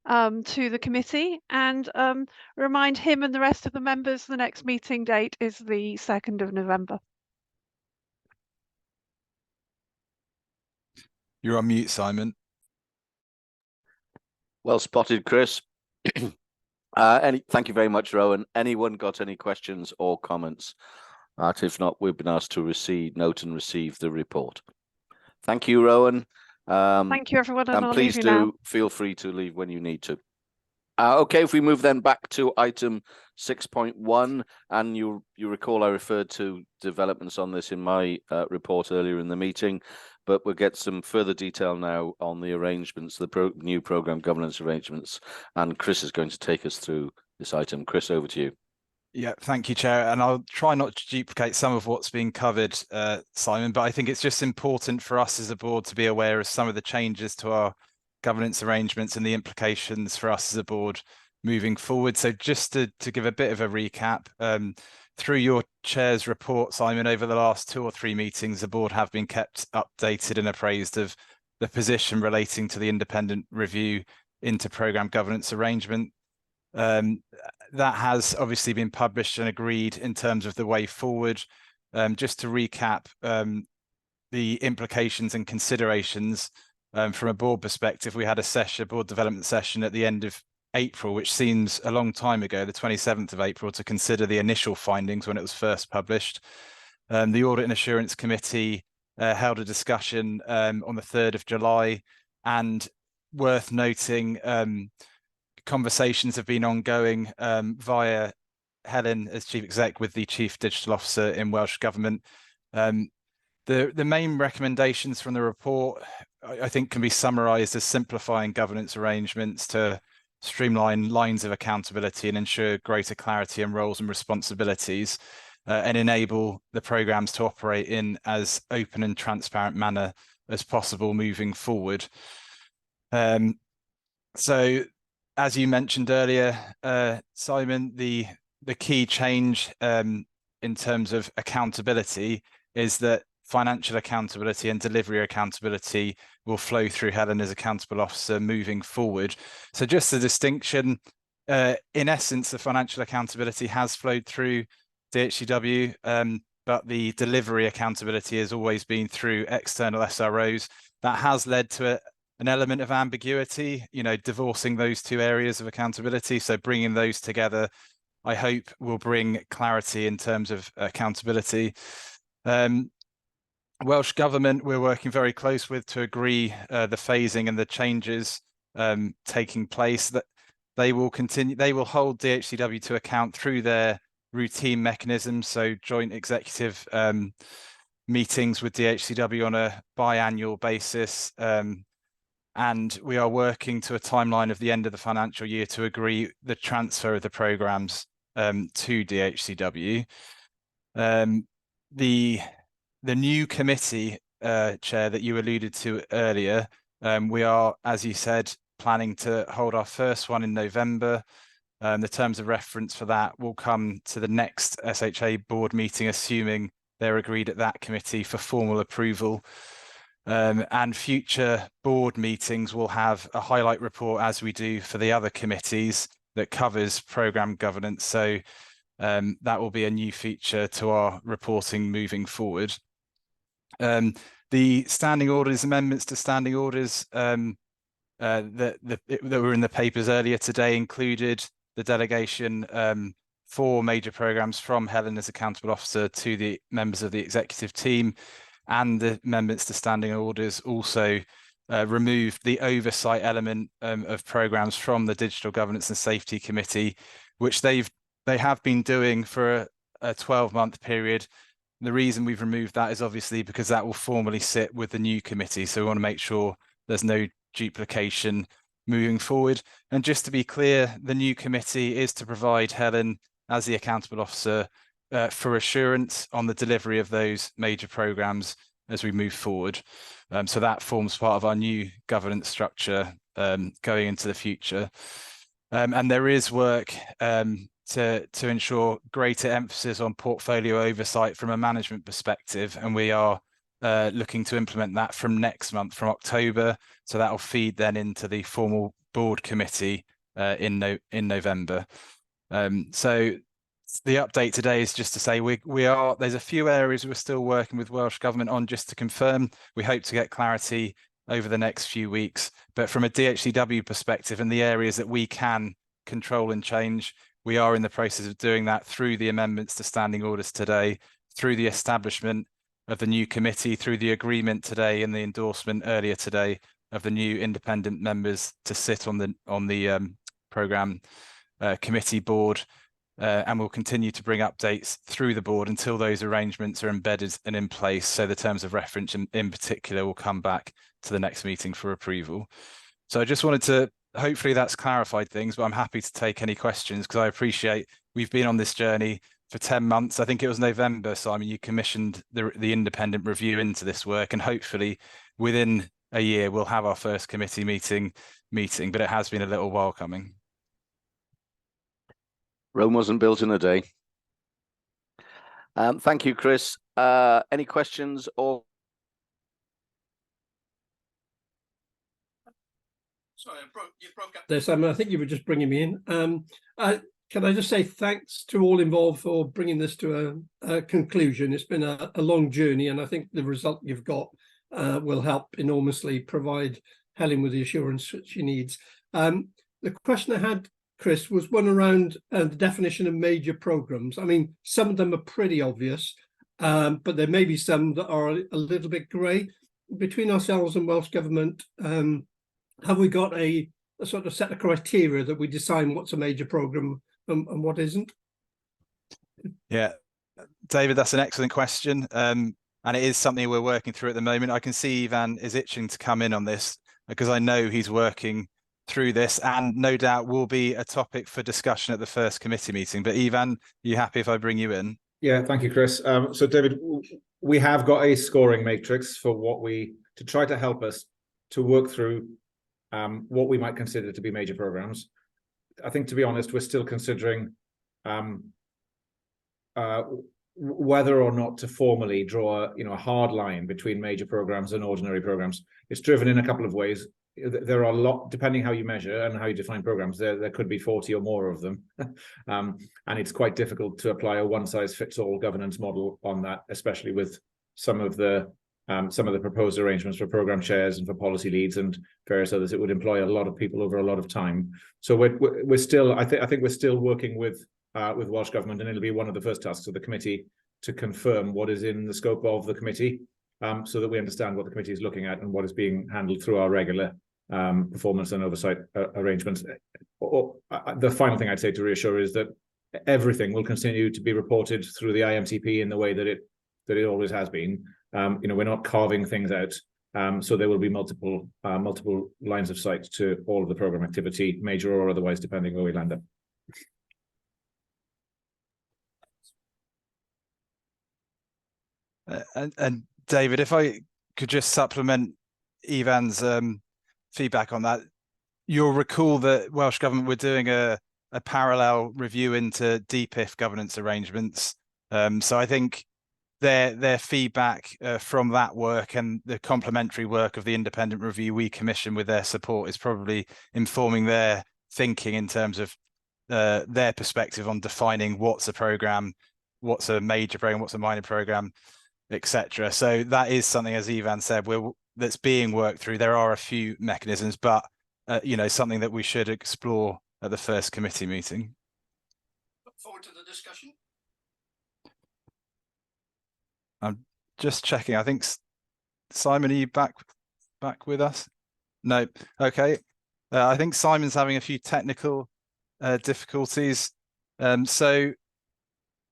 to the committee and remind him and the rest of the members the next meeting date is the 2nd of November. You're on mute, Simon. Well spotted, Chris. Thank you very much, Rowan. Anyone got any questions or comments? If not, we've been asked to note and receive the report. Thank you, Rowan. Thank you, everyone. And please do feel free to leave when you need to. Okay, if we move then back to item 6.1, and you recall I referred to developments on this in my report earlier in the meeting, but we'll get some further detail now on the arrangements, the new program governance arrangements, and Chris is going to take us through this item. Chris, over to you. Yeah, thank you, Chair. And I'll try not to duplicate some of what's been covered, Simon, but I think it's just important for us as a board to be aware of some of the changes to our governance arrangements and the implications for us as a board moving forward. So just to give a bit of a recap, through your Chair's report, Simon, over the last 2 or 3 meetings, the board have been kept updated and appraised of the position relating to the independent review into programme governance arrangement. That has obviously been published and agreed in terms of the way forward. Just to recap the implications and considerations from a board perspective, we had a board development session at the end of April, which seems a long time ago, the 27th of April, to consider the initial findings when it was first published. The Audit and Assurance Committee held a discussion on the 3rd of July, and worth noting, conversations have been ongoing via Helen as Chief Exec with the Chief Digital Officer in Welsh Government. The main recommendations from the report, I think, can be summarised as simplifying governance arrangements to streamline lines of accountability and ensure greater clarity in roles and responsibilities, and enable the programmes to operate in as open and transparent manner as possible moving forward. So, as you mentioned earlier, Simon, the key change in terms of accountability is that financial accountability and delivery accountability will flow through Helen as accountable officer moving forward. So just a distinction, in essence, the financial accountability has flowed through DHCW, but the delivery accountability has always been through external SROs. That has led to an element of ambiguity, divorcing those two areas of accountability. So bringing those together, I hope, will bring clarity in terms of accountability. Welsh Government, we're working very close with to agree the phasing and the changes taking place. That they will continue. They will hold DHCW to account through their routine mechanisms, so joint executive meetings with DHCW on a biannual basis, and we are working to a timeline of the end of the financial year to agree the transfer of the programmes to DHCW. The new committee, Chair, that you alluded to earlier, we are, as you said, planning to hold our first one in November. The terms of reference for that will come to the next SHA board meeting, assuming they're agreed at that committee for formal approval. And future board meetings will have a highlight report, as we do for the other committees, that covers programme governance. So that will be a new feature to our reporting moving forward. The standing orders, amendments to standing orders that were in the papers earlier today included the delegation for major programmes from Helen as accountable officer to the members of the executive team, and the amendments to standing orders also removed the oversight element of programmes from the Digital Governance and Safety Committee, which they have been doing for a 12-month period. The reason we've removed that is obviously because that will formally sit with the new committee. So we want to make sure there's no duplication moving forward. And just to be clear, the new committee is to provide Helen as the accountable officer for assurance on the delivery of those major programmes as we move forward. So that forms part of our new governance structure going into the future. And there is work to ensure greater emphasis on portfolio oversight from a management perspective, and we are looking to implement that from next month, from October. So that will feed then into the formal board committee in November. So the update today is just to say there's a few areas we're still working with Welsh Government on, just to confirm. We hope to get clarity over the next few weeks, but from a DHCW perspective and the areas that we can control and change, we are in the process of doing that through the amendments to standing orders today, through the establishment of the new committee, through the agreement today and the endorsement earlier today of the new independent members to sit on the programme committee board. And we'll continue to bring updates through the board until those arrangements are embedded and in place. So the terms of reference in particular will come back to the next meeting for approval. So I just wanted to, hopefully that's clarified things, but I'm happy to take any questions because I appreciate we've been on this journey for 10 months. I think it was November, Simon, you commissioned the independent review into this work, and hopefully within a year we'll have our first committee meeting, but it has been a little while coming. Rome wasn't built in a day. Thank you, Chris. Any questions or? Sorry, you broke there, Simon. I think you were just bringing me in. Can I just say thanks to all involved for bringing this to a conclusion. It's been a long journey, and I think the result you've got will help enormously provide Helen with the assurance that she needs. The question I had, Chris, was one around the definition of major programmes. I mean, some of them are pretty obvious, but there may be some that are a little bit grey. Between ourselves and Welsh Government, have we got a sort of set of criteria that we decide what's a major programme and what isn't? Yeah, David, that's an excellent question. And it is something we're working through at the moment. I can see Ivan is itching to come in on this because I know he's working through this and no doubt will be a topic for discussion at the first committee meeting. But Ivan, are you happy if I bring you in? Yeah, thank you, Chris. So David, we have got a scoring matrix for to try to help us to work through what we might consider to be major programs. I think, to be honest, we're still considering whether or not to formally draw a hard line between major programs and ordinary programs. It's driven in a couple of ways. There are a lot, depending how you measure and how you define programs, there could be 40 or more of them. And it's quite difficult to apply a one-size-fits-all governance model on that, especially with some of the proposed arrangements for program chairs and for policy leads and various others. It would employ a lot of people over a lot of time. So we're still, I think we're still working with Welsh Government, and it'll be one of the first tasks of the committee to confirm what is in the scope of the committee, so that we understand what the committee is looking at and what is being handled through our regular performance and oversight arrangements. The final thing I'd say to reassure is that everything will continue to be reported through the IMTP in the way that it always has been. We're not carving things out, so there will be multiple lines of sight to all of the program activity, major or otherwise, depending where we land up. And David, if I could just supplement Ivan's feedback on that, you'll recall that Welsh Government were doing a parallel review into DPIF governance arrangements. So I think their feedback from that work and the complementary work of the independent review we commission with their support is probably informing their thinking in terms of their perspective on defining what's a programme, what's a major programme, what's a minor programme, etc. So that is something, as Ivan said, that's being worked through. There are a few mechanisms, but something that we should explore at the first committee meeting. Look forward to the discussion. I'm just checking. I think Simon, are you back with us? No. Okay. I think Simon's having a few technical difficulties. So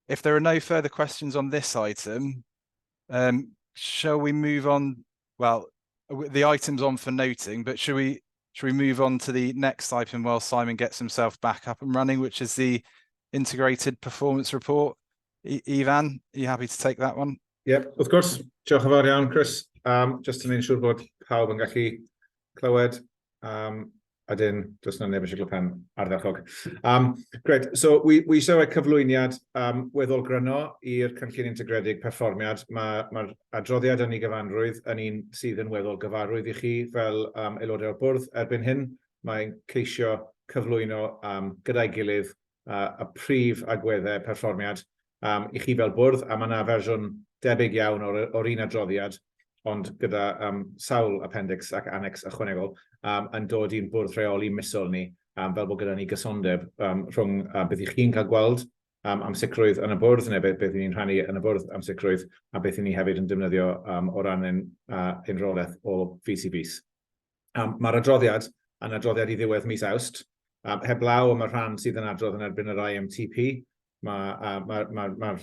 if there are no further questions on this item, shall we move on? Well, the item's on for noting, but should we move on to the next item while Simon gets himself back up and running, which is the integrated performance report? Ivan, are you happy to take that one? Yep, of course. Diolch yn fawr iawn, Chris. Just to ensure bod pawb yn gallu clywed. A dyn, does na neb eisiau glwb pen ardderchog. Great, so we show a cyflwyniad weddol gryno i'r cynllun integredig perfformiad. Mae'r adroddiad yn ei gyfanrwydd yn un sydd yn weddol gyfarwydd i chi fel aelodau o'r bwrdd erbyn hyn. Mae'n ceisio cyflwyno gyda'i gilydd y prif agweddau perfformiad i chi fel bwrdd, a mae yna fersiwn debyg iawn o'r un adroddiad, ond gyda sawl appendix ac annex ychwanegol yn dod i'n bwrdd rheoli misol ni, fel bod gyda ni gysondeb rhwng beth i chi'n cael gweld amsicrwydd yn y bwrdd, neu beth i ni'n rhannu yn y bwrdd amsicrwydd, a beth i ni hefyd yn defnyddio o ran unrolaeth o fis i fis. Mae'r adroddiad yn adroddiad i ddiwedd mis Awst, heblaw am y rhan sydd yn adrodd yn erbyn yr IMTP. Mae'r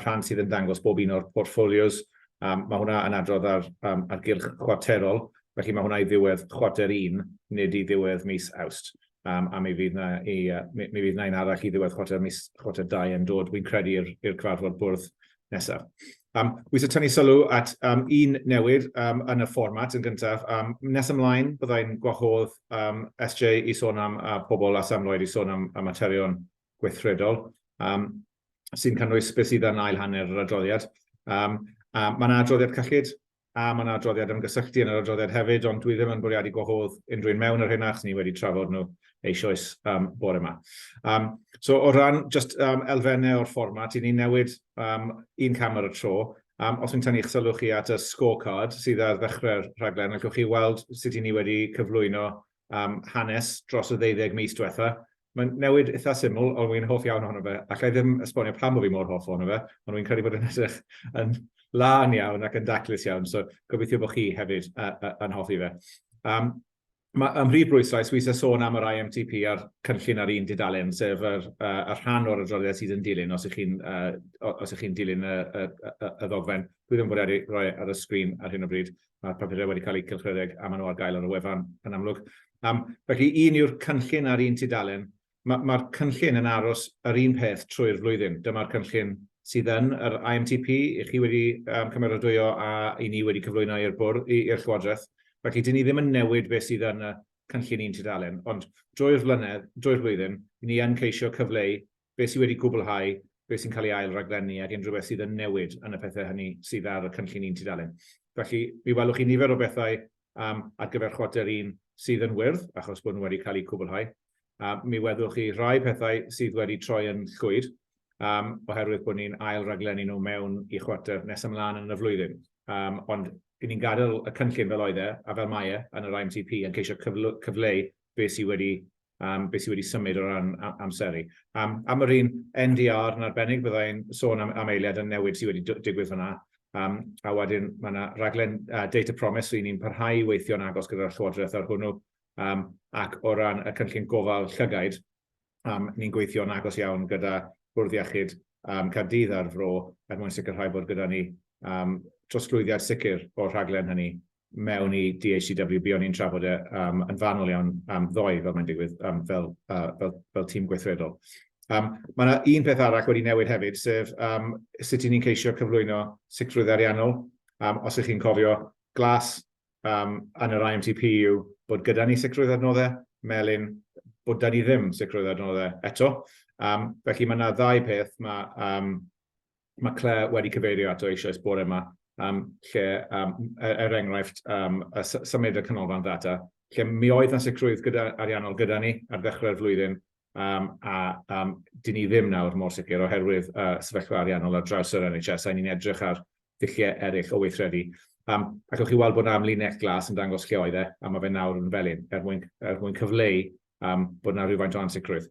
rhan sydd yn dangos bob un o'r portfolios. Mae hwnna yn adrodd ar gylch chwarterol, felly mae hwnna i ddiwedd chwarter 1, nid i ddiwedd mis Awst. A mi fydd na un arall i ddiwedd chwarter 2 yn dod, wy'n credu, i'r cyfarfod bwrdd nesaf. Wi eisiau tynnu sylw at un newid yn y fformat yn gyntaf. Nes ymlaen, byddai'n gwahodd SJ i sôn am pobl a samloed i sôn am materion gweithredol, sy'n cynnwys beth sydd yn ail hanner yr adroddiad. Mae yna adroddiad cyllid a mae yna adroddiad ymgysylltu yn yr adroddiad hefyd, ond dwi ddim yn bwriadu gwahodd unrhyw'n mewn yr hynna, achos ni wedi trafod nhw eisoes bore yma. So o ran just elfennau o'r fformat, i ni newid un camera y tro. Os yn tynnu'ch sylw chi at y scorecard sydd ar ddechrau'r rhaglen, allwch chi weld sut i ni wedi cyflwyno hanes dros y 12 mis diwetha. Mae'n newid eitha syml, ond wy'n hoff iawn ohono fe. Allai ddim esbonio pam bod fi mor hoff ohono fe, ond wy'n credu bod yn edrych yn lan iawn ac yn daclus iawn, so gobeithio bod chi hefyd yn hoffi fe. Ym mhrif bwyslais, wi eisiau sôn am yr IMTP a'r cynllun ar un dudalen, sef yr rhan o'r adroddiad sydd yn dilyn, os ych chi'n dilyn y ddogfen. Dwi ddim yn bwriadu rhoi ar y sgrin ar hyn o bryd. Mae'r papurau wedi cael eu cylchredeg a maen nhw ar gael ar y wefan yn amlwg. Felly, un yw'r cynllun ar un tudalen. Mae'r cynllun yn aros yr un peth trwy'r flwyddyn. Dyma'r cynllun sydd yn yr IMTP, i chi wedi cymeradwyo a i ni wedi cyflwyno i'r Llywodraeth. Felly, dyn ni ddim yn newid beth sydd yn y cynllun un tudalen, ond drwy'r flwyddyn, ni yn ceisio cyfleu beth sydd wedi gwblhau, beth sy'n cael ei ail raglenni ac unrhyw beth sydd yn newid yn y pethau hynny sydd ar y cynllun un tudalen. Felly, mi welwch chi nifer o bethau ar gyfer chwarter un sydd yn wyrdd, achos bod nhw wedi cael eu cwblhau. Mi weddwch chi rai pethau sydd wedi troi yn llwyd, oherwydd bod ni'n ail raglenni nhw mewn i chwarter nes ymlaen yn y flwyddyn. Ond i ni'n gadael y cynllun fel oedd a fel mae yn yr IMTP yn ceisio cyfleu beth sydd wedi symud o ran amseru. Am yr un NDR yn arbennig, byddai'n sôn am eiliad yn newid sydd wedi digwydd fyna. A wedyn mae yna raglen Data Promise, so ni'n parhau i weithio'n agos gyda'r Llywodraeth ar hwnnw. Ac o ran y cynllun gofal llygaid, ni'n gweithio'n agos iawn gyda Bwrdd Iechyd Caerdydd ar Fro er mwyn sicrhau bod gyda ni trosglwyddiad sicr o'r rhaglen hynny mewn i DHCWB, o'n i'n trafod yn fanwl iawn ddoe fel mae'n digwydd fel tîm gweithredol. Mae yna un peth arall wedi newid hefyd, sef sut ni'n ceisio cyflwyno sicrwydd ariannol. Os ych chi'n cofio, glas yn yr IMTP yw bod gyda ni sicrwydd adnoddau, melyn bod da ni ddim sicrwydd adnoddau eto. Felly mae yna ddau peth mae Claire wedi cyfeirio ato eisoes bore yma, lle enghraifft symud y canolfan ddata, lle mi oedd na sicrwydd ariannol gyda ni ar ddechrau'r flwyddyn, a dyn ni ddim nawr mor sicr oherwydd sefyllfa ariannol ar draws yr NHS, a ni'n edrych ar ddulliau eraill o weithredu. Ac o'ch chi weld bod am linell glas yn dangos lle oedd a mae fe nawr yn felyn er mwyn cyfleu bod yna rhywfaint o ansicrwydd.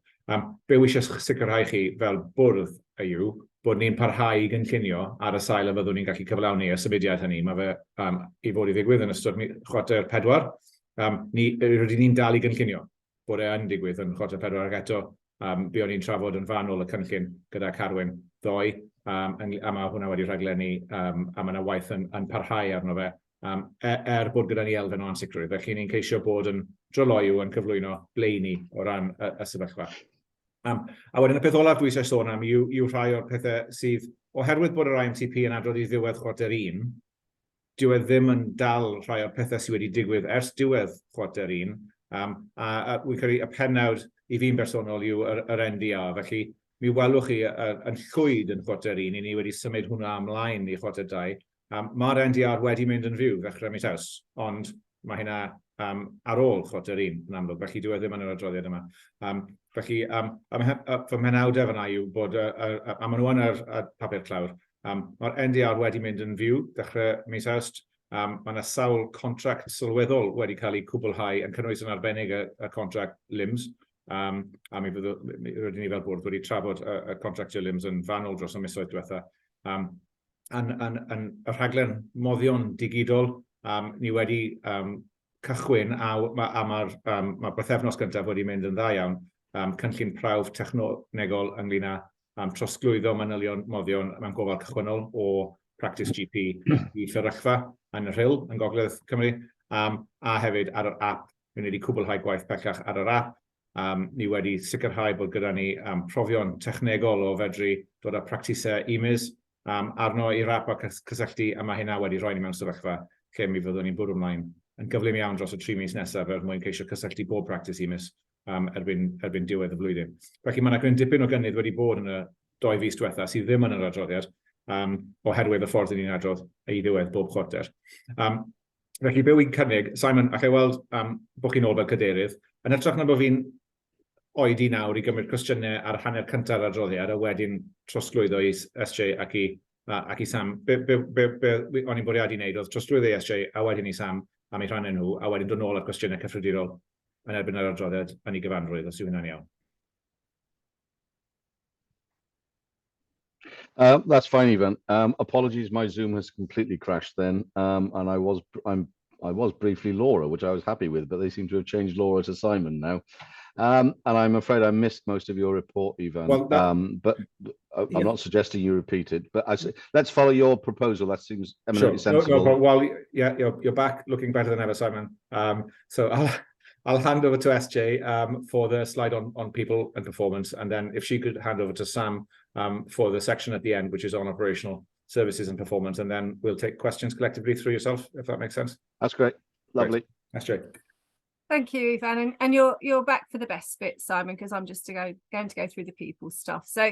Be wi eisiau sicrhau chi fel bwrdd yw bod ni'n parhau i gynllunio ar y sail y fyddwn ni'n gallu cyflawni y symudiad hynny. Mae fe i fod i ddigwydd yn ystod chwarter 4. Rydyn ni'n dal i gynllunio bod e'n digwydd yn chwarter 4 ac eto. Be o'n i'n trafod yn fanwl y cynllun gyda Carwyn ddoe, a mae hwnna wedi rhaglenni a mae yna waith yn parhau arno fe. Bod gyda ni elfen o ansicrwydd, felly ni'n ceisio bod yn dryloyw yn cyflwyno bleini o ran y sefyllfa. A wedyn y peth olaf dwi eisiau sôn am yw rhai o'r pethau sydd, oherwydd bod yr IMTP yn adrodd i ddiwedd chwarter 1, dyw e ddim yn dal rhai o'r pethau sydd wedi digwydd ers diwedd chwarter 1, a wy'n credu y pennawd i fi'n bersonol yw yr NDR, felly mi welwch chi yn llwyd yn chwarter 1, i ni wedi symud hwnna ymlaen i chwarter 2. Mae'r NDR wedi mynd yn fyw ddechrau mis Awst, ond mae hynna ar ôl chwarter 1 yn amlwg, felly dyw e ddim yn yr adroddiad yma. Felly, fy mhenawdau fyna yw bod, a maen nhw yn yr papur clawr, mae'r NDR wedi mynd yn fyw ddechrau mis Awst. Mae yna sawl contract sylweddol wedi cael ei cwblhau yn cynnwys yn arbennig y contract LIMS. A mi rydyn ni fel bwrdd wedi trafod y contractio LIMS yn fanwl dros y misoedd diwetha. Yn y rhaglen moddion digidol, ni wedi cychwyn a mae'r bythefnos gyntaf wedi mynd yn dda iawn. Cynllun prawf technegol ynglyn â trosglwyddo manylion moddion mewn gofal cychwynnol o Practice GP i fferyllfa yn y Rhyl yn Gogledd Cymru, a hefyd ar yr app. Ni wedi cwblhau gwaith pellach ar yr app. Ni wedi sicrhau bod gyda ni profion technegol o fedru dod â practisau e-mails arno i'r app a cysylltu, a mae hynna wedi rhoi ni mewn sefyllfa lle mi fyddwn ni'n bwrw ymlaen yn gyflym iawn dros y 3 mis nesaf er mwyn ceisio cysylltu bob practice e-mails erbyn diwedd y flwyddyn. Felly mae yna dipyn o gynnydd wedi bod yn y 2 fis diwetha sydd ddim yn yr adroddiad, oherwydd y ffordd ni'n adrodd ei ddiwedd bob chwarter. Felly, be wy'n cynnig, Simon, a chi weld bod chi'n ôl fel cadeirydd, yn ytrach na bod fi'n oedi nawr i gymryd cwestiynau ar hanner cynta'r adroddiad, a wedyn trosglwyddo i SJ ac i Sam. Be o'n i'n bwriadu wneud oedd trosglwyddo i SJ, a wedyn i Sam am eu rhannau nhw, a wedyn dod nôl ar cwestiynau cyffredinol yn erbyn yr adroddiad yn ei gyfanrwydd, os yw hynna'n iawn. That's fine, Ivan. Apologies, my Zoom has completely crashed then, and I was briefly Laura, which I was happy with, but they seem to have changed Laura to Simon now. And I'm afraid I missed most of your report, Ivan. Well, but I'm not suggesting you repeat it. But let's follow your proposal. That seems eminently sensible. No, well, yeah, you're back looking better than ever, Simon. So I'll hand over to SJ for the slide on people and performance, and then if she could hand over to Sam for the section at the end, which is on operational services and performance, and then we'll take questions collectively through yourself, if that makes sense. That's great. Lovely. Great. SJ. Thank you, Ivan, and you're back for the best bit, Simon, because I'm just going to go through the people stuff. So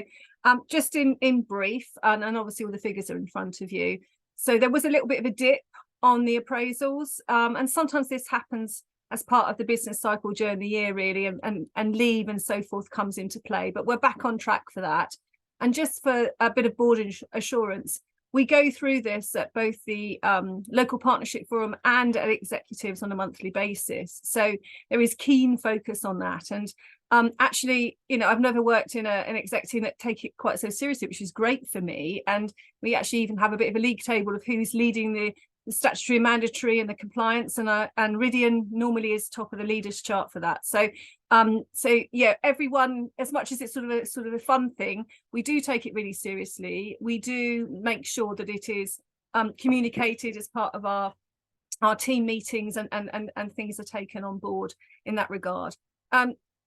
just in brief, and obviously all the figures are in front of you. So there was a little bit of a dip on the appraisals, and sometimes this happens as part of the business cycle during the year, really, and leave and so forth comes into play. But we're back on track for that. And just for a bit of board assurance, we go through this at both the local partnership forum and at executives on a monthly basis. So there is keen focus on that. And actually, you know, I've never worked in an exec team that take it quite so seriously, which is great for me. And we actually even have a bit of a league table of who's leading the statutory, mandatory, and the compliance. And Ridian normally is top of the leaders chart for that. So yeah, everyone, as much as it's sort of a fun thing, we do take it really seriously. We do make sure that it is communicated as part of our team meetings, and things are taken on board in that regard.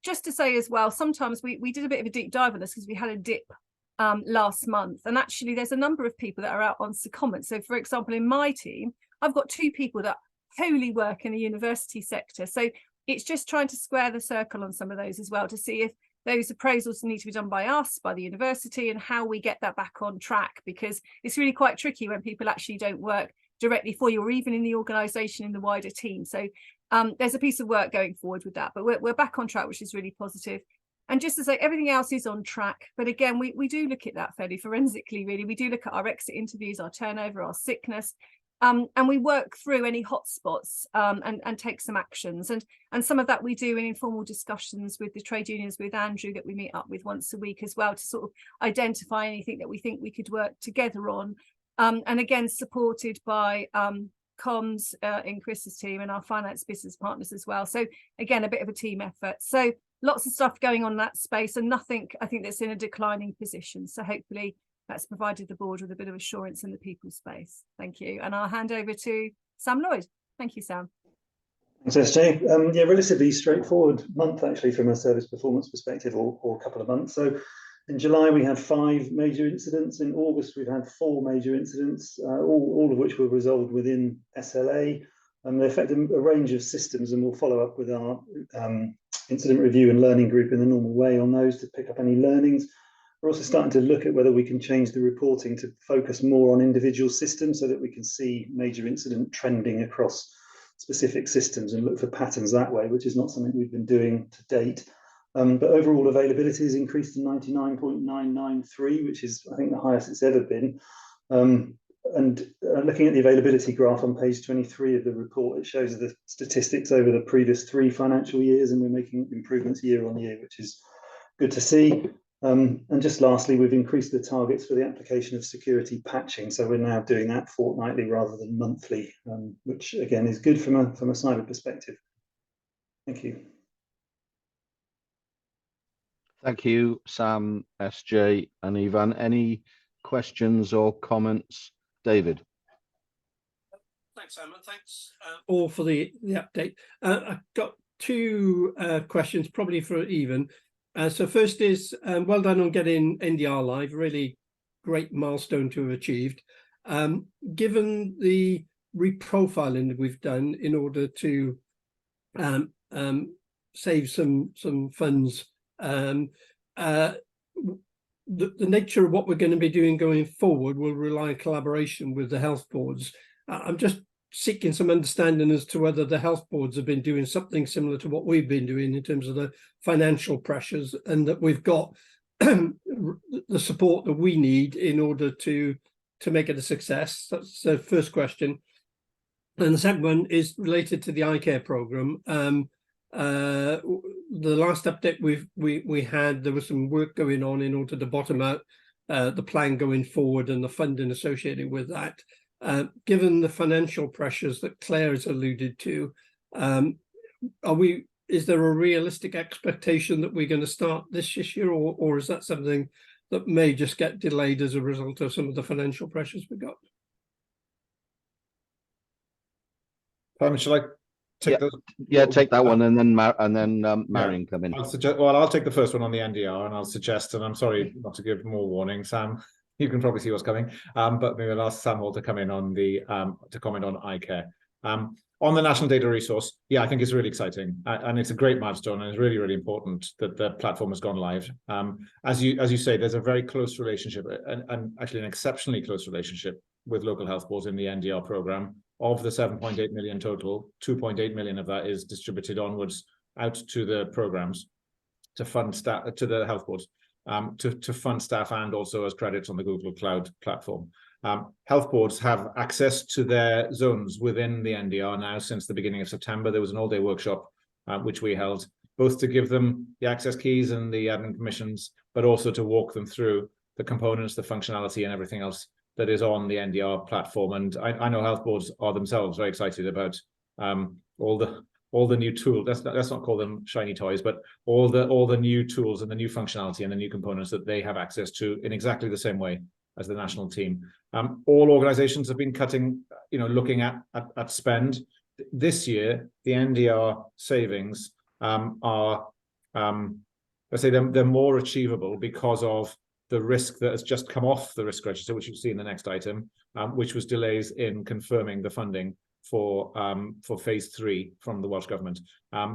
Just to say as well, sometimes we did a bit of a deep dive on this because we had a dip last month, and actually there's a number of people that are out on secondment. So for example, in my team, I've got 2 people that wholly work in the university sector. So it's just trying to square the circle on some of those as well, to see if those appraisals need to be done by us, by the university, and how we get that back on track, because it's really quite tricky when people actually don't work directly for you or even in the organisation in the wider team. So there's a piece of work going forward with that, but we're back on track, which is really positive. And just to say, everything else is on track. But again, we do look at that fairly forensically, really. We do look at our exit interviews, our turnover, our sickness, and we work through any hotspots and take some actions. And some of that we do in informal discussions with the trade unions, with Andrew, that we meet up with once a week as well, to sort of identify anything that we think we could work together on. And again, supported by comms in Chris's team and our finance business partners as well. So again, a bit of a team effort. So lots of stuff going on in that space, and nothing, I think, that's in a declining position. So hopefully that's provided the board with a bit of assurance in the people space. Thank you. And I'll hand over to Sam Lloyd. Thank you, Sam. Thanks, SJ. Yeah, relatively straightforward month, actually, from a service performance perspective, or a couple of months. So in July, we had 5 major incidents. In August, we've had 4 major incidents, all of which were resolved within SLA. They affect a range of systems, and we'll follow up with our incident review and learning group in the normal way on those to pick up any learnings. We're also starting to look at whether we can change the reporting to focus more on individual systems, so that we can see major incident trending across specific systems and look for patterns that way, which is not something we've been doing to date. But overall availability has increased to 99.993, which is, I think, the highest it's ever been. Looking at the availability graph on page 23 of the report, it shows the statistics over the previous 3 financial years, and we're making improvements year on year, which is good to see. And just lastly, we've increased the targets for the application of security patching, so we're now doing that fortnightly rather than monthly, which again is good from a cyber perspective. Thank you. Thank you, Sam, SJ, and Ivan. Any questions or comments? David. Thanks, Simon. Thanks all for the update. I've got 2 questions, probably for Ivan. So first is, well done on getting NDR live. Really great milestone to have achieved. Given the reprofiling that we've done in order to save some funds, the nature of what we're going to be doing going forward will rely on collaboration with the health boards. I'm just seeking some understanding as to whether the health boards have been doing something similar to what we've been doing in terms of the financial pressures, and that we've got the support that we need in order to make it a success. That's the first question. And the second one is related to the eye care program. The last update we had, there was some work going on in order to bottom out the plan going forward and the funding associated with that. Given the financial pressures that Claire has alluded to, is there a realistic expectation that we're going to start this year, or is that something that may just get delayed as a result of some of the financial pressures we got? Shall I take those? Yeah, take that one, and then Marion come in. I'll take the first one on the NDR, and I'll suggest, and I'm sorry not to give more warning, Sam. You can probably see what's coming, but maybe I'll ask Sam Hall to come in on the to comment on eye care. On the national data resource, yeah, I think it's really exciting, and it's a great milestone, and it's really, really important that the platform has gone live. As you say, there's a very close relationship, and actually an exceptionally close relationship with local health boards in the NDR program. Of the 7.8 million total, 2.8 million of that is distributed onwards out to the programs to fund staff, to the health boards, to fund staff, and also as credits on the Google Cloud platform. Health boards have access to their zones within the NDR now since the beginning of September. There was an all-day workshop which we held, both to give them the access keys and the admin permissions, but also to walk them through the components, the functionality, and everything else that is on the NDR platform. And I know health boards are themselves very excited about all the new tools. Let's not call them shiny toys, but all the new tools and the new functionality and the new components that they have access to in exactly the same way as the national team. All organizations have been cutting, looking at spend. This year, the NDR savings are, let's say they're more achievable because of the risk that has just come off the risk register, which you'll see in the next item, which was delays in confirming the funding for phase 3 from the Welsh Government.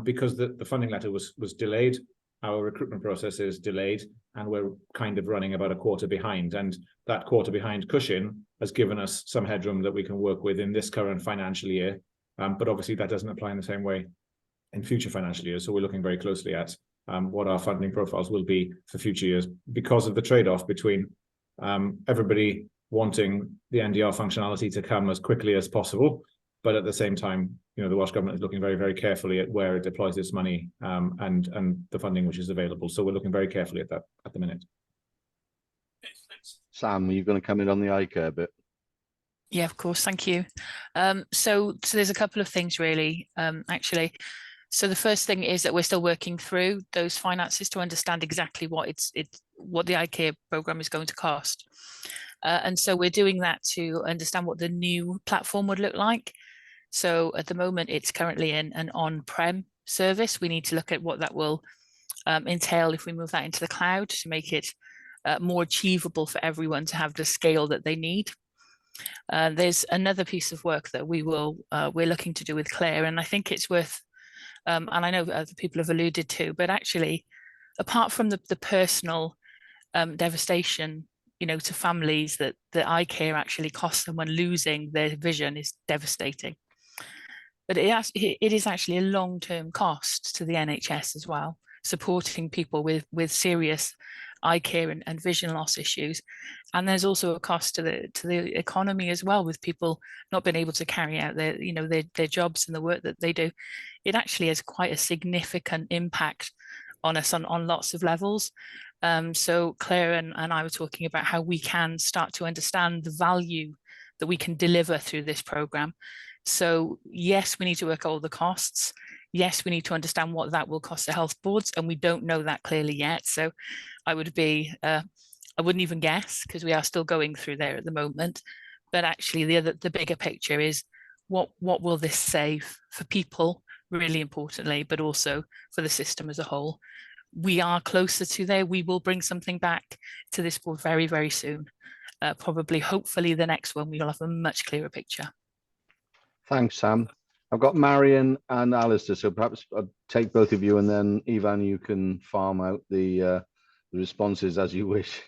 Because the funding letter was delayed, our recruitment process is delayed, and we're kind of running about a quarter behind. And that quarter behind cushion has given us some headroom that we can work with in this current financial year. But obviously that doesn't apply in the same way in future financial years. So we're looking very closely at what our funding profiles will be for future years, because of the trade-off between everybody wanting the NDR functionality to come as quickly as possible, but at the same time, the Welsh Government is looking very, very carefully at where it deploys its money and the funding which is available. So we're looking very carefully at that at the minute. Sam, are you going to come in on the eye care bit? Yeah, of course. Thank you. So there's a couple of things really, actually. So the first thing is that we're still working through those finances to understand exactly what the eye care program is going to cost. And so we're doing that to understand what the new platform would look like. So at the moment, it's currently in an on-prem service. We need to look at what that will entail if we move that into the cloud to make it more achievable for everyone to have the scale that they need. There's another piece of work that we're looking to do with Claire, and I think it's worth, and I know other people have alluded to, but actually, apart from the personal devastation, to families that eye care actually costs them when losing their vision is devastating. But it is actually a long-term cost to the NHS as well, supporting people with serious eye care and vision loss issues. And there's also a cost to the economy as well, with people not being able to carry out their jobs and the work that they do. It actually has quite a significant impact on us on lots of levels. So Claire and I were talking about how we can start to understand the value that we can deliver through this program. So yes, we need to work out all the costs. Yes, we need to understand what that will cost the health boards, and we don't know that clearly yet. So I wouldn't even guess, because we are still going through there at the moment. But actually the bigger picture is what will this save for people, really importantly, but also for the system as a whole. We are closer to there. We will bring something back to this board very, very soon. Probably, hopefully the next one, we'll have a much clearer picture. Thanks, Sam. I've got Marion and Alistair, so perhaps I'll take both of you, and then Ivan, you can farm out the responses as you wish.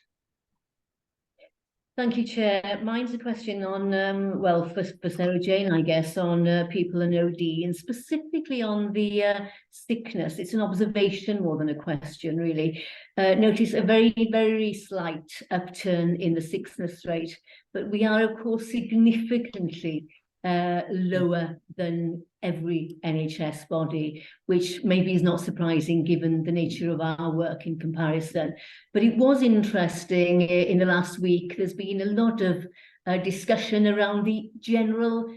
Thank you, Chair. Mine's a question on, well, for Sarah Jane, I guess, on people and OD, and specifically on the sickness. It's an observation more than a question, really. Notice a very, very slight upturn in the sickness rate, but we are, of course, significantly lower than every NHS body, which maybe is not surprising given the nature of our work in comparison. But it was interesting in the last week, there's been a lot of discussion around the general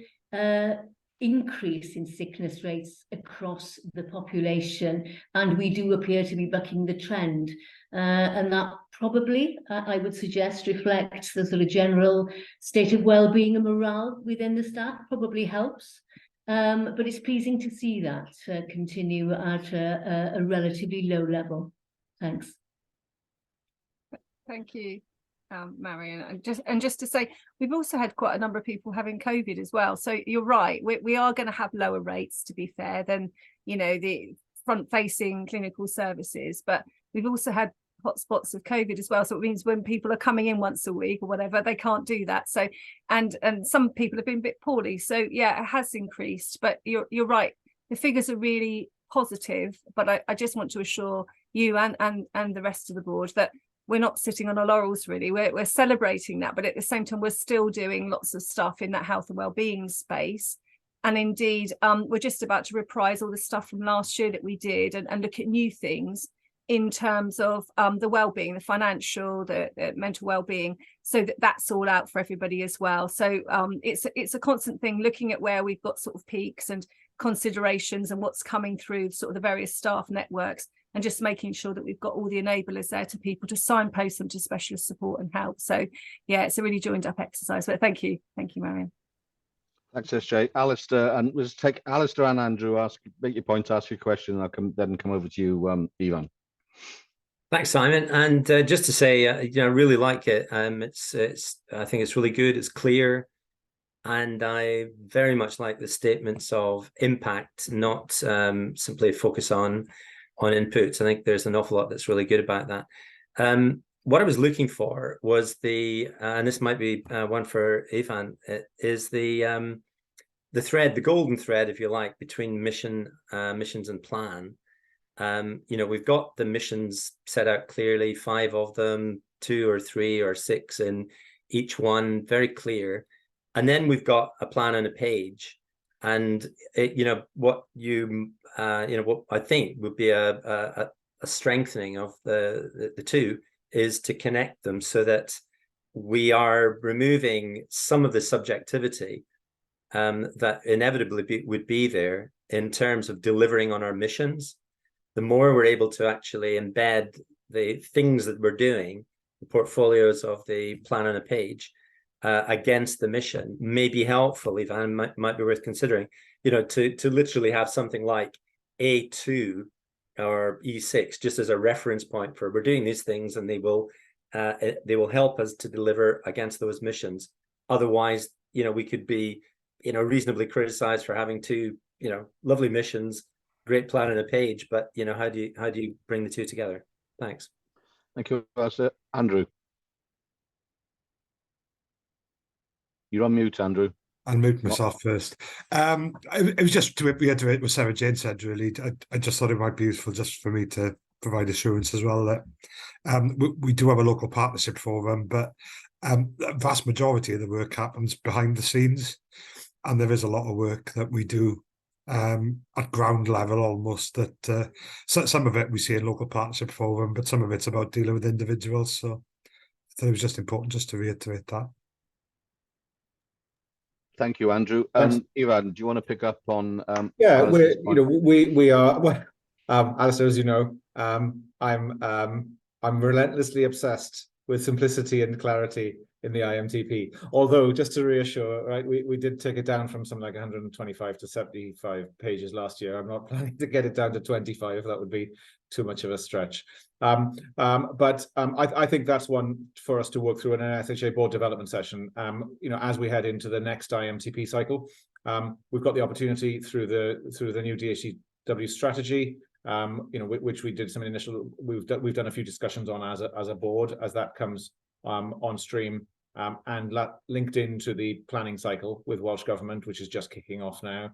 increase in sickness rates across the population, and we do appear to be bucking the trend. And that probably, I would suggest, reflects the sort of general state of well-being and morale within the staff, probably helps. But it's pleasing to see that continue at a relatively low level. Thanks. Thank you, Marion. And just to say, we've also had quite a number of people having COVID as well. So you're right, we are going to have lower rates, to be fair, than, you know, the front-facing clinical services. But we've also had hotspots of COVID as well. So it means when people are coming in once a week or whatever, they can't do that. So and some people have been a bit poorly. So yeah, it has increased. But you're right. The figures are really positive. But I just want to assure you and the rest of the board that we're not sitting on our laurels, really. We're celebrating that, but at the same time, we're still doing lots of stuff in that health and wellbeing space. And indeed, we're just about to reprise all the stuff from last year that we did and look at new things in terms of the well-being, the financial, the mental well-being, so that's all out for everybody as well. So it's a constant thing, looking at where we've got sort of peaks and considerations and what's coming through sort of the various staff networks, and just making sure that we've got all the enablers there to people to signpost them to specialist support and help. So yeah, it's a really joined up exercise. But thank you, Marion. Thanks, SJ. Alistair, and let's take Alistair and Andrew. Make your point, ask your question, and I'll then come over to you, Ivan. Thanks, Simon. And just to say, I really like it. I think it's really good. It's clear, and I very much like the statements of impact, not simply focus on inputs. I think there's an awful lot that's really good about that. What I was looking for was and this might be one for Ivan, is the thread, the golden thread, if you like, between missions and plan. We've got the missions set out clearly, 5 of them, 2 or 3 or 6 in each one, very clear. And then we've got a plan on a page. And what I think would be a strengthening of the two is to connect them so that we are removing some of the subjectivity that inevitably would be there in terms of delivering on our missions. The more we're able to actually embed the things that we're doing, the portfolios of the plan on a page, against the mission may be helpful, Ivan, might be worth considering, to literally have something like A2 or E6 just as a reference point for we're doing these things, and they will help us to deliver against those missions. Otherwise, we could be, reasonably criticized for having 2, lovely missions, great plan on a page, but how do you bring the 2 together? Thanks. Thank you, Andrew. You're on mute, Andrew. I'll mute myself first. It was just to reiterate what Sarah Jane said, really. I just thought it might be useful just for me to provide assurance as well that we do have a local partnership for them, but the vast majority of the work happens behind the scenes, and there is a lot of work that we do at ground level almost, that some of it we see in local partnership for them, but some of it's about dealing with individuals. So I thought it was just important just to reiterate that. Thank you, Andrew. Ivan, do you want to pick up on? Yeah, we are. Well, Alistair, as you know, I'm relentlessly obsessed with simplicity and clarity in the IMTP. Although, just to reassure, right, we did take it down from something like 125 to 75 pages last year. I'm not planning to get it down to 25. That would be too much of a stretch. But I think that's one for us to work through in an SHA board development session. As we head into the next IMTP cycle, we've got the opportunity through the new DHCW strategy, which we did some initial. We've done a few discussions on as a board as that comes on stream. and linked into the planning cycle with Welsh Government, which is just kicking off now.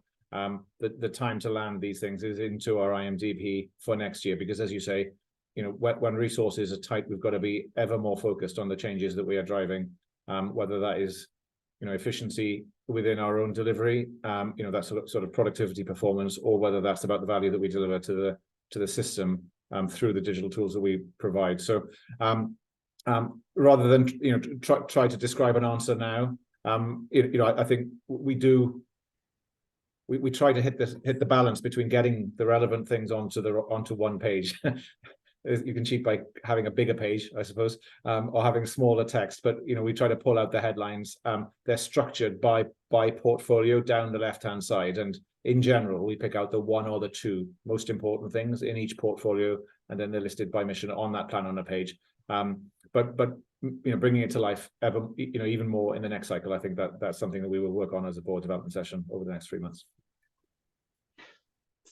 The time to land these things is into our IMDP for next year, because as you say, you know, when resources are tight, we've got to be ever more focused on the changes that we are driving, whether that is, you know, efficiency within our own delivery, you know, that sort of productivity performance, or whether that's about the value that we deliver to the system through the digital tools that we provide. So rather than, you know, try to describe an answer now, you know, I think we try to hit the balance between getting the relevant things onto one page. You can cheat by having a bigger page, I suppose, or having smaller text. But you know, we try to pull out the headlines. They're structured by portfolio down the left-hand side, and in general, we pick out the one or the two most important things in each portfolio, and then they're listed by mission on that plan on a page. But you know, bringing it to life ever, you know, even more in the next cycle, I think that's something that we will work on as a board development session over the next 3 months.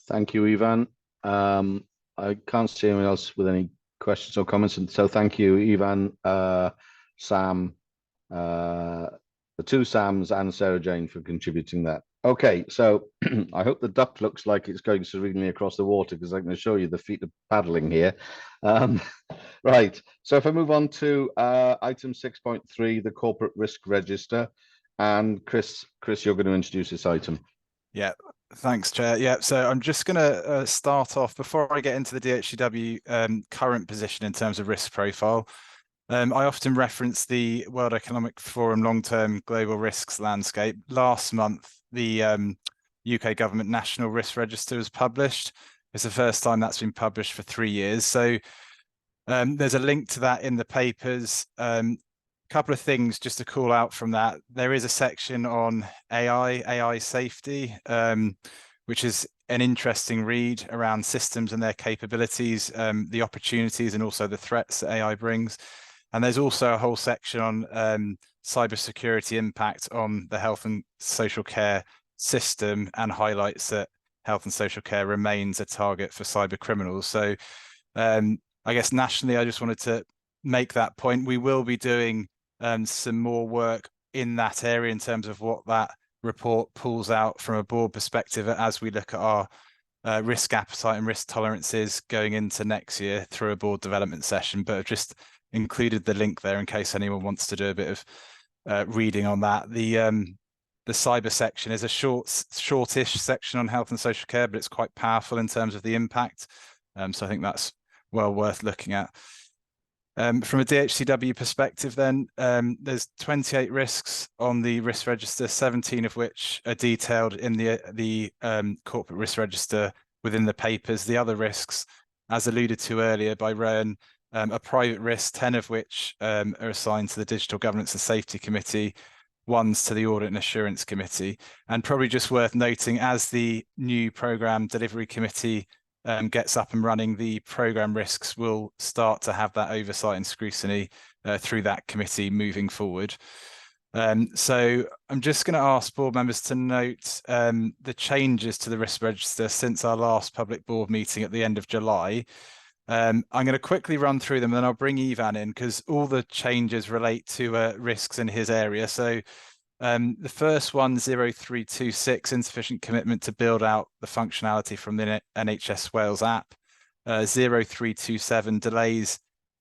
Thank you, Ivan. I can't see anyone else with any questions or comments, and so thank you, Ivan, Sam, the two Sams, and Sarah Jane for contributing that. Okay, so I hope the duck looks like it's going serenely across the water, because I can assure you the feet are paddling here. Right, so if I move on to item 6.3, the corporate risk register, and Chris, you're going to introduce this item. Yeah. Thanks, Chair. Yeah, so I'm just going to start off before I get into the DHCW current position in terms of risk profile. I often reference the World Economic Forum long-term global risks landscape. Last month, the UK government national risk register was published. It's the first time that's been published for 3 years. So there's a link to that in the papers. Couple of things just to call out from that. There is a section on AI safety, which is an interesting read around systems and their capabilities, the opportunities and also the threats that AI brings. And there's also a whole section on cybersecurity impact on the health and social care system, and highlights that health and social care remains a target for cyber criminals. So I guess nationally, I just wanted to make that point. We will be doing some more work in that area in terms of what that report pulls out from a board perspective as we look at our risk appetite and risk tolerances going into next year through a board development session. But I've just included the link there in case anyone wants to do a bit of reading on that. The cyber section is a shortish section on health and social care, but it's quite powerful in terms of the impact. So I think that's well worth looking at. From a DHCW perspective then, there's 28 risks on the risk register, 17 of which are detailed in the corporate risk register within the papers. The other risks, as alluded to earlier by Rowan, are private risks, 10 of which are assigned to the Digital Governance and Safety Committee, one's to the Audit and Assurance Committee. And probably just worth noting, as the new Programme Delivery Committee gets up and running, the programme risks will start to have that oversight and scrutiny through that committee moving forward. So I'm just going to ask board members to note the changes to the risk register since our last public board meeting at the end of July. I'm going to quickly run through them, and then I'll bring Ivan in, because all the changes relate to risks in his area. So the first one, 0326, insufficient commitment to build out the functionality from the NHS Wales app. 0327, delays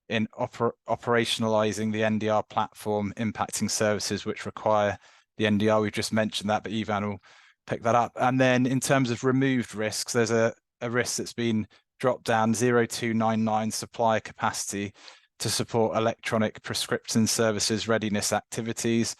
in operationalising the NDR platform, impacting services which require the NDR. We've just mentioned that, but Ivan will pick that up. And then in terms of removed risks, there's a risk that's been dropped down, 0299, supplier capacity to support electronic prescription services readiness activities.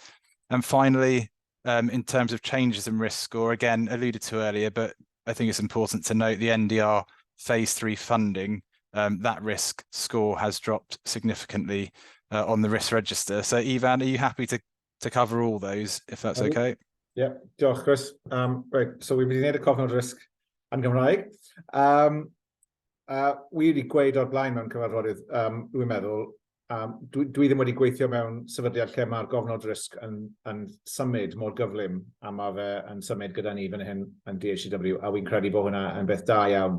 And finally, in terms of changes in risk score, again, alluded to earlier, but I think it's important to note the NDR phase 3 funding, that risk score has dropped significantly on the risk register. So Ivan, are you happy to cover all those, if that's okay? Yeah, diolch, Chris. Right, so we've been neud y cofnod risg yn Gymraeg. We wedi gweud o'r blaen mewn cyfarfodydd, dwi'n meddwl, dwi ddim wedi gweithio mewn sefydliad lle mae'r gofnod risg yn symud mor gyflym a mae fe yn symud gyda ni fan hyn yn DHCW, a wy'n credu bod hwnna yn beth da iawn.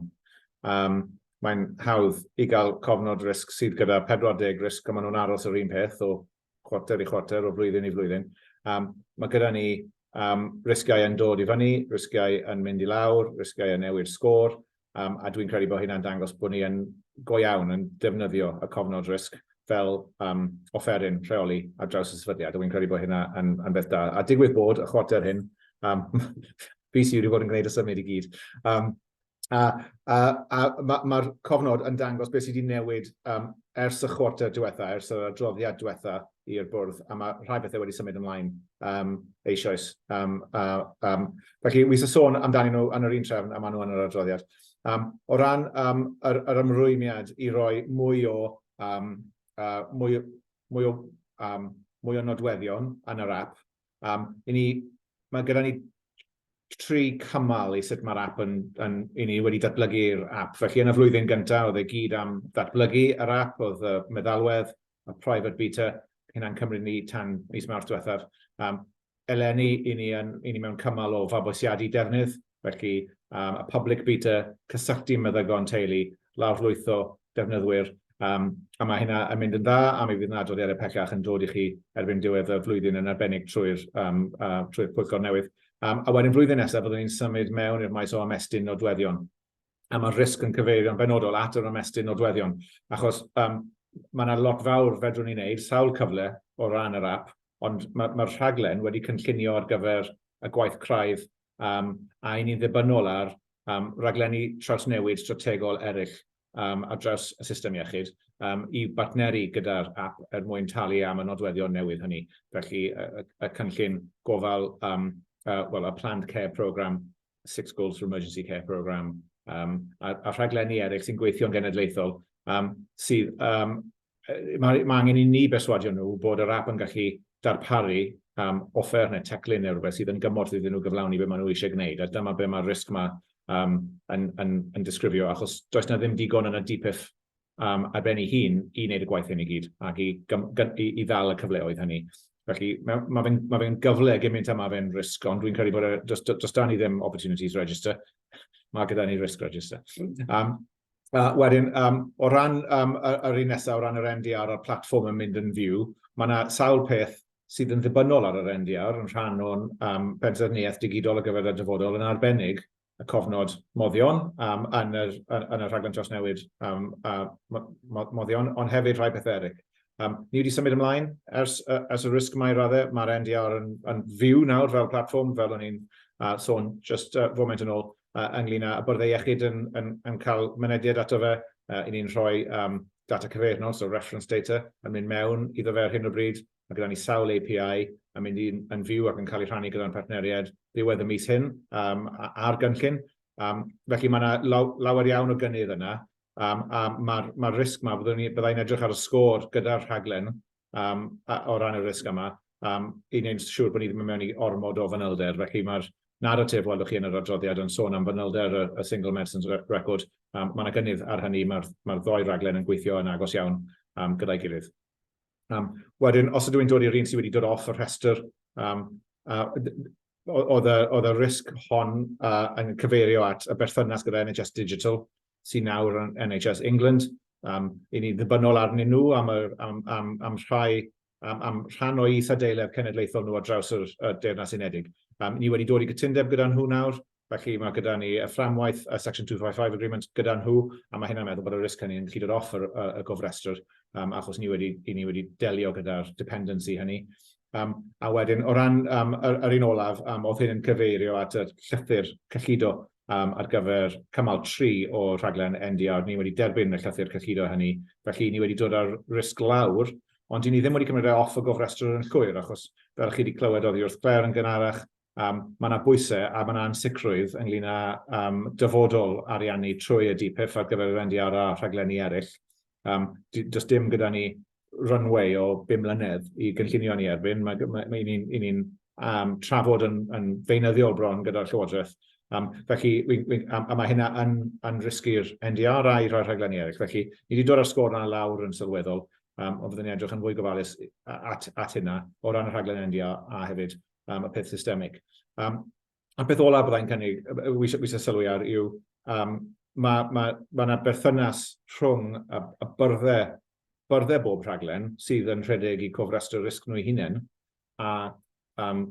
Mae'n hawdd i gael cofnod risg sydd gyda 40 risg, a maen nhw'n aros yr un peth o chwarter i chwarter o flwyddyn i flwyddyn. Mae gyda ni risgau yn dod i fyny, risgau yn mynd i lawr, risgau yn newid sgôr, a dwi'n credu bod hynna'n dangos bod ni yn go iawn yn defnyddio y cofnod risg fel offeryn rheoli ar draws y sefydliad. Dwi'n credu bod hynna yn beth da. A digwydd bod y chwarter hyn, fi sydd wedi bod yn gwneud y symud i gyd. Mae'r cofnod yn dangos beth sydd wedi newid ers y chwarter diwetha, ers yr adroddiad diwetha i'r bwrdd, a mae rhai bethau wedi symud ymlaen eisoes. Felly, wych o sôn amdano nhw yn yr un trefn a maen nhw yn yr adroddiad. O ran yr ymrwymiad i roi mwy o nodweddion yn yr app, mae gyda ni 3 cymal i sut mae'r app i ni wedi datblygu'r app. Felly yn y flwyddyn gyntaf, oedd e gyd am datblygu yr app, oedd y meddalwedd, y private beta, hynna'n cymryd ni tan mis Mawrth diwethaf. Eleni i ni mewn cymal o fabwysiadu defnydd, felly y public beta, cysylltu meddygon teulu, lawrlwyth o defnyddwyr, a mae hynna yn mynd yn dda, a mi fydd yn adroddiadau pellach yn dod i chi erbyn diwedd y flwyddyn yn arbennig trwy'r pwyllgor newydd. A wedyn flwyddyn nesaf, byddwn ni'n symud mewn i'r maes o ymestyn nodweddion. A mae'r risg yn cyfeirio'n benodol at yr ymestyn nodweddion. Achos mae yna lot fawr fedrwn ni'n neud, sawl cyfle o ran yr app, ond mae'r rhaglen wedi cynllunio ar gyfer y gwaith craidd, a i ni'n ddibynnol ar raglenni trawsnewid strategol eraill ar draws y system iechyd i bartneri gyda'r app mwyn talu am y nodweddion newydd hynny. Felly y cynllun gofal a planned care programme, 6 goals for emergency care programme, a rhaglenni eraill sy'n gweithio'n genedlaethol, sydd mae angen i ni berswadio nhw bod yr app yn gallu darparu offer neu teclyn neu rhywbeth sydd yn gymorth iddyn nhw gyflawni beth maen nhw eisiau gwneud. A dyma beth mae'r risg yma yn disgrifio, achos does na ddim digon yn y dipyff ar ben ei hun i wneud y gwaith hyn i gyd, ac i ddal y cyfleoedd hynny. Felly, mae fe'n gyfle gymaint yma fe'n risg, ond dwi'n credu bod does da ni ddim opportunities register. Mae gyda ni risk register. Wedyn, o ran yr un nesaf, o ran yr NDR a'r platform yn mynd yn fyw, mae yna sawl peth sydd yn ddibynnol ar yr NDR yn rhan o'n pensaerniaeth digidol ar gyfer y dyfodol yn arbennig y cofnod moddion yn y rhaglen trawsnewid moddion, ond hefyd rhai pethau eraill. Ni wedi symud ymlaen ers y risg mae raddau. Mae'r NDR yn fyw nawr fel platform, fel o'n i'n sôn just foment yn ôl, ynglyn â bwrddau iechyd yn cael mynediad ato fe. I ni'n rhoi data cyfeirnol, so reference data, yn mynd mewn iddo fe ar hyn o bryd. Mae gyda ni sawl API yn mynd yn fyw ac yn cael ei rhannu gyda'n partneriad ddiwedd y mis hyn a'r gynllun. Felly mae yna lawer iawn o gynnydd yna. Mae'r risg yma, byddai'n edrych ar y sgôr gyda'r rhaglen o ran y risg yma i wneud siŵr bod ni ddim yn mewn i ormod o fanylder. Felly mae'r naratif welwch chi yn yr adroddiad yn sôn am fanylder y Single Medicines Record. Mae yna gynnydd ar hynny, mae'r ddoi rhaglen yn gweithio yn agos iawn gyda'i gilydd. Wedyn, os ydw i'n dod i'r un sydd wedi dod off y rhestr, oedd y risg hon yn cyfeirio at y berthynas gyda NHS Digital, sy'n nawr yn NHS England. I ni ddibynnol arnyn nhw am rhan o isadeiledd cenedlaethol nhw ar draws y Deyrnas Unedig. Ni wedi dod i gytundeb gyda nhw nawr, felly mae gyda ni y fframwaith, y Section 255 Agreement gyda nhw, a mae hynna'n meddwl bod y risg hynny yn gallu dod off y gofrestr, achos ni wedi delio gyda'r dependency hynny. A wedyn, o ran yr un olaf, oedd hyn yn cyfeirio at y llythyr cyllido ar gyfer cymal 3 o rhaglen NDR. Ni wedi derbyn y llythyr cyllido hynny, felly ni wedi dod ar risg lawr, ond ni ddim wedi cymryd off y gofrestr yn llwyr, achos fel chi wedi clywed oddi wrth Claire yn gynharach, mae yna bwysau a mae yna ansicrwydd ynglyn â dyfodol ariannu trwy y DPIF ar gyfer yr NDR a rhaglenni eraill. Does dim gyda ni runway o 5 mlynedd i gynllunio ni erbyn. Mae ni'n trafod yn feunyddiol bron gyda'r Llywodraeth. Felly, mae hynna yn risgu'r NDR a i roi rhaglenni eraill. Felly, ni wedi dod ar sgôr yna lawr yn sylweddol, ond byddwn ni edrych yn fwy gofalus at hynna o ran y rhaglen NDR a hefyd y peth systemig. A beth ola byddai'n cynnig, wisio sylwi ar yw, mae yna berthynas rhwng y byrddau byrdde bob rhaglen sydd yn rhedeg i cofrestr risg nhw eu hunain a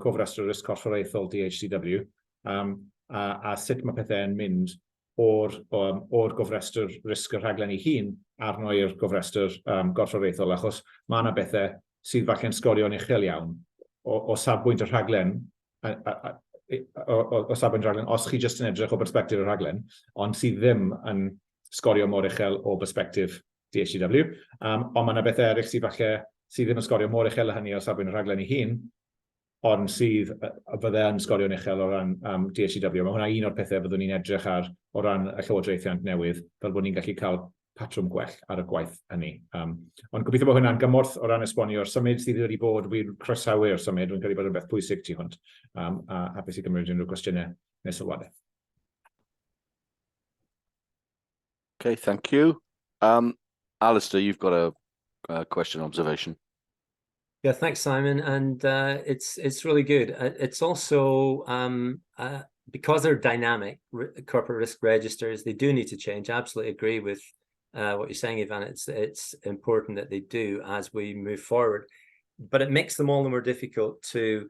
cofrestr risg corfforaethol DHCW a sut mae pethau'n mynd o'r gofrestr risg y rhaglen ei hun arno i'r gofrestr gorfforaethol, achos mae yna bethau sydd falle'n sgorio'n uchel iawn o safbwynt y rhaglen, o safbwynt y rhaglen, os chi jyst yn edrych o bersbectif y rhaglen, ond sydd ddim yn sgorio mor uchel o bersbectif DHCW, ond mae yna bethau eraill sydd ddim yn sgorio mor uchel hynny o safbwynt y rhaglen ei hun, ond sydd fydde yn sgorio'n uchel o ran DHCW. Mae hwnna un o'r pethau byddwn ni'n edrych ar o ran y llywodraethiant newydd, fel bod ni'n gallu cael patrwm gwell ar y gwaith hynny. Ond gobeithio bod hwnna'n gymorth o ran esbonio'r symud sydd wedi bod, wy'n croesawu'r symud, wy'n credu bod yn beth pwysig tu hwnt, a hapus i gymryd unrhyw gwestiynau neu sylwadau. Okay, thank you. Alistair, you've got a question, observation. Yeah, thanks, Simon. And it's really good. It's also because they're dynamic corporate risk registers, they do need to change. I absolutely agree with what you're saying, Ivan. It's important that they do as we move forward. But it makes them all the more difficult to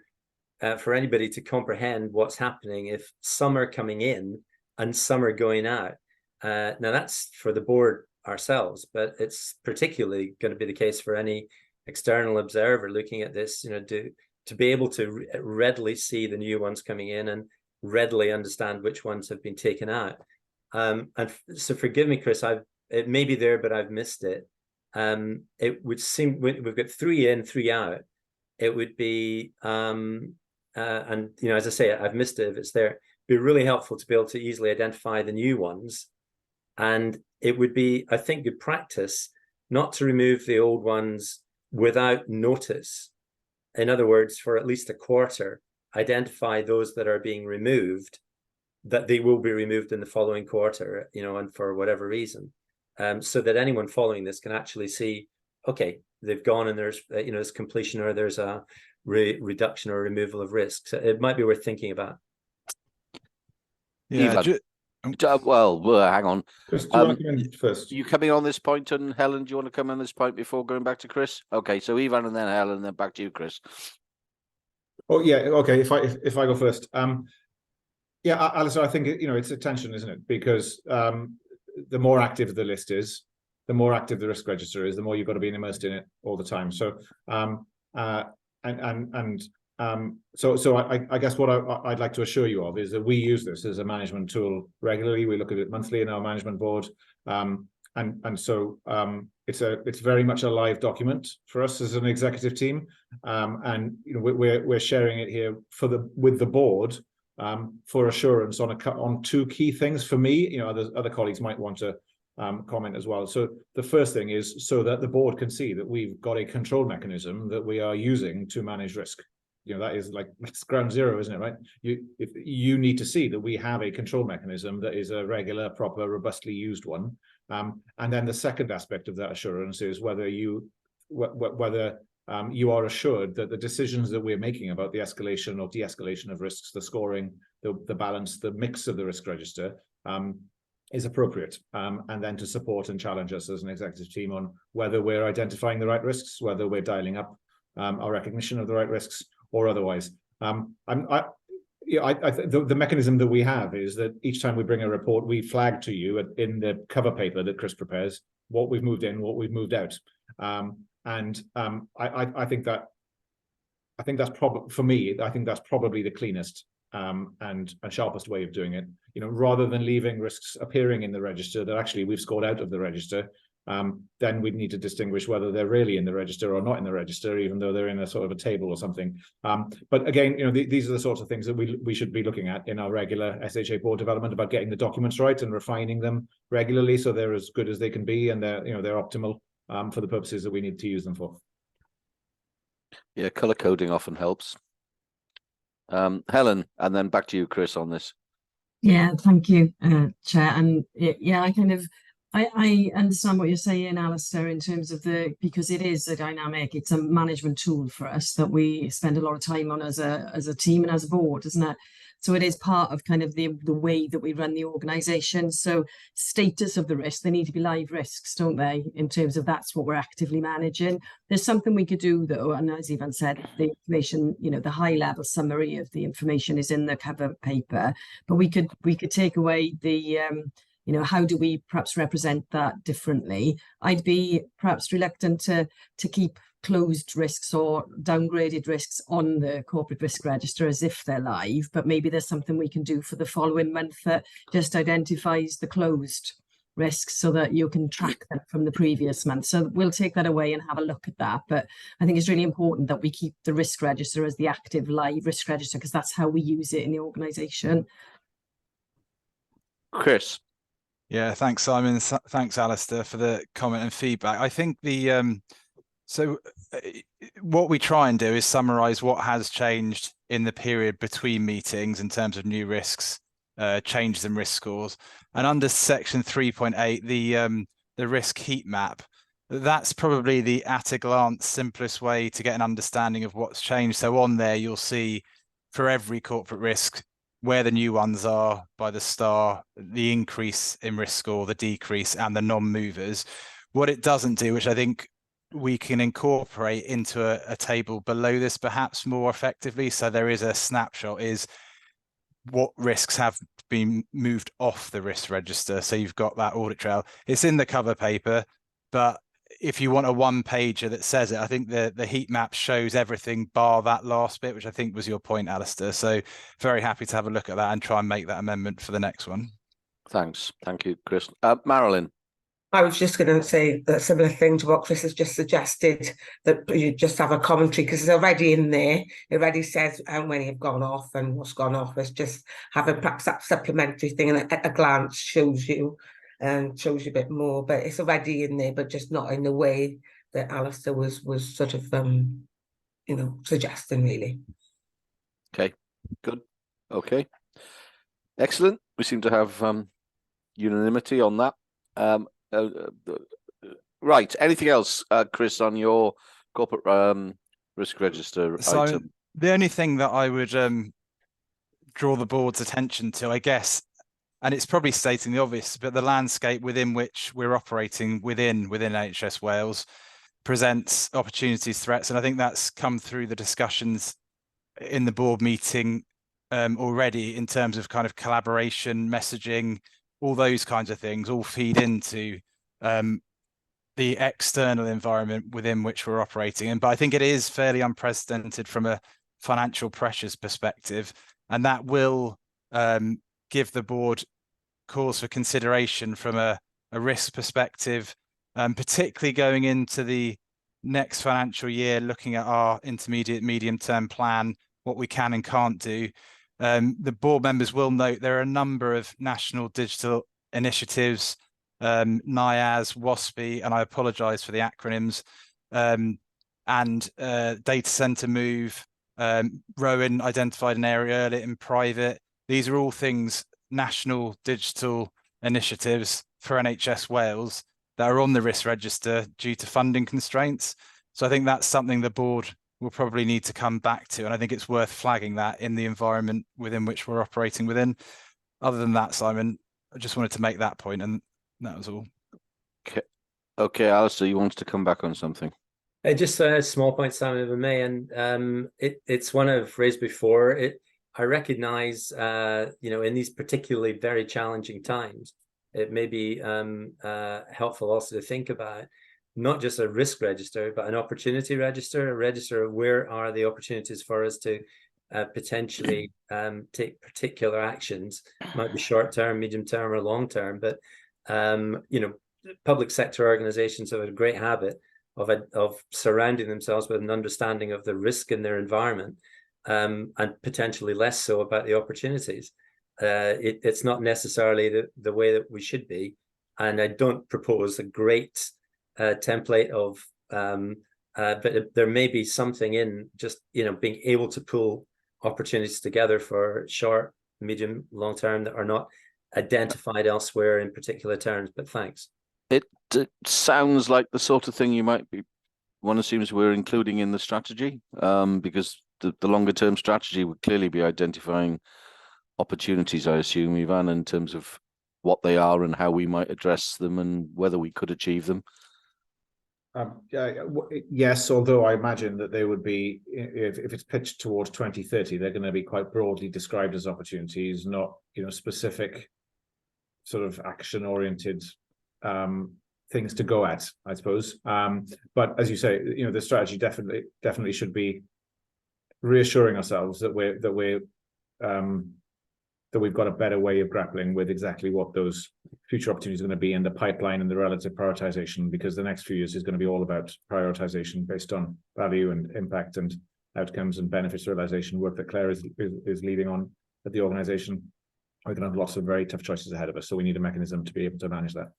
for anybody to comprehend what's happening if some are coming in and some are going out. Now that's for the board ourselves, but it's particularly going to be the case for any external observer looking at this, you know, to be able to readily see the new ones coming in and readily understand which ones have been taken out. And so forgive me, Chris, it may be there, but I've missed it. It would seem we've got 3 in, 3 out. It would be, and you know, as I say, I've missed it if it's there. It'd be really helpful to be able to easily identify the new ones. And it would be, I think, good practice not to remove the old ones without notice. In other words, for at least a quarter, identify those that are being removed, that they will be removed in the following quarter, you know, and for whatever reason, so that anyone following this can actually see, okay, they've gone and there's, you know, there's completion or there's a reduction or removal of risk. So it might be worth thinking about. Yeah. Well, hang on. Chris, do you want to come in first? You coming on this point, and Helen, do you want to come on this point before going back to Chris? Okay, so Ivan and then Helen, and then back to you, Chris. Oh yeah, okay. If I go first, yeah, Alistair, I think you know it's a tension, isn't it? Because the more active the list is, the more active the risk register is, the more you've got to be immersed in it all the time. So so I guess what I'd like to assure you of is that we use this as a management tool regularly. We look at it monthly in our management board, and so it's very much a live document for us as an executive team, and you know we're sharing it here with the board for assurance on 2 key things. For me, you know, other colleagues might want to comment as well. So the first thing is so that the board can see that we've got a control mechanism that we are using to manage risk. You know, that's ground zero, isn't it, right? You need to see that we have a control mechanism that is a regular, proper, robustly used one. And then the second aspect of that assurance is whether you are assured that the decisions that we're making about the escalation or de-escalation of risks, the scoring, the balance, the mix of the risk register is appropriate. And then to support and challenge us as an executive team on whether we're identifying the right risks, whether we're dialing up our recognition of the right risks, or otherwise. The mechanism that we have is that each time we bring a report, we flag to you in the cover paper that Chris prepares what we've moved in, what we've moved out, and I think that's probably, for me, I think that's probably the cleanest and sharpest way of doing it. You know, rather than leaving risks appearing in the register that actually we've scored out of the register. Then we'd need to distinguish whether they're really in the register or not in the register, even though they're in a sort of a table or something. But again, you know, these are the sorts of things that we should be looking at in our regular SHA board development, about getting the documents right and refining them regularly so they're as good as they can be and they're optimal for the purposes that we need to use them for. Yeah, color coding often helps. Helen, and then back to you, Chris, on this. Yeah, thank you, Chair. And yeah, I understand what you're saying, Alistair, in terms of because it is a dynamic, it's a management tool for us that we spend a lot of time on as a team and as a board, isn't it? So it is part of kind of the way that we run the organisation. So status of the risk, they need to be live risks, don't they? In terms of that's what we're actively managing. There's something we could do though, and as Ivan said, the information, you know, the high level summary of the information is in the cover paper, but we could take away the you know, how do we perhaps represent that differently? I'd be perhaps reluctant to keep closed risks or downgraded risks on the corporate risk register as if they're live, but maybe there's something we can do for the following month that just identifies the closed risks so that you can track them from the previous month. So we'll take that away and have a look at that. But I think it's really important that we keep the risk register as the active live risk register, because that's how we use it in the organisation. Chris. Yeah, thanks, Simon. Thanks, Alistair, for the comment and feedback. I think what we try and do is summarise what has changed in the period between meetings in terms of new risks, changes in risk scores. And under section 3.8, the risk heat map, that's probably the at a glance simplest way to get an understanding of what's changed. So on there, you'll see for every corporate risk, where the new ones are by the star, the increase in risk score, the decrease, and the non-movers. What it doesn't do, which I think we can incorporate into a table below this perhaps more effectively, so there is a snapshot, is what risks have been moved off the risk register. So you've got that audit trail. It's in the cover paper, but if you want a one-pager that says it, I think the heat map shows everything bar that last bit, which I think was your point, Alistair. So very happy to have a look at that and try and make that amendment for the next one. Thanks. Thank you, Chris. Marilyn. I was just going to say a similar thing to what Chris has just suggested, that you just have a commentary, because it's already in there. It already says how many have gone off and what's gone off. It's just having perhaps that supplementary thing, and at a glance shows you a bit more, but it's already in there, but just not in the way that Alistair was sort of you know, suggesting, really. Okay, good. Okay, excellent. We seem to have unanimity on that. Right, anything else, Chris, on your corporate risk register item? The only thing that I would draw the board's attention to, I guess, and it's probably stating the obvious, but the landscape within which we're operating within NHS Wales presents opportunities, threats, and I think that's come through the discussions in the board meeting already, in terms of kind of collaboration, messaging, all those kinds of things all feed into the external environment within which we're operating in. But I think it is fairly unprecedented from a financial pressures perspective, and that will give the board cause for consideration from a risk perspective, particularly going into the next financial year, looking at our intermediate medium-term plan, what we can and can't do. The board members will note there are a number of national digital initiatives, NIAS, WASPI, and I apologise for the acronyms, and data centre move, Rowan identified an area earlier in private. These are all things, national digital initiatives for NHS Wales, that are on the risk register due to funding constraints. So I think that's something the board will probably need to come back to, and I think it's worth flagging that in the environment within which we're operating within. Other than that, Simon, I just wanted to make that point, and that was all. Okay, Alistair, you wanted to come back on something? Just a small point, Simon, if I may, and it's one I've raised before. I recognise, you know, in these particularly very challenging times, it may be helpful also to think about not just a risk register, but an opportunity register, a register of where are the opportunities for us to potentially take particular actions, might be short term, medium term, or long term. But you know, public sector organizations have a great habit of surrounding themselves with an understanding of the risk in their environment, and potentially less so about the opportunities. It's not necessarily the way that we should be, and I don't propose a great template of but there may be something in just, you know, being able to pull opportunities together for short, medium, long term that are not identified elsewhere in particular terms. But thanks. It sounds like the sort of thing you might be, one assumes we're including in the strategy, because the longer term strategy would clearly be identifying opportunities, I assume, Ivan, in terms of what they are and how we might address them and whether we could achieve them. Yes, although I imagine that they would be, if it's pitched towards 2030, they're going to be quite broadly described as opportunities, not, you know, specific sort of action-oriented things to go at, I suppose. But as you say, you know, the strategy definitely should be reassuring ourselves that we've got a better way of grappling with exactly what those future opportunities are going to be in the pipeline and the relative prioritization, because the next few years is going to be all about prioritization based on value and impact and outcomes and benefits realization, work that Claire is leading on at the organization. We're going to have lots of very tough choices ahead of us, so we need a mechanism to be able to manage that.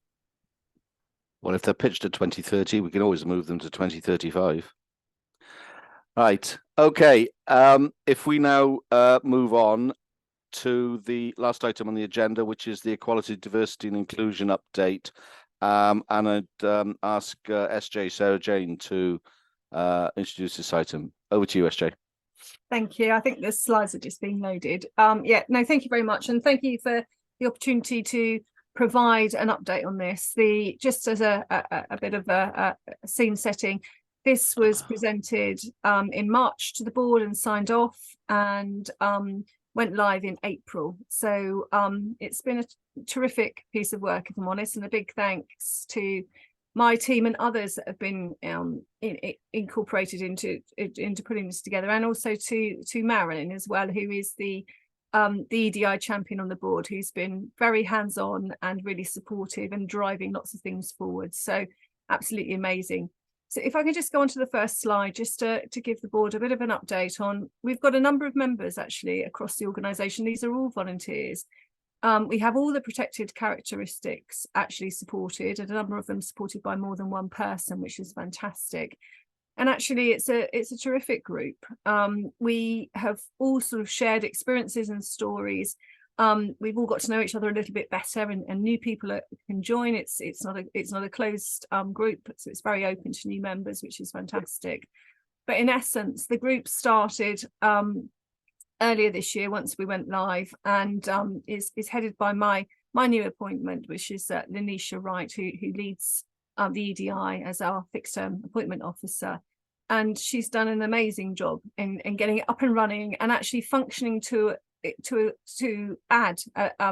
Well, if they're pitched at 2030, we can always move them to 2035. Right. Okay. If we now move on to the last item on the agenda, which is the Equality, Diversity and Inclusion update. And I'd ask SJ Sarah Jane to introduce this item. Over to you, SJ. Thank you. I think the slides are just being loaded. Yeah, no, thank you very much. And thank you for the opportunity to provide an update on this. Just as a bit of a scene setting, this was presented in March to the board and signed off, and went live in April. So it's been a terrific piece of work, if I'm honest, and a big thanks to my team and others that have been incorporated into putting this together, and also to Marilyn as well, who is the EDI champion on the board, who's been very hands-on and really supportive and driving lots of things forward. So absolutely amazing. So if I can just go on to the first slide, just to give the board a bit of an update on, we've got a number of members actually across the organisation. These are all volunteers. We have all the protected characteristics actually supported, and a number of them supported by more than one person, which is fantastic. And actually it's a terrific group. We have all sort of shared experiences and stories. We've all got to know each other a little bit better, and new people can join. It's not a closed group, so it's very open to new members, which is fantastic. But in essence, the group started earlier this year once we went live, and is headed by my new appointment, which is Lanisha Wright, who leads the EDI as our fixed term appointment officer. And she's done an amazing job in getting it up and running and actually functioning to add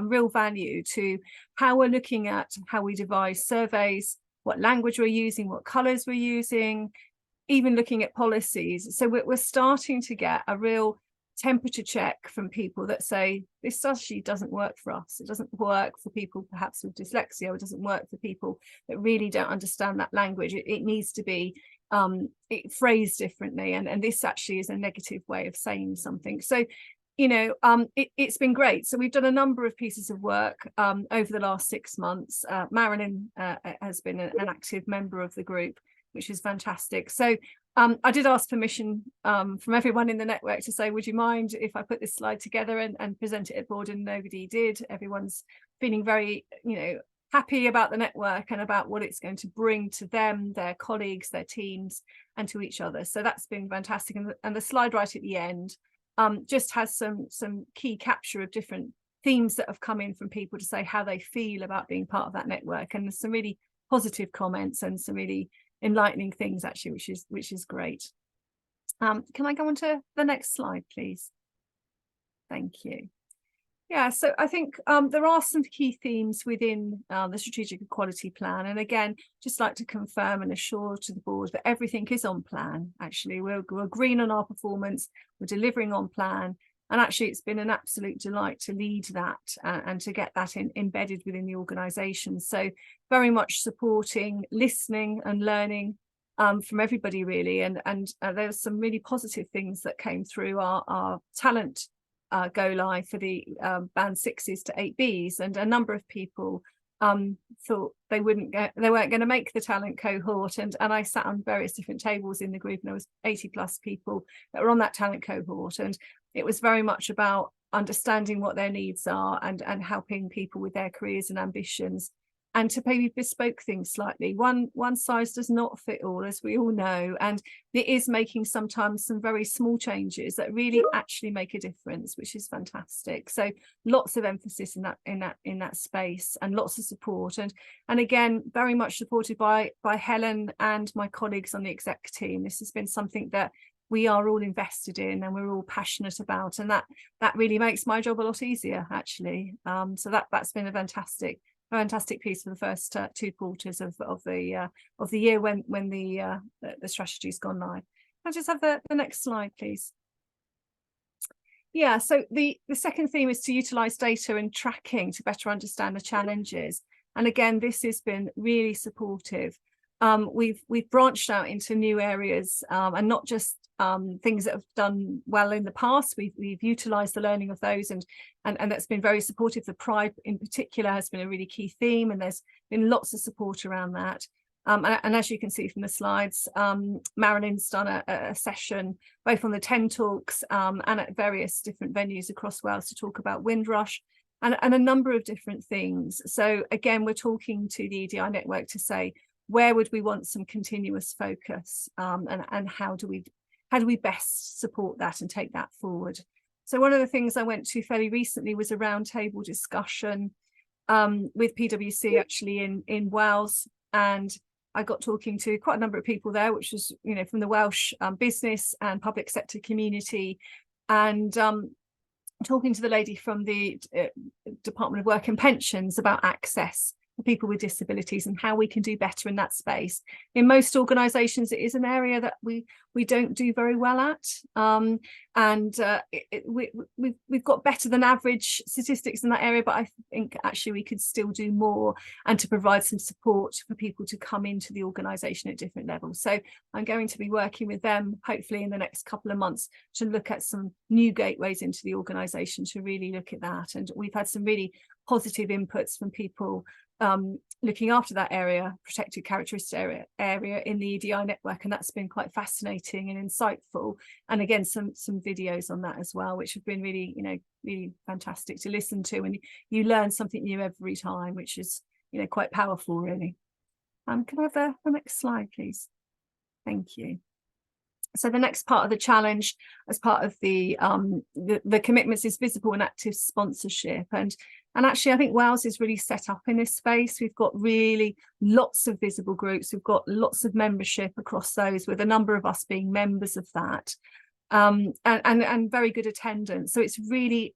real value to how we're looking at how we devise surveys, what language we're using, what colours we're using, even looking at policies. So we're starting to get a real temperature check from people that say this actually doesn't work for us. It doesn't work for people perhaps with dyslexia, or it doesn't work for people that really don't understand that language. It needs to be phrased differently, and this actually is a negative way of saying something. So you know, it's been great. So we've done a number of pieces of work over the last 6 months. Marilyn has been an active member of the group, which is fantastic. So I did ask permission from everyone in the network to say, would you mind if I put this slide together and present it at board, and nobody did. Everyone's feeling very, you know, happy about the network and about what it's going to bring to them, their colleagues, their teams, and to each other. So that's been fantastic. And the slide right at the end just has some key capture of different themes that have come in from people to say how they feel about being part of that network, and there's some really positive comments and some really enlightening things actually, which is great. Can I go on to the next slide, please? Thank you. Yeah, so I think there are some key themes within the strategic equality plan, and again, just like to confirm and assure to the board that everything is on plan. Actually, we're green on our performance, we're delivering on plan, and actually it's been an absolute delight to lead that and to get that embedded within the organisation. So very much supporting, listening and learning from everybody really, and there's some really positive things that came through our talent go live for the band 6s to 8Bs, and a number of people thought they weren't going to make the talent cohort, and I sat on various different tables in the group, and there was 80+ people that were on that talent cohort, and it was very much about understanding what their needs are and helping people with their careers and ambitions, and to maybe bespoke things slightly. One size does not fit all, as we all know, and it is making sometimes some very small changes that really actually make a difference, which is fantastic. So lots of emphasis in that space, and lots of support, and again very much supported by Helen and my colleagues on the exec team. This has been something that we are all invested in and we're all passionate about, and that really makes my job a lot easier, actually. So that's been a fantastic piece for the first 2 quarters of the year when the strategy's gone live. I'll just have the next slide, please. Yeah, so the second theme is to utilize data and tracking to better understand the challenges. And again, this has been really supportive. We've branched out into new areas, and not just things that have done well in the past. We've utilized the learning of those, and that's been very supportive. The pride in particular has been a really key theme, and there's been lots of support around that. And as you can see from the slides, Marilyn's done a session both on the 10 talks and at various different venues across Wales to talk about Windrush and a number of different things. So again, we're talking to the EDI network to say, where would we want some continuous focus, and how do we best support that and take that forward? So one of the things I went to fairly recently was a roundtable discussion with PwC actually in Wales, and I got talking to quite a number of people there, which was, you know, from the Welsh business and public sector community, and talking to the lady from the Department of Work and Pensions about access for people with disabilities and how we can do better in that space. In most organisations, it is an area that we don't do very well at, we've got better than average statistics in that area, but I think actually we could still do more, and to provide some support for people to come into the organisation at different levels. So I'm going to be working with them hopefully in the next couple of months to look at some new gateways into the organisation to really look at that. And we've had some really positive inputs from people looking after that area, protected characteristic area in the EDI network, and that's been quite fascinating and insightful. And again, some videos on that as well, which have been really, you know, really fantastic to listen to, and you learn something new every time, which is, you know, quite powerful, really. Can I have the next slide, please? Thank you. So the next part of the challenge, as part of the commitments, is visible and active sponsorship. And actually, I think Wales is really set up in this space. We've got really lots of visible groups. We've got lots of membership across those, with a number of us being members of that, and very good attendance. So it's really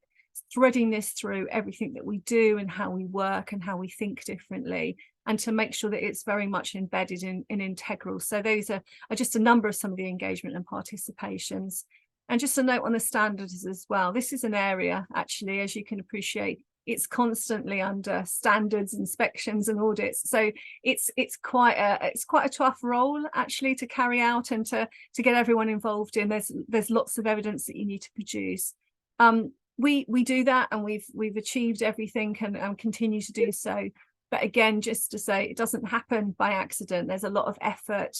threading this through everything that we do and how we work and how we think differently, and to make sure that it's very much embedded in integral. So those are just a number of some of the engagement and participations. And just a note on the standards as well. This is an area, actually, as you can appreciate, it's constantly under standards, inspections and audits. So it's quite a tough role actually to carry out and to get everyone involved in. There's lots of evidence that you need to produce. We do that, and we've achieved everything and continue to do so. But again, just to say, it doesn't happen by accident. There's a lot of effort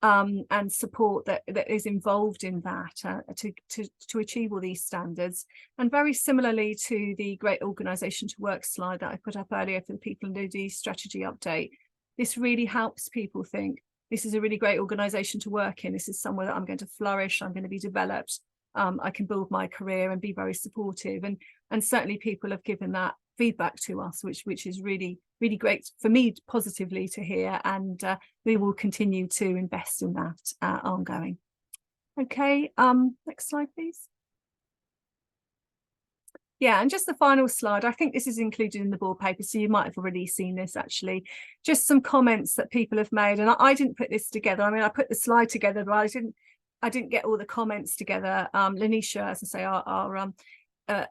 and support that is involved in that to achieve all these standards. And very similarly to the Great Organisation to Work slide that I put up earlier for the people in the strategy update, this really helps people think, this is a really great organisation to work in. This is somewhere that I'm going to flourish, I'm going to be developed, I can build my career and be very supportive. And certainly people have given that feedback to us, which is really great for me positively to hear, and we will continue to invest in that ongoing. Okay, next slide please. Yeah, and just the final slide, I think this is included in the board paper, so you might have already seen this actually. Just some comments that people have made, and I didn't put this together. I mean, I put the slide together, but I didn't get all the comments together. Lanisha, as I say, our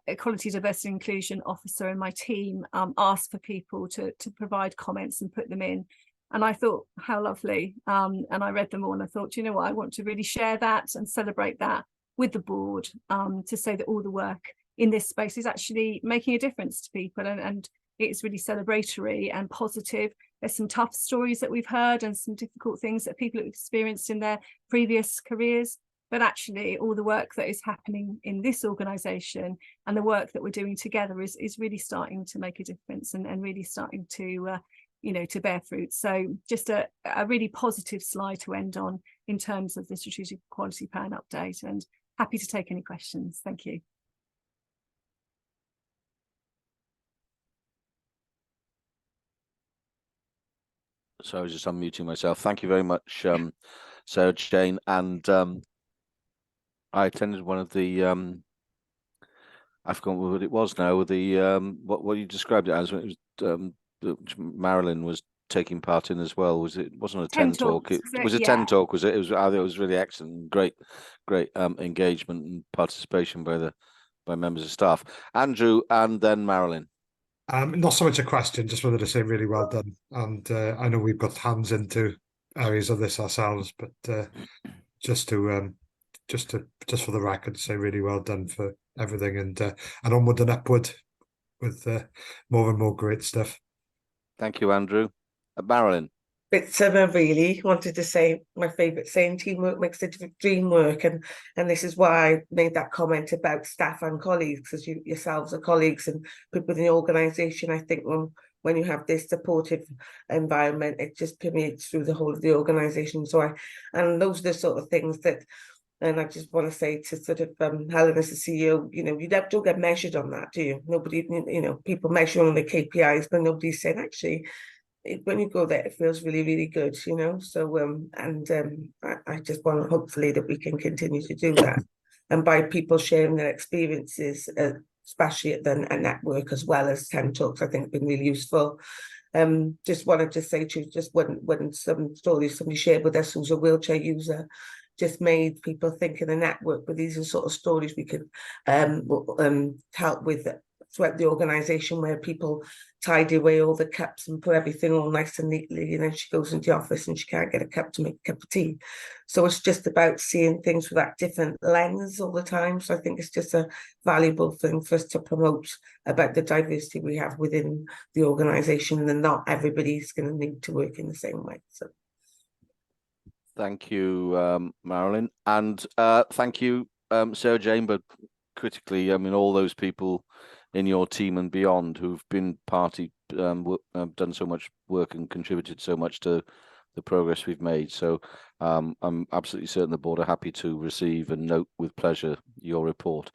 Equality, Diversity and Inclusion Officer in my team, asked for people to provide comments and put them in. And I thought, how lovely. And I read them all and I thought, you know what, I want to really share that and celebrate that with the board, to say that all the work in this space is actually making a difference to people, and it's really celebratory and positive. There's some tough stories that we've heard and some difficult things that people have experienced in their previous careers. But actually, all the work that is happening in this organisation and the work that we're doing together is really starting to make a difference, and really starting to you know, to bear fruit. So just a really positive slide to end on in terms of the strategic quality plan update, and happy to take any questions. Thank you. So I was just unmuting myself. Thank you very much, Sarah Jane. And I attended one of the I forgot what it was now. The what you described it as. It was which Marilyn was taking part in as well. Wasn't a 10 talk. It was a 10 talk. Was it? It was. I think it was really excellent. Great engagement and participation by members of staff. Andrew and then Marilyn. Not so much a question, just wanted to say really well done. And I know we've got hands into areas of this ourselves, but just for the record, say really well done for everything, and onward and upward with more and more great stuff. Thank you, Andrew. Marilyn. But I really wanted to say my favourite saying, teamwork makes the dream work, and this is why I made that comment about staff and colleagues, because you yourselves are colleagues and people within the organisation. I think when you have this supportive environment, it just permeates through the whole of the organisation. And those are the sort of things that, and I just want to say to sort of Helen as the CEO, you know, you don't get measured on that, do you? Nobody, you know, people measure on the KPIs, but nobody's saying actually, when you go there, it feels really, really good, you know. So I just want hopefully that we can continue to do that, and by people sharing their experiences, especially at a network as well as 10 talks, I think been really useful. Just wanted to say to you, just when some stories somebody shared with us who's a wheelchair user, just made people think in the network, but these are sort of stories we could help with throughout the organisation, where people tidy away all the cups and put everything all nice and neatly, and then she goes into the office and she can't get a cup to make a cup of tea. So it's just about seeing things with that different lens all the time. So I think it's just a valuable thing for us to promote about the diversity we have within the organisation, and not everybody's going to need to work in the same way. So thank you, Marilyn, and thank you, Sarah Jane, but critically, I mean, all those people in your team and beyond who've been done so much work and contributed so much to the progress we've made. So I'm absolutely certain the board are happy to receive and note with pleasure your report.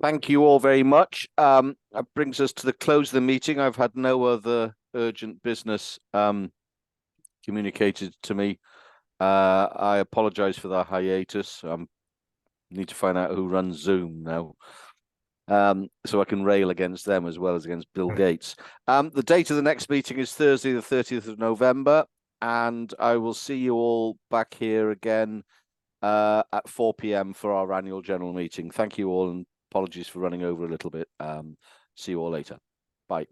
Thank you all very much. That brings us to the close of the meeting. I've had no other urgent business communicated to me. I apologize for the hiatus. Need to find out who runs Zoom now, so I can rail against them as well as against Bill Gates. The date of the next meeting is Thursday, the 30th of November, and I will see you all back here again at 4 p.m. for our annual general meeting. Thank you all, and apologies for running over a little bit. See you all later. Bye.